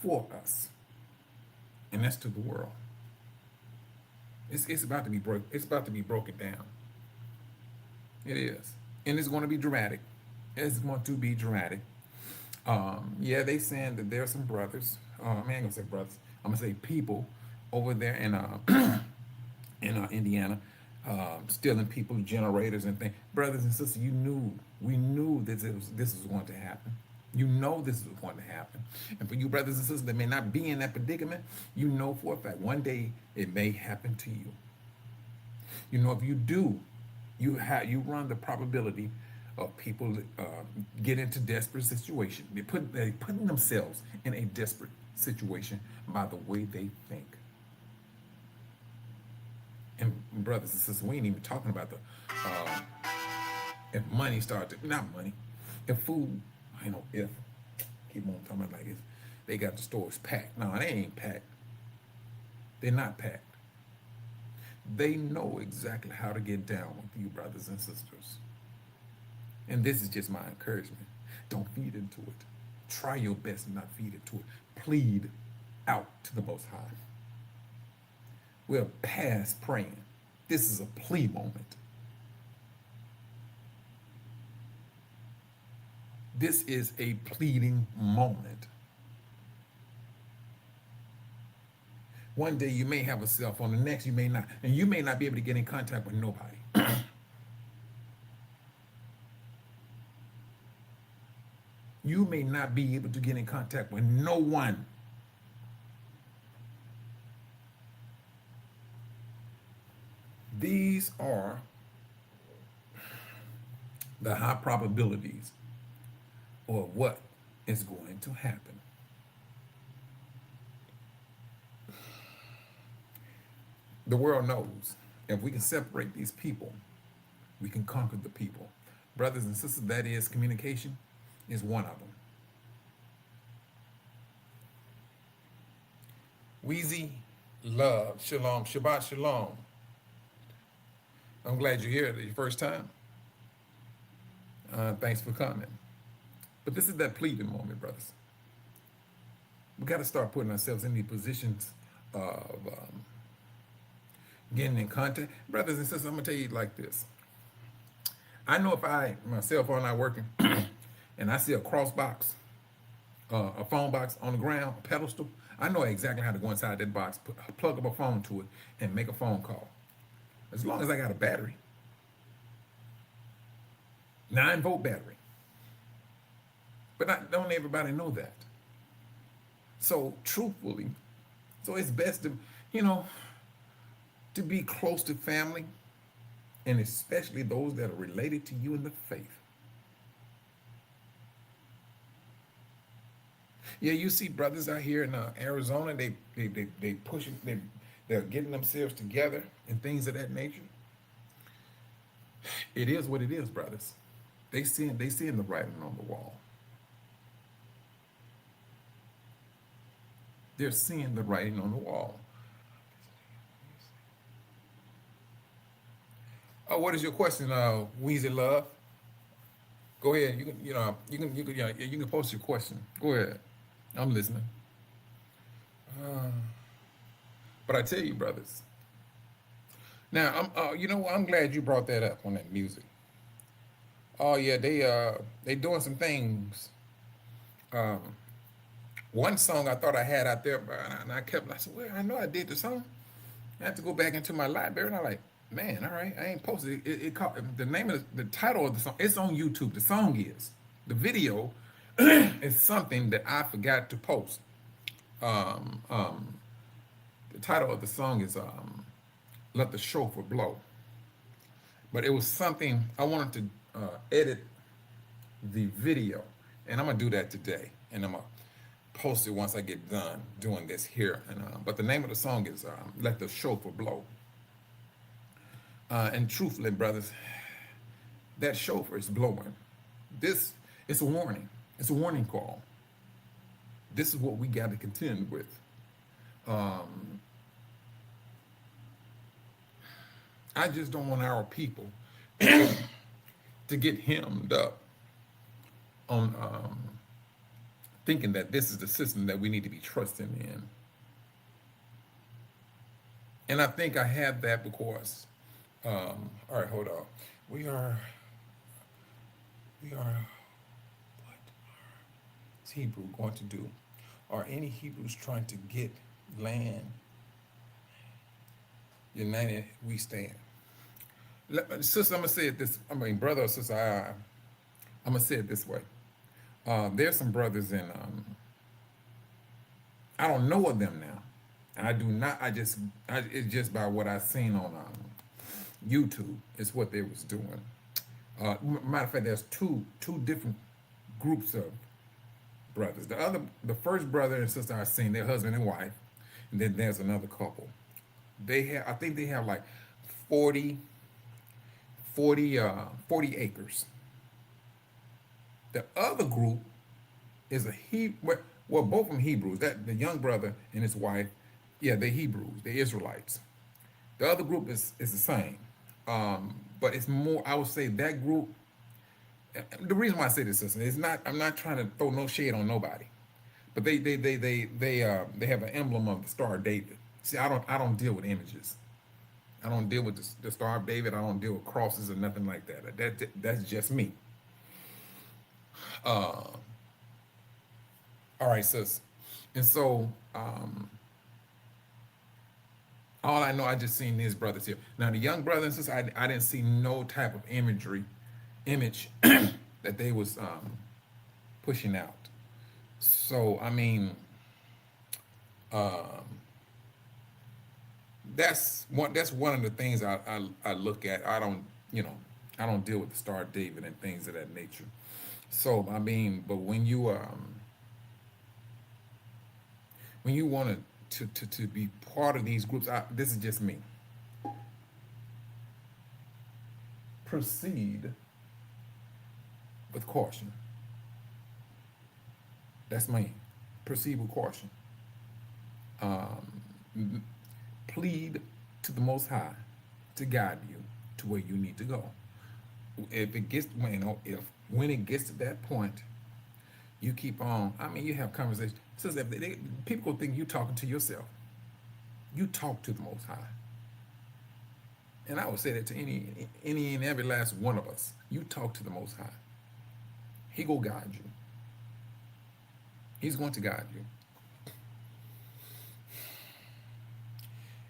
for us, and that's to the world. It's about to be broken down. It is, and it's going to be dramatic. It's going to be dramatic. Yeah, they saying that there are some brothers. I ain't gonna say brothers. I'm gonna say people over there in Indiana, stealing people generators and things. Brothers and sisters, we knew that this was going to happen. You know this was going to happen. And for you brothers and sisters that may not be in that predicament, you know for a fact one day it may happen to you. You know, if you do, you run the probability of people get into desperate situation. They're putting themselves in a desperate situation by the way they think. And brothers and sisters, we ain't even talking about the if money starts to, not money, if food, keep on talking about like this, they got the stores packed. No, they ain't packed. They're not packed. They know exactly how to get down with you, brothers and sisters. And this is just my encouragement. Don't feed into it. Try your best to not feed into it. Plead out to the Most High. We're past praying. This is a plea moment. This is a pleading moment. One day you may have a cell phone, the next you may not. And you may not be able to get in contact with nobody. You may not be able to get in contact with no one. These are the high probabilities of what is going to happen. The world knows if we can separate these people, we can conquer the people. Brothers and sisters, that is communication. is one of them. Wheezy Love, Shalom, Shabbat Shalom. I'm glad you're here. Your first time. Thanks for coming. But this is that pleading moment, brothers. We got to start putting ourselves in these positions of getting in contact. Brothers and sisters, I'm going to tell you like this. I know if my cell phone not working, and I see a cross box, a phone box on the ground, a pedestal, I know exactly how to go inside that box, plug up a phone to it, and make a phone call. As long as I got a battery. 9-volt battery. But don't everybody know that? So truthfully, so it's best to, to be close to family, and especially those that are related to you in the faith. Yeah, you see brothers out here in Arizona, they pushing, they're getting themselves together and things of that nature. It is what it is, brothers. They seeing the writing on the wall. They're seeing the writing on the wall. Oh, what is your question, Weezy Love? Go ahead. You can post your question. Go ahead. I'm listening. But I tell you, brothers. Now, I'm glad you brought that up on that music. Oh yeah, they doing some things. One song I thought I had out there, and I said, well, I know I did the song. I have to go back into my library, and I'm like, man, all right, I ain't posted it. The name of the title of the song, it's on YouTube. The song is. The video is something that I forgot to post. The title of the song is Let the Chauffeur Blow. But it was something I wanted to edit the video, and I'm gonna do that today, and I'm gonna post it once I get done doing this here. And but the name of the song is Let the Chauffeur Blow. And truthfully, brothers, that chauffeur is blowing. It's a warning. It's a warning call. This is what we got to contend with. I just don't want our people to get hemmed up on thinking that this is the system that we need to be trusting in. And I think I have that because, all right, hold on. We are, what is Hebrew going to do? Are any Hebrews trying to get land? United we stand. Sister, I'm going to say it this, brother or sister, I'm going to say it this way. There's some brothers in, I don't know of them now. I do not, it's just by what I've seen on YouTube, is what they was doing. Matter of fact, there's two different groups of brothers. The first brother and sister I've seen, they're husband and wife, and then there's another couple. I think they have like 40 acres. The other group is well, both of them Hebrews. That the young brother and his wife, yeah, they're Hebrews, they're Israelites. The other group is the same, but it's more. I would say that group. The reason why I say this is not. I'm not trying to throw no shade on nobody, but they have an emblem of the Star of David. See, I don't deal with images. I don't deal with the Star of David. I don't deal with crosses or nothing like that. That's just me. All right, sis. And so, all I know, I just seen these brothers here. Now, the young brothers and sisters, I didn't see no type of image that they was pushing out. So, I mean, that's one of the things I look at. I don't deal with the Star of David and things of that nature. So, I mean, but when you want to be part of these groups, this is just me. Proceed with caution. That's me. Proceed with caution. Plead to the Most High to guide you to where you need to go. If it gets, when it gets to that point, you keep on. I mean, you have conversations. So people think you talking to yourself. You talk to the Most High. And I would say that to any and every last one of us. You talk to the Most High. He will guide you. He's going to guide you.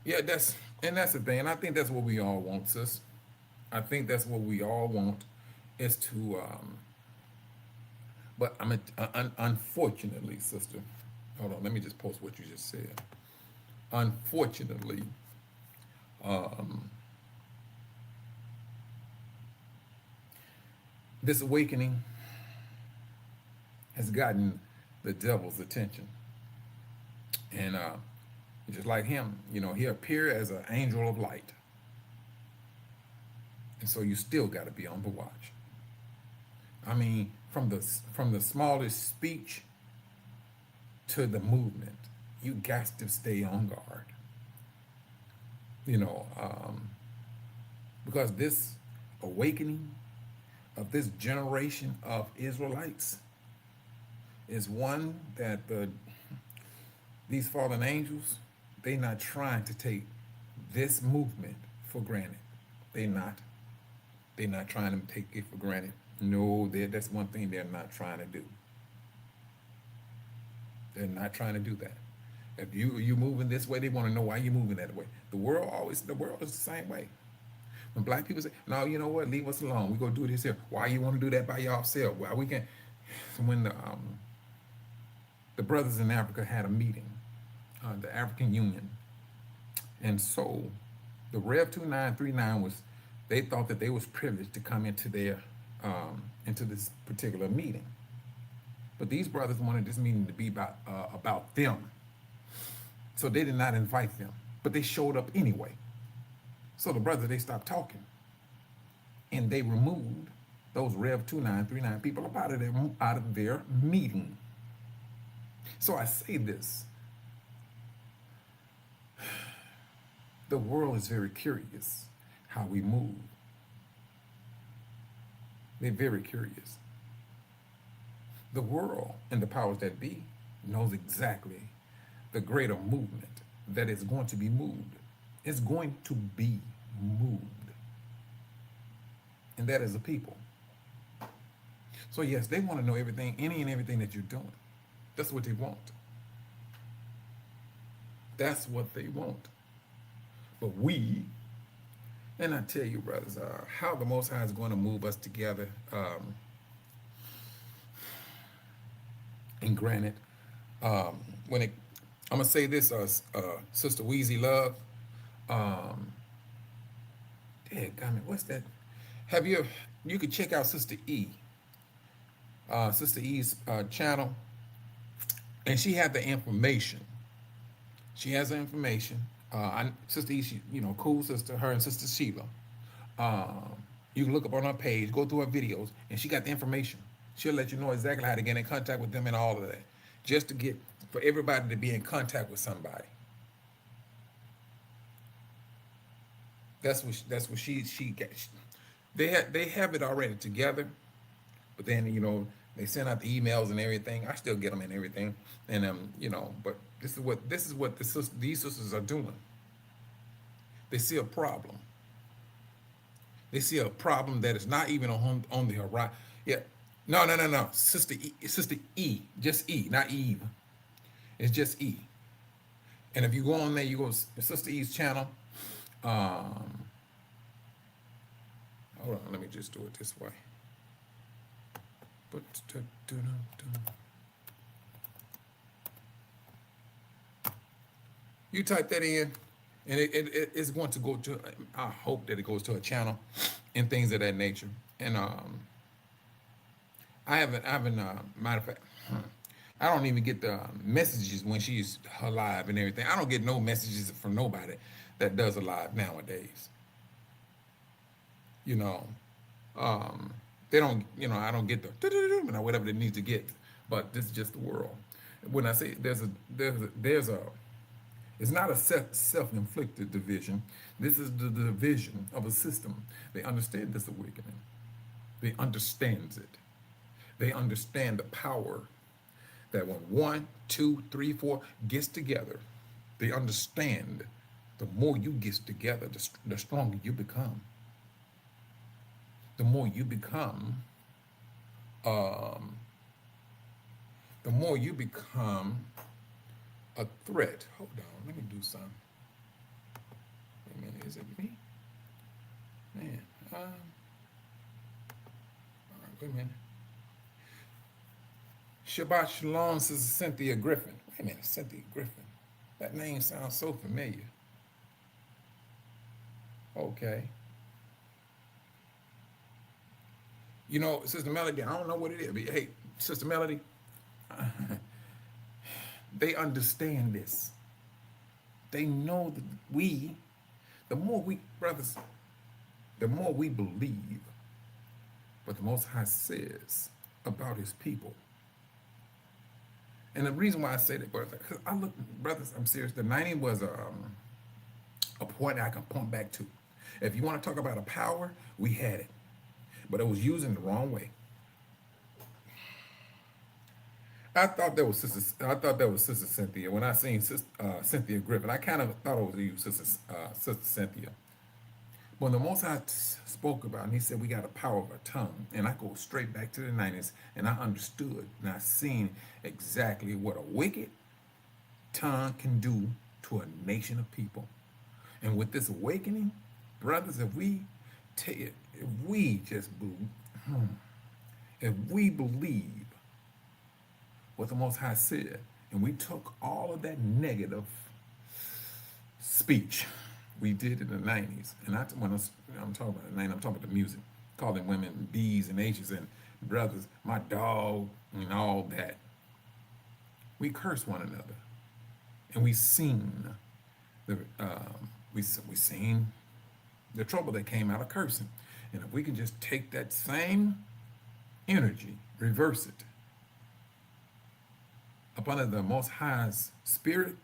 Yeah, that's the thing. And I think that's what we all want, sis. I think that's what we all want is to, but unfortunately, sister, hold on, let me just post what you just said. Unfortunately, this awakening has gotten the devil's attention. And just like him, he appeared as an angel of light. And so you still got to be on the watch. I mean, from the smallest speech to the movement, you got to stay on guard. Because this awakening of this generation of Israelites is one that these fallen angels, they're not trying to take this movement for granted. They're not trying to take it for granted. No, that's one thing they're not trying to do. They're not trying to do that. If you moving this way, they want to know why you're moving that way. The world is the same way. When black people say, no, you know what, leave us alone. We're going to do this here. Why you want to do that by yourself? Why we can? When the brothers in Africa had a meeting, the African Union, and so the Rev 2939 they thought that they was privileged to come into this particular meeting. But these brothers wanted this meeting to be about them. So they did not invite them, but they showed up anyway. So the brothers, they stopped talking. And they removed those Rev 2939 people up out of their meeting. So I say this. The world is very curious how we move. They're very curious. The world and the powers that be knows exactly the greater movement that is going to be moved. It's going to be moved. And that is the people. So yes, they want to know everything, any and everything that you're doing. That's what they want. That's what they want. But and I tell you, brothers, how the Most High is going to move us together. And granted, I'm gonna say this, Sister Weezy Love. What's that? You could check out Sister E. Sister E's channel, and she had the information. She has the information. Sister E, cool sister, her and Sister Sheila. You can look up on her page, go through her videos, and she got the information. She'll let you know exactly how to get in contact with them and all of that. Just for everybody to be in contact with somebody. That's what she got. They have it already together, but then they send out the emails and everything. I still get them and everything, and but this is what these sisters are doing. They see a problem. They see a problem that is not even on the horizon. Yeah, no. Sister E, just E, not Eve. It's just E. And if you go on there, you go to Sister E's channel. Hold on, let me just do it this way. You type that in, and it's going to go to, I hope that it goes to a channel and things of that nature. And I haven't matter of fact, I don't even get the messages when she's live and everything. I don't get no messages from nobody that does a live nowadays. They don't, I don't get the whatever they need to get. but this is just the world. When I say it's not a self-inflicted division. This is the division of a system. They understand this awakening. They understand it. They understand the power that when 1, 2, 3, 4 gets together, they understand the more you get together, the stronger you become. The more you become, the more you become a threat. Hold on, let me do something. Wait a minute, is it me? Man, all right, wait a minute. Shabbat Shalom, Sister Cynthia Griffin. Wait a minute, Cynthia Griffin. That name sounds so familiar. Okay. You know, Sister Melody, I don't know what it is, but hey, Sister Melody, they understand this. They know that the more we, brothers, the more we believe what the Most High says about his people. And the reason why I say that, because I look, brothers, I'm serious, the 90s was a point I can point back to. If you want to talk about a power, we had it, but it was used in the wrong way. I thought that was Sister Cynthia. When I seen Cynthia Griffin, I kind of thought it was you, Sister Cynthia. When the Most High spoke about, and he said we got a power of a tongue, and I go straight back to the 90s, and I understood, and I seen exactly what a wicked tongue can do to a nation of people. And with this awakening, brothers, if we believe what the Most High said, and we took all of that negative speech we did in the 90s, and when I'm talking about the 90s, I'm talking about the music, calling women B's and H's and brothers, my dog, and all that. We curse one another, and we seen the trouble that came out of cursing. And if we can just take that same energy, reverse it up under the Most High's spirit,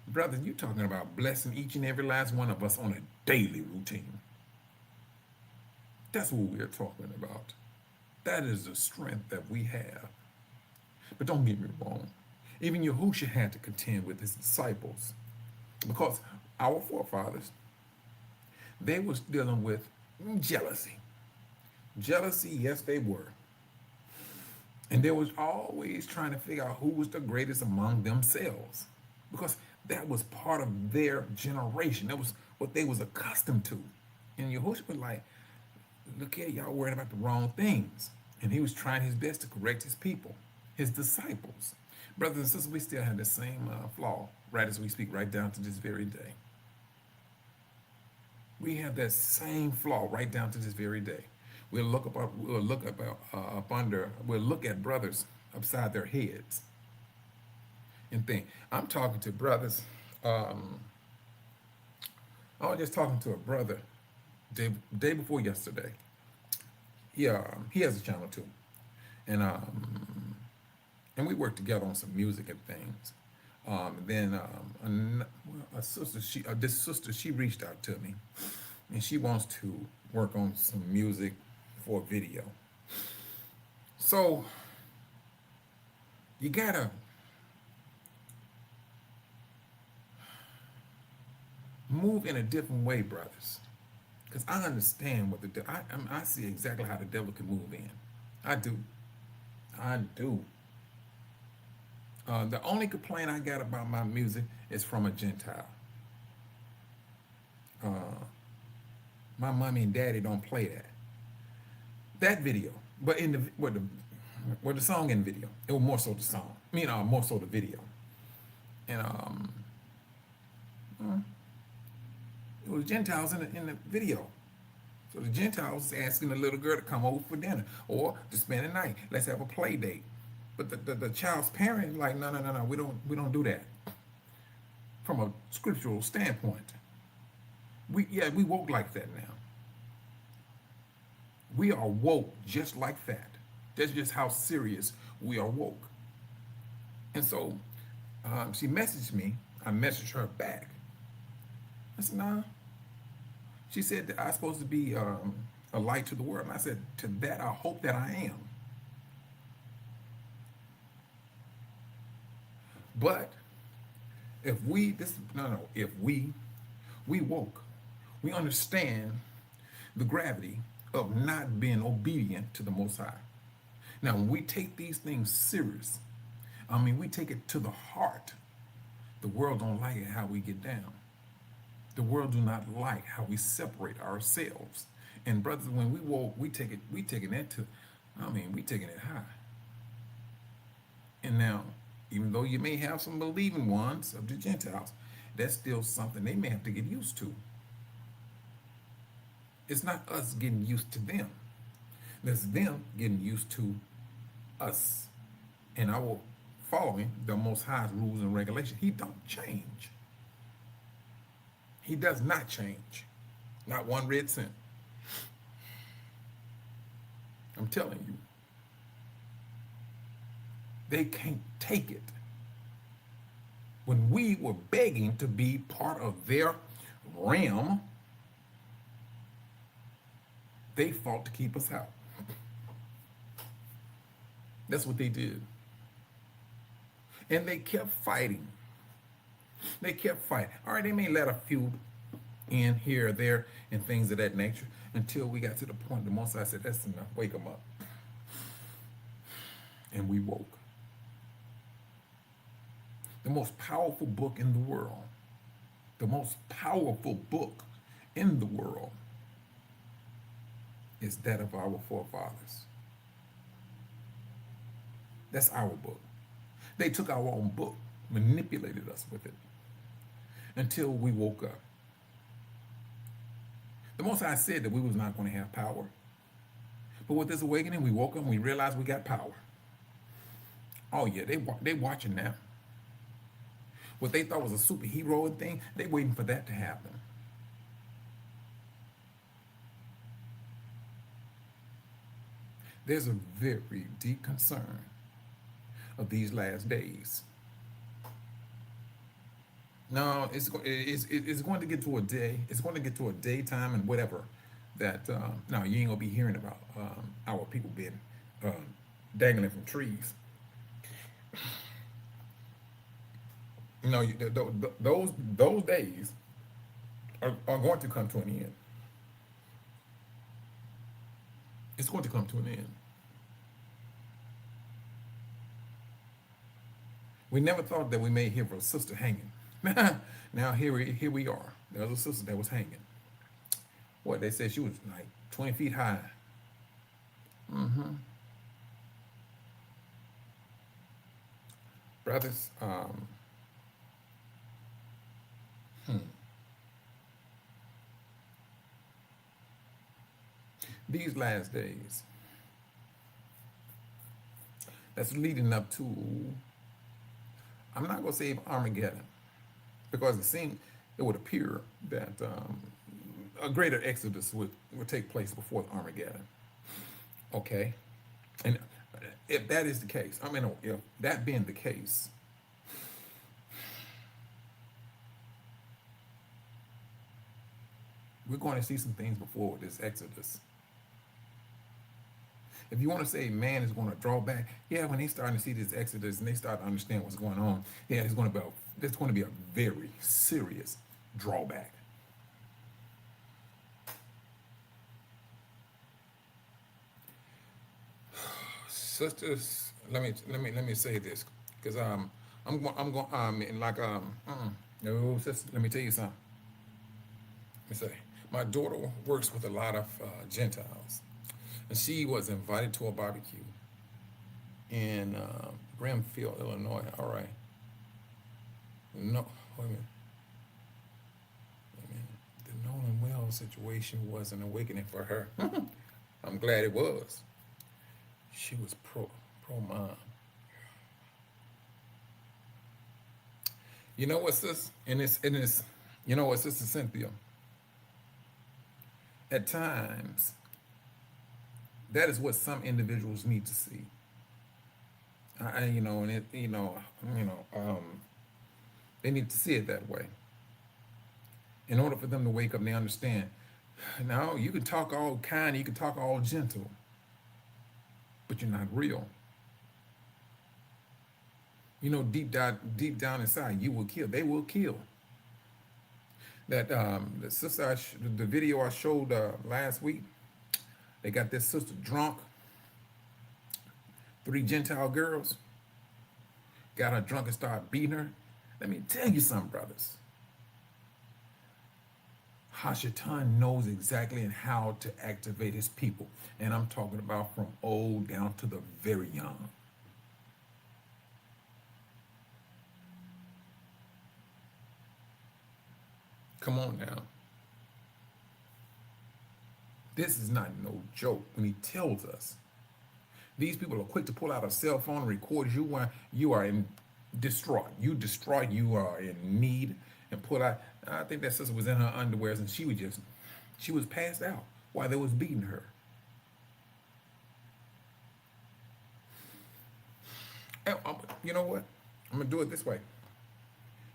brother, you're talking about blessing each and every last one of us on a daily routine. That's what we're talking about. That is the strength that we have. But don't get me wrong. Even Yahushua had to contend with his disciples, because our forefathers, they was dealing with jealousy. Jealousy, yes, they were. And they was always trying to figure out who was the greatest among themselves, because that was part of their generation. That was what they was accustomed to. And Yahushua was like, look here, y'all worried about the wrong things. And he was trying his best to correct his people, his disciples. Brothers and sisters, we still have the same flaw, right as we speak, right down to this very day. We have that same flaw right down to this very day. We'll look at brothers upside their heads and think. I'm talking to brothers. I was just talking to a brother day before yesterday. He has a channel too, and we work together on some music and things. This sister, she reached out to me, and she wants to work on some music for a video. So you gotta move in a different way, brothers, because I understand what I see exactly how the devil can move in. I do. The only complaint I got about my music is from a Gentile. My mommy and daddy don't play that video, but the song in the video, it was more so the song. More so the video, and it was Gentiles in the video. So the Gentiles was asking the little girl to come over for dinner or to spend the night. Let's have a play date. But the child's parent like, no, we don't do that. From a scriptural standpoint, we woke like that now. We are woke just like that. That's just how serious we are woke. And so she messaged me. I messaged her back. I said, nah. She said that I'm supposed to be a light to the world. And I said, to that, I hope that I am. But if we woke, we understand the gravity of not being obedient to the Most High. Now, when we take these things serious, I mean, we take it to the heart. The world don't like it how we get down. The world do not like how we separate ourselves. And brothers, when we woke, we taking that to, we taking it high. And now, even though you may have some believing ones of the Gentiles, that's still something they may have to get used to. It's not us getting used to them. It's them getting used to us and our following the Most High's rules and regulations. He don't change. He does not change. Not one red cent. I'm telling you. They can't take it. When we were begging to be part of their realm, they fought to keep us out. That's what they did. And they kept fighting. They kept fighting. All right, they may let a few in here or there and things of that nature until we got to the point the Most High said, that's enough, wake them up. And we woke. The most powerful book in the world, the most powerful book in the world is that of our forefathers. That's our book. They took our own book, manipulated us with it until we woke up. The Most High said that we was not going to have power. But with this awakening, we woke up and we realized we got power. Oh yeah, they watching now. What they thought was a superhero thing, they waiting for that to happen. There's a very deep concern of these last days. No, it's going to get to a day. It's going to get to a daytime and whatever that no, you ain't gonna be hearing about our people being dangling from trees. No, those days are going to come to an end. It's going to come to an end. We never thought that we may hear of a sister hanging. Now here we are. There was a sister that was hanging. What, they said she was like 20 feet high. Brothers, these last days, that's leading up to, I'm not going to say Armageddon, because it would appear that a greater exodus would take place before Armageddon. Okay? And if that is the case, if that being the case, we're going to see some things before this exodus. If you want to say man is going to draw back, yeah, when they starting to see this exodus and they start to understand what's going on, yeah, there's going to be a very serious drawback. Sisters, let me say this, because no, sister, let me tell you something. Let me say, my daughter works with a lot of Gentiles. And she was invited to a barbecue in Brimfield, Illinois. All right. No, wait a minute. The Nolan Wells situation was an awakening for her. I'm glad it was. She was pro-mom. You know what, sis? You know what, Sister Cynthia? At times, that is what some individuals need to see. You know, and they need to see it that way. In order for them to wake up and they understand, now you can talk all kind, you can talk all gentle, but you're not real. You know, deep down inside, you will kill. They will kill. That the sister, the video I showed last week, they got this sister drunk. 3 Gentile girls got her drunk and started beating her. Let me tell you something, brothers. Hashatan knows exactly and how to activate his people. And I'm talking about from old down to the very young. Come on now. This is not no joke when he tells us. These people are quick to pull out a cell phone and record you when you are in distraught. You are in need, and pull out. I think that sister was in her underwears and she was passed out while they was beating her. And, you know what? I'm gonna do it this way.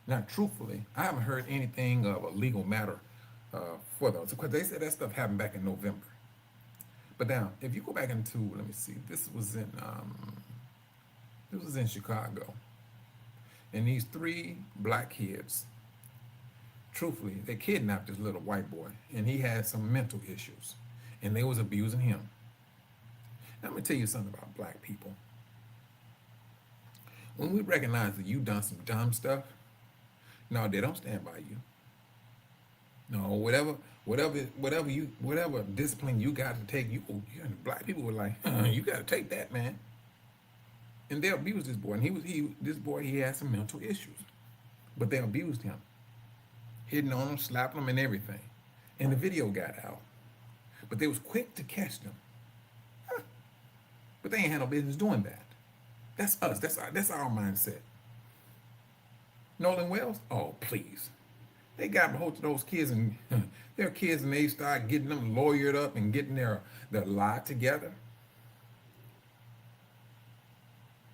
Now, truthfully, I haven't heard anything of a legal matter for those, because they said that stuff happened back in November. But now, if you go back into, let me see, this was in Chicago, and these 3 black kids, truthfully, they kidnapped this little white boy, and he had some mental issues, and they was abusing him. Now, let me tell you something about black people. When we recognize that you done some dumb stuff, no, they don't stand by you. No, whatever discipline you got to take, black people were like, you got to take that, man. And they abused this boy, and he had some mental issues, but they abused him, hitting on him, slapping him, and everything. And the video got out, but they was quick to catch them. But they ain't had no business doing that. That's us. That's our mindset. Nolan Wells, oh please. They got a hold of those kids, and they're kids, and they start getting them lawyered up and getting their lie together.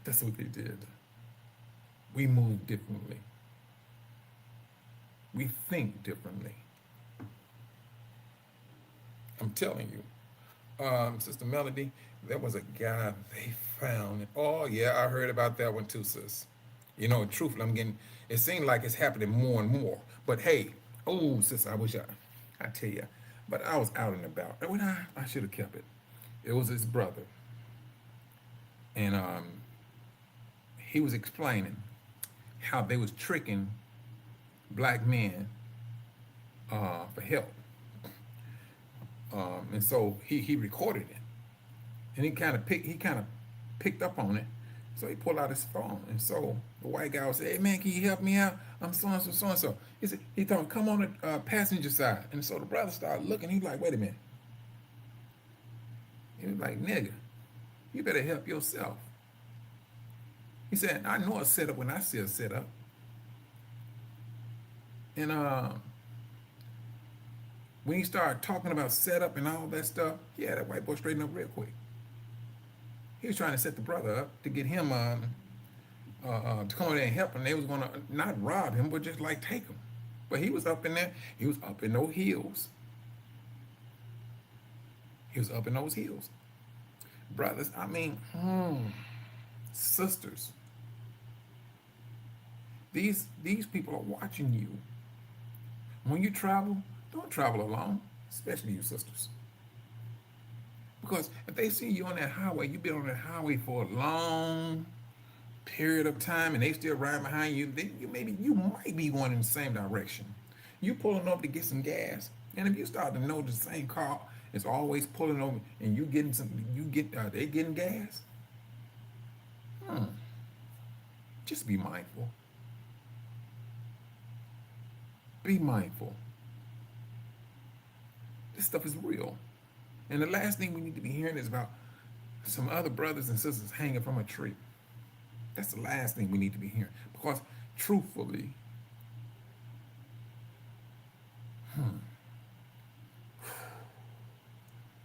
That's what they did. We move differently. We think differently. I'm telling you, Sister Melody, there was a guy they found. Oh yeah, I heard about that one too, sis. You know, truthfully, it seemed like it's happening more and more. But hey, oh, sis, I wish I tell you, but I was out and about. When I should have kept it. It was his brother. And he was explaining how they was tricking black men for help. And so he recorded it. And he kind of picked up on it. So he pulled out his phone, and so the white guy would say, "Hey man, can you help me out? I'm so and so, so and so." He thought, "Come on the passenger side." And so the brother started looking. He's like, "Wait a minute." He was like, "Nigga, you better help yourself." He said, "I know a setup when I see a setup." And when he started talking about setup and all that stuff, yeah, that white boy straightened up real quick. He was trying to set the brother up to get him to come over there and help him. They was going to not rob him, but just like take him. But he was up in there. He was up in those hills. He was up in those hills. Brothers, sisters. These people are watching you. When you travel, don't travel alone, especially you sisters. Because if they see you on that highway, you've been on that highway for a long period of time, and they still ride behind you, then you might be going in the same direction. You pulling over to get some gas, and if you start to know the same car is always pulling over, and they getting gas. Just be mindful. Be mindful. This stuff is real. And the last thing we need to be hearing is about some other brothers and sisters hanging from a tree. That's the last thing we need to be hearing. Because truthfully,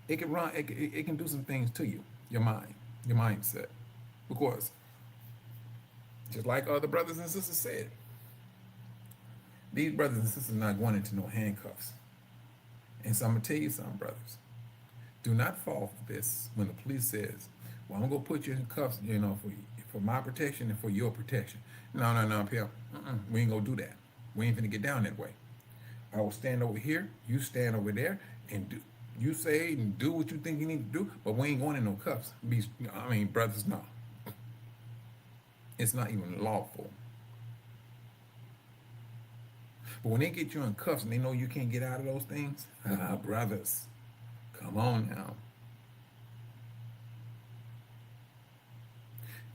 it can do some things to you, your mind, your mindset. Because Just like other brothers and sisters said, these brothers and sisters are not going into no handcuffs. And so I'm gonna tell you something, brothers. Do not fall for this when the police says, well, I'm gonna put you in cuffs, for my protection and for your protection. No, Pip. We ain't gonna do that. We ain't finna get down that way. I will stand over here, you stand over there, and you say and do what you think you need to do, but we ain't going in no cuffs. Brothers, no. It's not even lawful. But when they get you in cuffs and they know you can't get out of those things, brothers, come on now.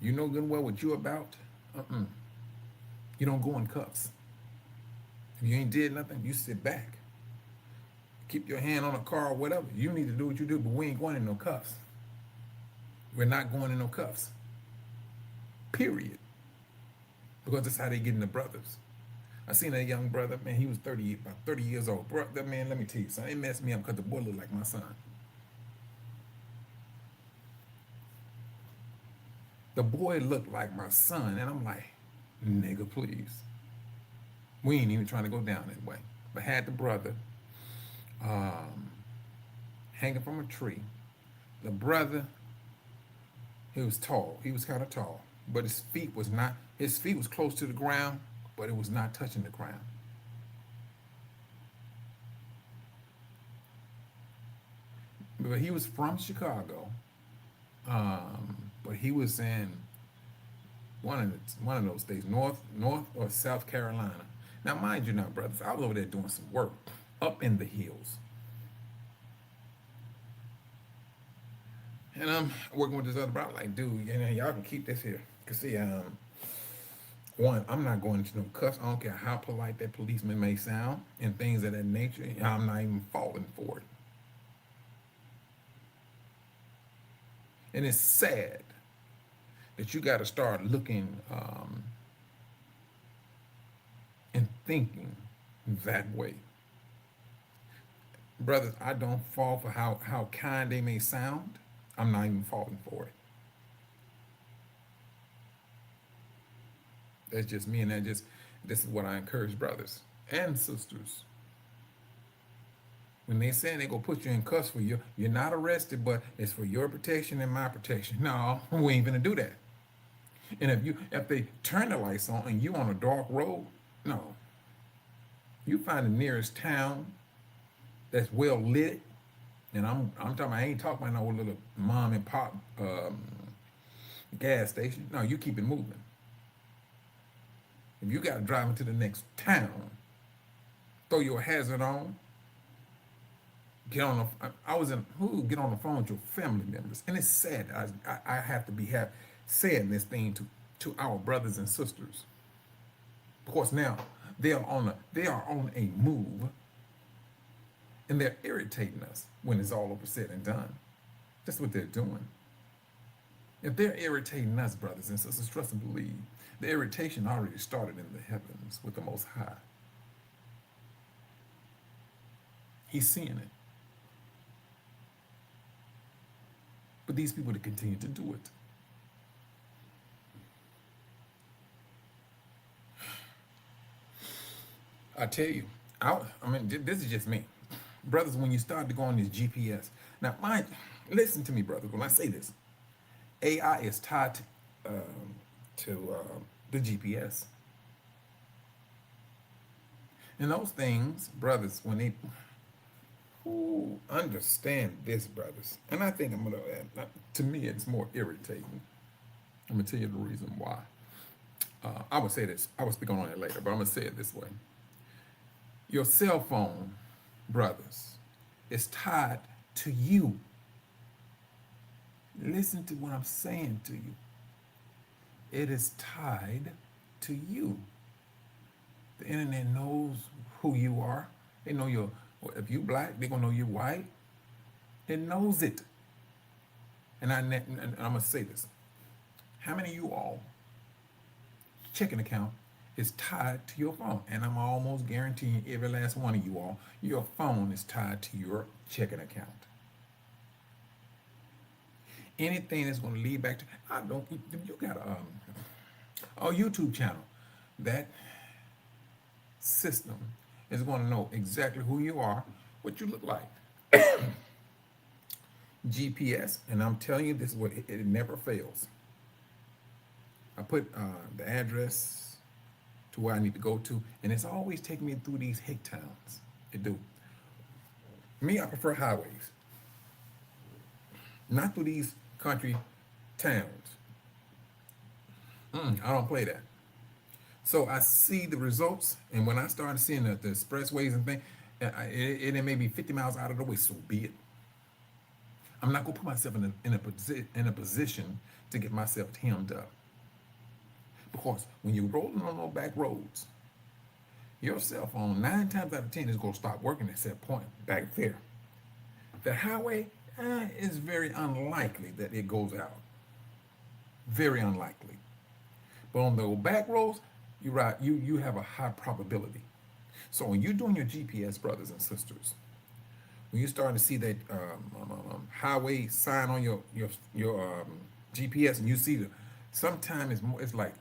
You know good and well what you about? You don't go in cuffs. If you ain't did nothing, you sit back. Keep your hand on a car or whatever. You need to do what you do, but we ain't going in no cuffs. We're not going in no cuffs. Period. Because that's how they get in the brothers. I seen a young brother, man, he was about 30 years old. Brother, man, let me tell you something. It messed me up because the boy looked like my son. The boy looked like my son, and I'm like, nigga, please. We ain't even trying to go down that way. But had the brother hanging from a tree. The brother, he was tall. He was kind of tall. But his feet was close to the ground, but it was not touching the ground. But he was from Chicago. But he was in one of those states, North or South Carolina. Now, mind you, now, brothers, I was over there doing some work up in the hills, and I'm working with this other brother. Like, dude, y'all can keep this here. Cause see, one, I'm not going into no cuffs. I don't care how polite that policeman may sound and things of that nature. I'm not even falling for it. And it's sad that you got to start looking and thinking that way. Brothers, I don't fall for how kind they may sound. I'm not even falling for it. That's just me, and this is what I encourage brothers and sisters. When they say they're going to put you in cuffs for you, you're not arrested, but it's for your protection and my protection. No, we ain't gonna do that. And if they turn the lights on and you on a dark road, no. You find the nearest town that's well lit, and I'm talking, I ain't talking about no little mom and pop gas station. No, you keep it moving. If you got to drive into the next town, throw your hazard on, get on the phone with your family members. And it's sad, I have to be saying this thing to our brothers and sisters. Because now they are on a move, and they're irritating us when it's all over said and done. That's what they're doing. If they're irritating us, brothers and sisters, trust and believe, the irritation already started in the heavens with the Most High. He's seeing it. But these people to continue to do it. I tell you, this is just me. Brothers, when you start to go on this GPS, now listen to me, brothers, when I say this, AI is tied to the GPS. And those things, brothers, when they understand this, brothers, and I think to me, it's more irritating. I'm going to tell you the reason why. I would say this. I will speak on it later, but I'm going to say it this way. Your cell phone, brothers, is tied to you. Listen to what I'm saying to you. It is tied to you. The internet knows who you are. They know if you black, they're going to know you're white. It knows it. And I'm going to say this. How many of you all checking account is tied to your phone? And I'm almost guaranteeing every last one of you all, your phone is tied to your checking account. Anything that's going to lead back to, you got Our YouTube channel, that system is going to know exactly who you are, what you look like. GPS, and I'm telling you, this is what it never fails. I put the address to where I need to go to, and it's always taking me through these hick towns. It do. Me, I prefer highways, not through these country towns. I don't play that. So I see the results, and when I started seeing the expressways and things, it may be 50 miles out of the way, so be it. I'm not gonna put myself in a position to get myself hemmed up. Because when you're rolling on those back roads, your cell phone 9 times out of 10 is gonna stop working at that point back there. The highway is very unlikely that it goes out. Very unlikely. But on the back roads, you're right, you have a high probability. So when you're doing your GPS, brothers and sisters, when you're starting to see that highway sign on your GPS, and you see sometimes it's like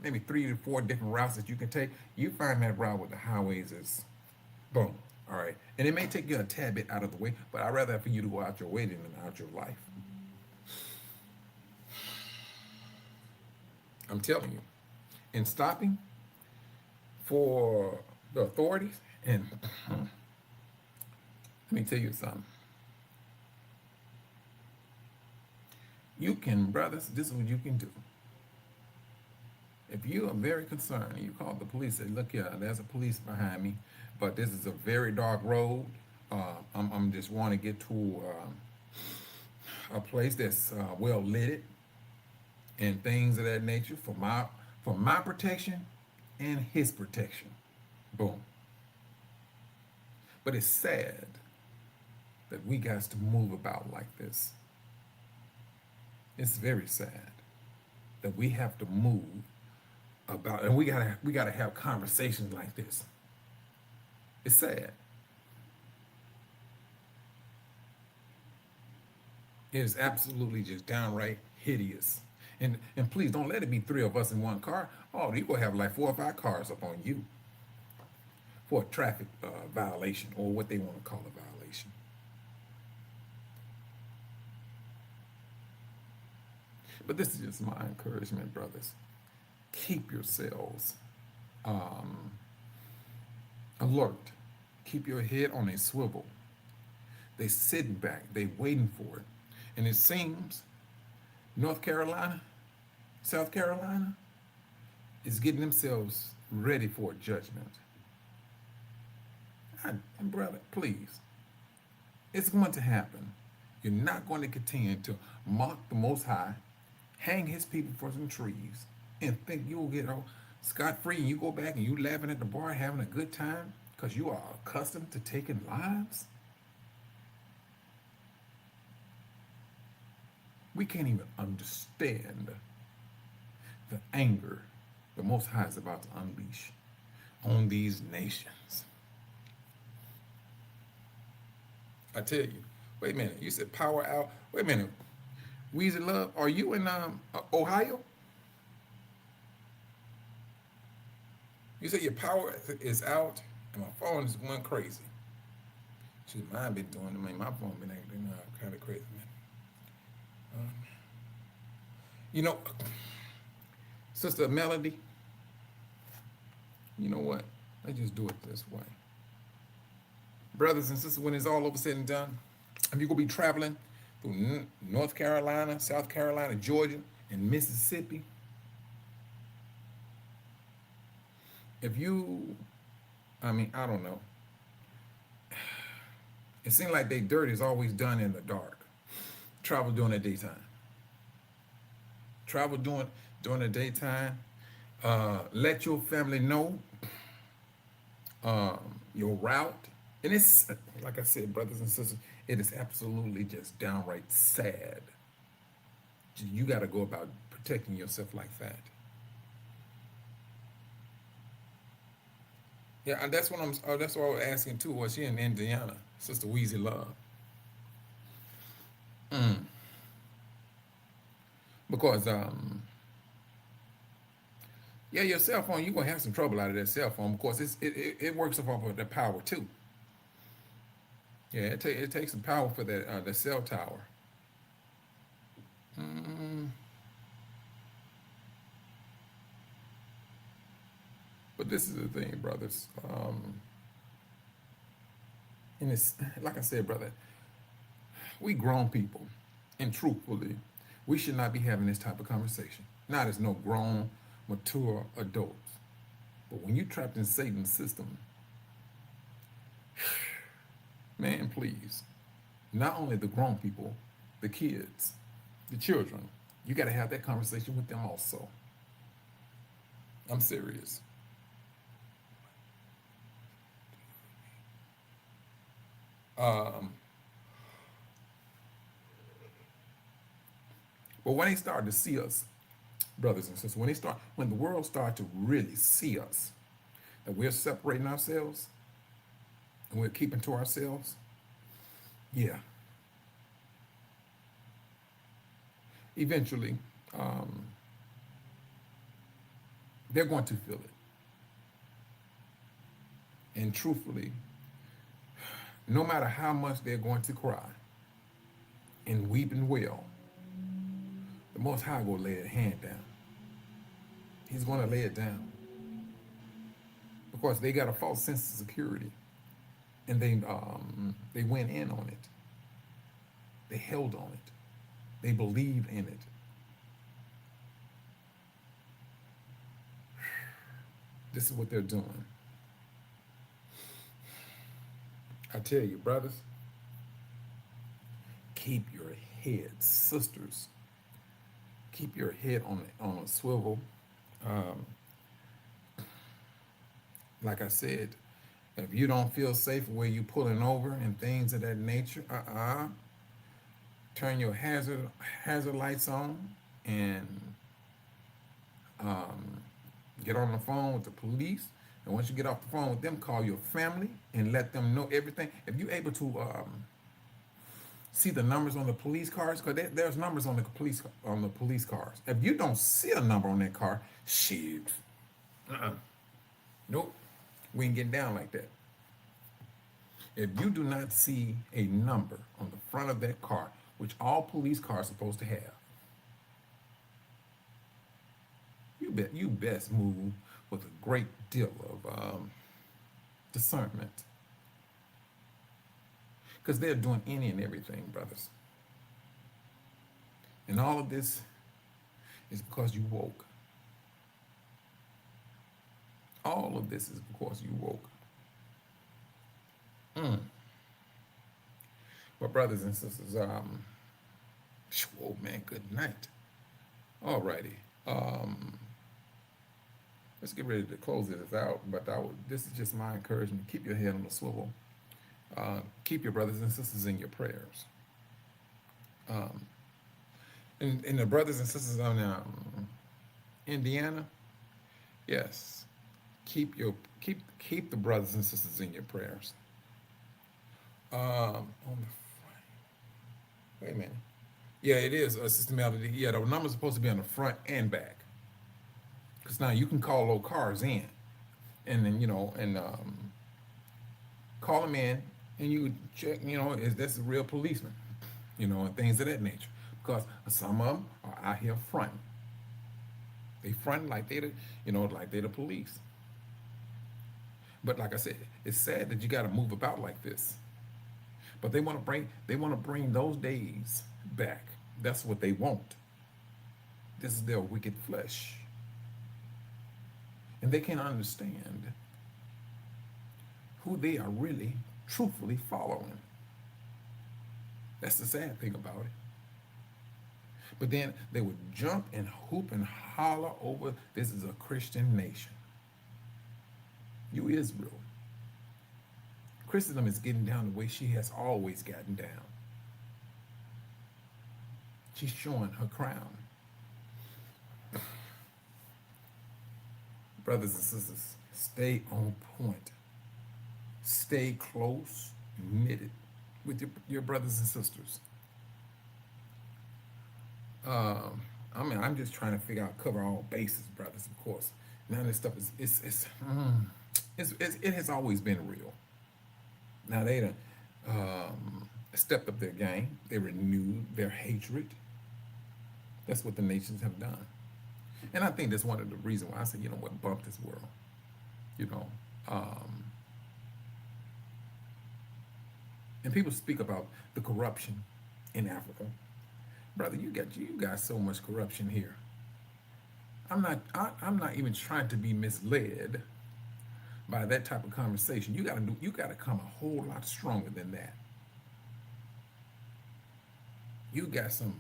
maybe 3 to 4 different routes that you can take. You find that route with the highways is boom. All right, and it may take you a tad bit out of the way, but I'd rather for you to go out your way than out your life. I'm telling you, in stopping for the authorities, and let me tell you something. You can, brothers, this is what you can do. If you are very concerned, you call the police, say, look here, there's a police behind me, but this is a very dark road. I'm just want to get to a place that's well lit and things of that nature for my protection and his protection. Boom. But it's sad that we got to move about like this. It's very sad that we have to move about, and we gotta have conversations like this. It's sad. It is absolutely just downright hideous. And please don't let it be 3 of us in one car. Oh, you gonna have like 4 or 5 cars up on you for a traffic violation, or what they want to call a violation. But this is just my encouragement, brothers. Keep yourselves alert. Keep your head on a swivel. They sitting back, they waiting for it. And it seems North Carolina, South Carolina is getting themselves ready for a judgment. And brother, please, it's going to happen. You're not going to continue to mock the Most High, hang his people for some trees, and think you'll get scot-free, and you go back and you laughing at the bar having a good time because you are accustomed to taking lives. We can't even understand the anger the Most High is about to unleash on these nations. I tell you, wait a minute, you said power out. Wait a minute, Weezy Love, are you in Ohio? You said your power is out, and my phone is going crazy. Shoot, mine been doing, my phone been acting kind of crazy, man. You know, Sister Melody, you know what? Let's just do it this way. Brothers and sisters, when it's all over said and done, if you're going to be traveling through North Carolina, South Carolina, Georgia, and Mississippi, if you, I don't know. It seems like they dirt is always done in the dark. Travel during the daytime. Travel during the daytime. Let your family know your route. And it's, like I said, brothers and sisters, it is absolutely just downright sad. You got to go about protecting yourself like that. Yeah, and that's what that's what I was asking too. Was she in Indiana, Sister Weezy Love? Because Yeah, your cell phone, you're gonna have some trouble out of that cell phone. Of course, it works off of the power too. Yeah, it takes some power for that the cell tower. But this is the thing, brothers. And it's like I said, brother, we grown people, and truthfully, we should not be having this type of conversation. Not as no grown, mature adults. But when you're trapped in Satan's system, man, please, not only the grown people, the kids, the children, you got to have that conversation with them also. I'm serious. But when they start to see us, brothers and sisters, when the world start to really see us, that we're separating ourselves and we're keeping to ourselves, yeah, eventually, they're going to feel it. And truthfully, no matter how much they're going to cry and weep and wail, the Most High will lay a hand down. He's going to lay it down because they got a false sense of security, and they went in on it. They held on it. They believe in it. This is what they're doing. I tell you, brothers, keep your heads, sisters. Keep your head on a swivel. Like I said, if you don't feel safe where you pulling over and things of that nature, turn your hazard lights on and get on the phone with the police. And once you get off the phone with them, call your family and let them know everything. If you're able to see the numbers on the police cars, because there's numbers on the police cars. If you don't see a number on that car, shit, nope, we ain't getting down like that. If you do not see a number on the front of that car, which all police cars are supposed to have, you best move with a great deal of discernment. Because they're doing any and everything, brothers. And all of this is because you woke. All of this is because you woke. But brothers and sisters, oh man, good night. Alrighty. Let's get ready to close this out. But this is just my encouragement. Keep your head on the swivel. Keep your brothers and sisters in your prayers. And the brothers and sisters on Indiana, yes, keep the brothers and sisters in your prayers. On the front, wait a minute. Yeah, it is a Sister Melody. Yeah, the number's supposed to be on the front and back. Because now you can call those cars in, and then call them in, and you check, is this a real policeman, and things of that nature. Because some of them are out here fronting. They front like they the police. But like I said, it's sad that you got to move about like this. But they want to bring those days back. That's what they want. This is their wicked flesh. And they can't understand who they are really, truthfully following. That's the sad thing about it. But then they would jump and hoop and holler over, this is a Christian nation. You Israel. Christendom is getting down the way she has always gotten down. She's showing her crown. Brothers and sisters, stay on point. Stay close, knitted with your brothers and sisters. I'm just trying to cover all bases, brothers, of course. Now this stuff it has always been real. Now they done stepped up their game. They renewed their hatred. That's what the nations have done. And I think that's one of the reasons why I said, you know what, bump this world. You know, and people speak about the corruption in Africa. Brother, you got so much corruption here. I'm not even trying to be misled by that type of conversation. You gotta come a whole lot stronger than that. You got some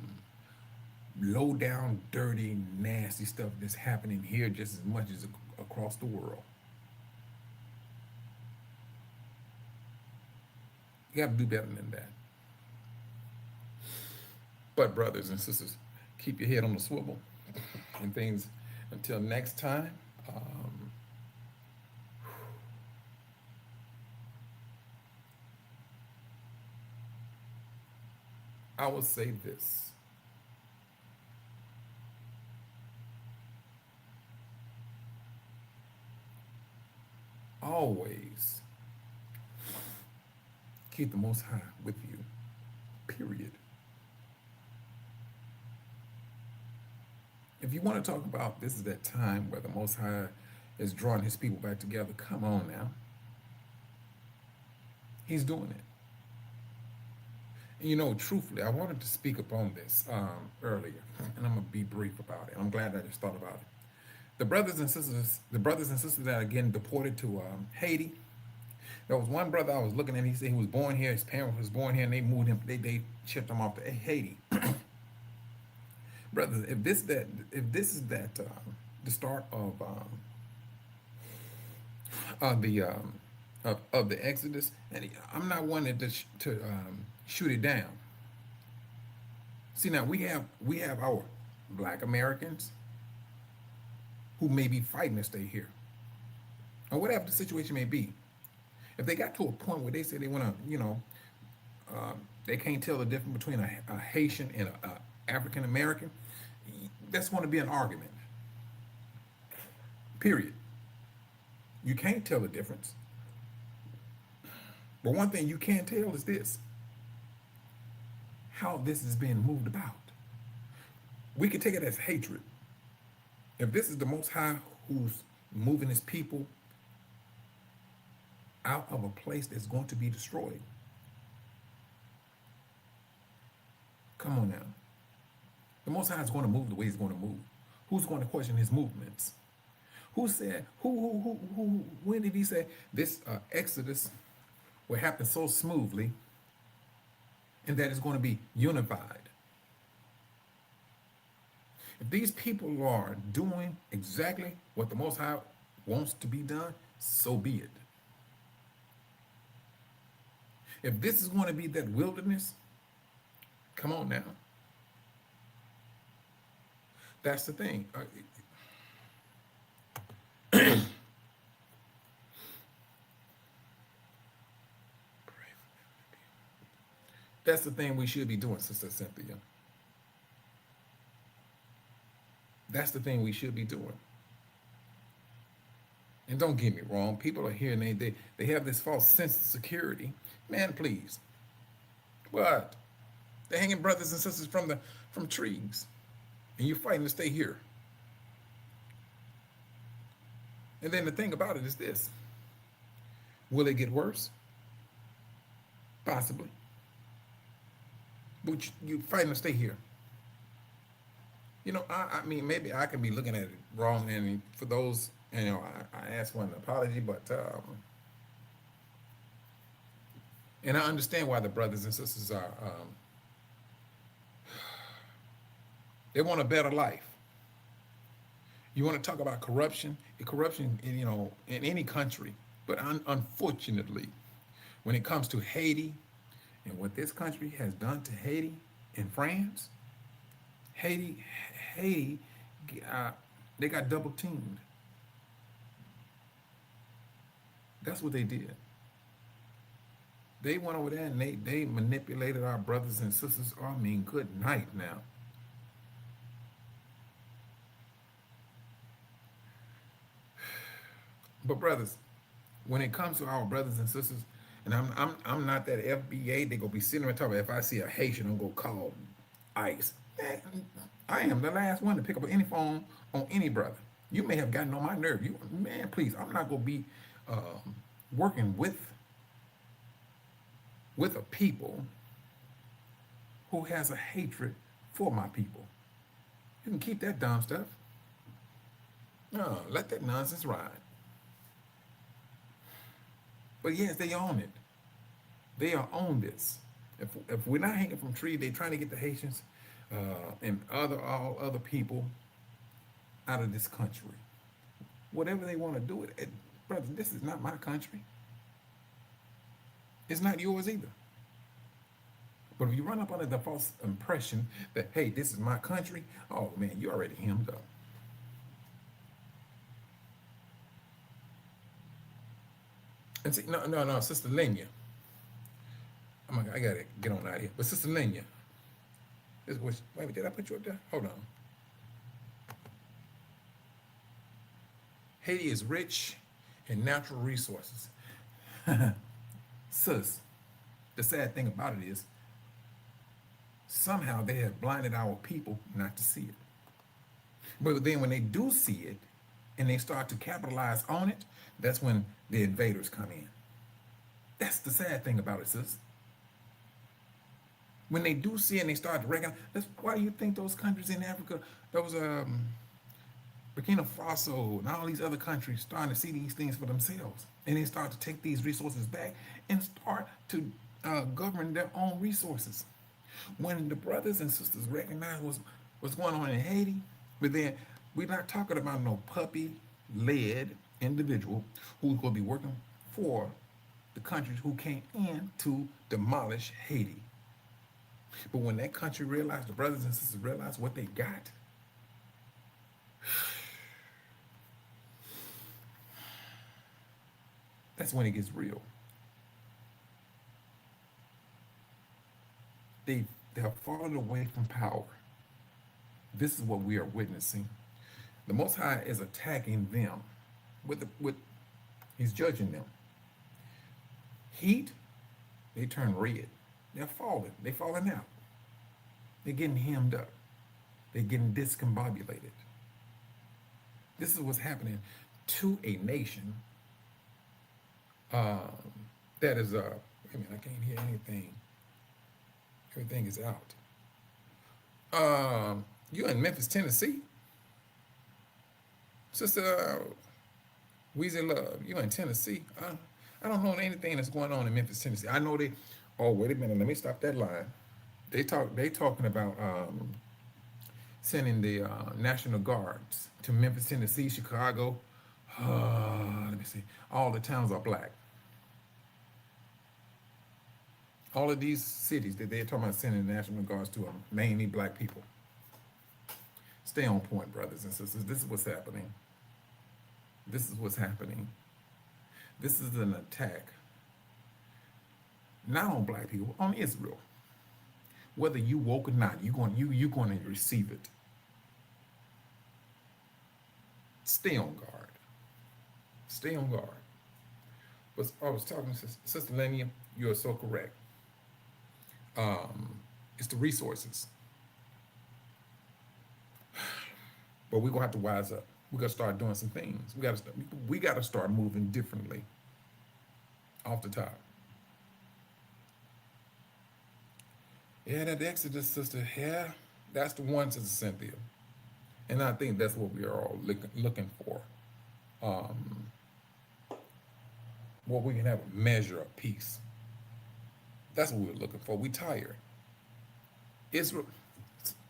low down, dirty, nasty stuff that's happening here just as much as across the world. You got to do better than that. But brothers and sisters, keep your head on the swivel and things until next time. I will say this. Always keep the Most High with you, period. If you want to talk about this is that time where the Most High is drawing his people back together, come on now. He's doing it. And you know, truthfully, I wanted to speak upon this earlier, and I'm going to be brief about it. I'm glad I just thought about it. The brothers and sisters that are getting deported to Haiti. There was one brother I was looking at. He said he was born here. His parents was born here, and they moved him. They shipped him off to Haiti. Brothers, if this is the start of the Exodus, and I'm not one to shoot it down. See, now we have our Black Americans who may be fighting to stay here, or whatever the situation may be. If they got to a point where they say they want to, you know, they can't tell the difference between a Haitian and a African American, that's going to be an argument. Period. You can't tell the difference. But one thing you can tell is this: how this is being moved about. We can take it as hatred. If this is the Most High who's moving his people out of a place that's going to be destroyed, come on now. The Most High is going to move the way he's going to move. Who's going to question his movements? Who said, when did he say this Exodus will happen so smoothly and that it's going to be unified? If these people are doing exactly what the Most High wants to be done, so be it. If this is going to be that wilderness, come on now. That's the thing. That's the thing we should be doing, Sister Cynthia. That's the thing we should be doing. And don't get me wrong, people are here and they have this false sense of security. Man, please. What? They're hanging brothers and sisters from trees. And you're fighting to stay here. And then the thing about it is this. Will it get worse? Possibly. But you're fighting to stay here. You know, I mean, maybe I could be looking at it wrong, and for those, you know, I ask one an apology, but and I understand why the brothers and sisters are, they want a better life. You want to talk about corruption? Corruption, you know, in any country, but unfortunately, when it comes to Haiti and what this country has done to Haiti and France, Haiti, they got double teamed. That's what they did. They went over there and they manipulated our brothers and sisters. Oh, I mean, good night now. But brothers, when it comes to our brothers and sisters, and I'm not that FBA. They gonna be sitting on top of. If I see a Haitian, I'm gonna call ICE. Man, I am the last one to pick up any phone on any brother. You may have gotten on my nerve. You man, please. I'm not gonna be working with a people who has a hatred for my people. You can keep that dumb stuff. No, let that nonsense ride. But yes, they own it. They are on this. If we're not hanging from trees, they're trying to get the Haitians and all other people out of this country. Whatever they want to do it, brother, this is not my country. It's not yours either. But if you run up under the false impression that, hey, this is my country, oh man, you already hemmed up. And see, no, Sister Lenya. Oh my God, I gotta get on out of here. But Sister Lenya, wait, did I put you up there? Hold on. Haiti is rich in natural resources. Sis, the sad thing about it is, somehow they have blinded our people not to see it. But then when they do see it and they start to capitalize on it, that's when the invaders come in. That's the sad thing about it, sis. When they do see it and they start to recognize, that's why you think those countries in Africa, those Burkina Faso and all these other countries starting to see these things for themselves. And they start to take these resources back and start to govern their own resources. When the brothers and sisters recognize what's going on in Haiti, but then we're not talking about no puppy-led individual who's going to be working for the countries who came in to demolish Haiti. But when that country realized, the brothers and sisters realized what they got, that's when it gets real. They have fallen away from power. This is what we are witnessing. The Most High is attacking them. He's judging them. Heat, they turn red. They're falling. They're falling out. They're getting hemmed up. They're getting discombobulated. This is what's happening to a nation that is, wait a minute, I can't hear anything. Everything is out. You in Memphis, Tennessee? Sister Weezy Love, you in Tennessee? I don't know anything that's going on in Memphis, Tennessee. I know oh, wait a minute, let me stop that line. They talking about sending the National Guards to Memphis, Tennessee, Chicago. Let me see. All the towns are black. All of these cities that they're talking about sending the National Guards to are mainly black people. Stay on point, brothers and sisters. This is what's happening. This is what's happening. This is an attack, not on black people, on Israel. Whether you woke or not, you're going to receive it. Stay on guard. Stay on guard. But I was talking to Sister Lenia, you are so correct. It's the resources. But we're gonna have to wise up. We're gonna start doing some things. We gotta start moving differently off the top. Yeah, that Exodus, sister, yeah, that's the one, Sister Cynthia. And I think that's what we are all looking for. Where we can have a measure of peace. That's what we're looking for. We tired. Israel,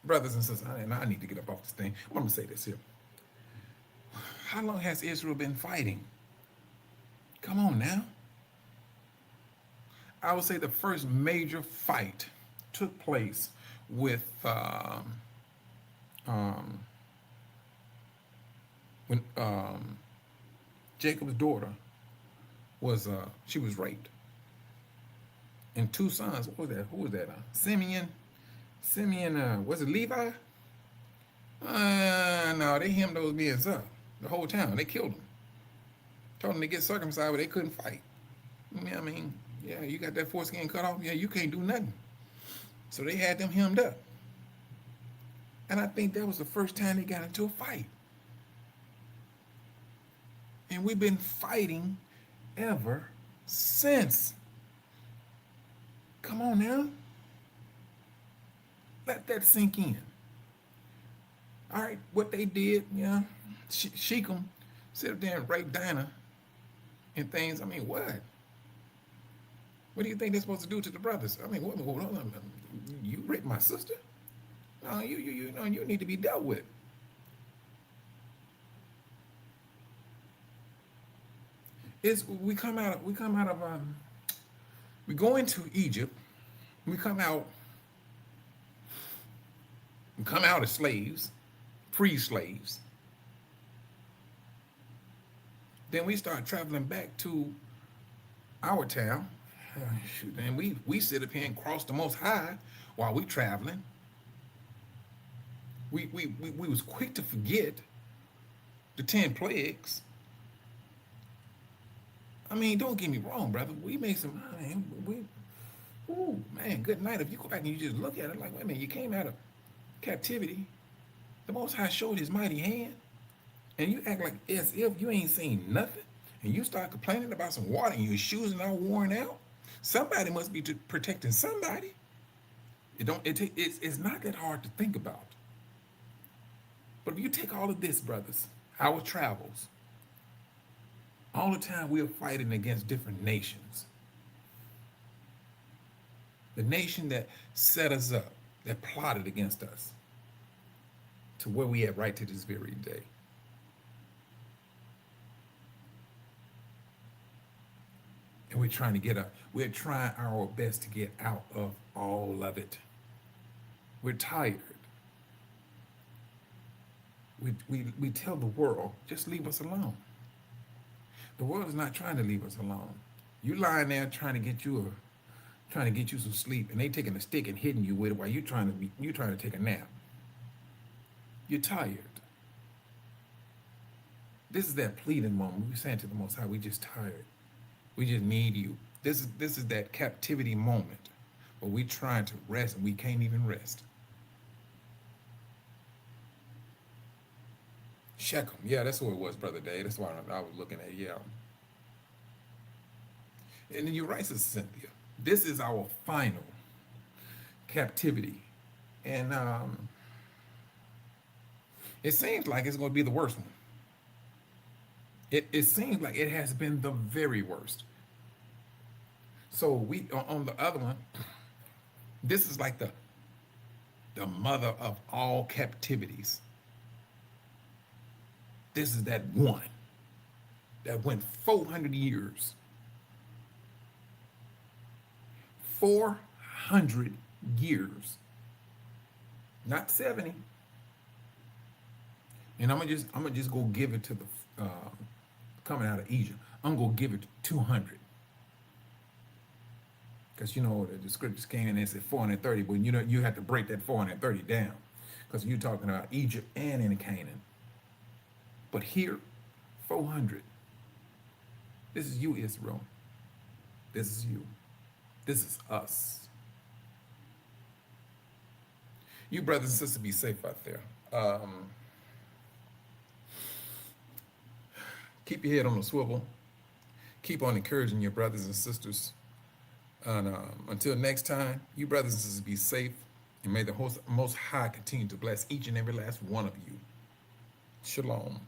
brothers and sisters, and I need to get up off this thing. I'm gonna say this here. How long has Israel been fighting? Come on now. I would say the first major fight took place with when Jacob's daughter was she was raped, and two sons. What was that? Who was that? Simeon, was it Levi? No, they hemmed those men up. The whole town, they killed them. Told them to get circumcised, but they couldn't fight. I mean, yeah, you got that foreskin cut off. Yeah, you can't do nothing. So they had them hemmed up. And I think that was the first time they got into a fight. And we've been fighting ever since. Come on now. Let that sink in. All right, what they did, yeah, Sheikum sit up there and rape Dinah and things. I mean, what? What do you think they're supposed to do to the brothers? I mean, what? You raped my sister? No, you know, you need to be dealt with. We go into Egypt, we come out as slaves, free slaves. Then we start traveling back to our town. And we sit up here and cross the Most High while we traveling. We was quick to forget the 10 plagues. I mean, don't get me wrong, brother. We made some, man, good night. If you go back and you just look at it like, wait a minute, you came out of captivity. The Most High showed his mighty hand. And you act like as if you ain't seen nothing. And you start complaining about some water and your shoes are all worn out. Somebody must be protecting somebody. It's not that hard to think about. But if you take all of this, brothers, our travels, all the time we're fighting against different nations. The nation that set us up, that plotted against us, to where we at right to this very day. And we're trying our best to get out of all of it. We're tired. We tell the world, just leave us alone. The world is not trying to leave us alone. You lying there trying to get you some sleep, and they taking a stick and hitting you with it while you trying to take a nap. You're tired. This is that pleading moment. We're saying to the Most High, we just tired. We just need you. This is that captivity moment where we trying to rest and we can't even rest. Shechem, yeah, that's who it was, Brother Dave. That's why I was looking at, yeah. And then you're right, Sister Cynthia. This is our final captivity. And it seems like it's going to be the worst one. It seems like it has been the very worst. So we on the other one, this is like the mother of all captivities. This is that one that went 400 years. 400 years. Not 70. And I'm gonna just go give it to the coming out of Egypt. I'm gonna give it 200. Because you know the scriptures came in and said 430, but you know you have to break that 430 down. Because you're talking about Egypt and in Canaan. But here, 400. This is you, Israel. This is you. This is us. You brothers and sisters, be safe out there. Keep your head on the swivel. Keep on encouraging your brothers and sisters. And until next time, you brothers and sisters be safe. And may the Most High continue to bless each and every last one of you. Shalom.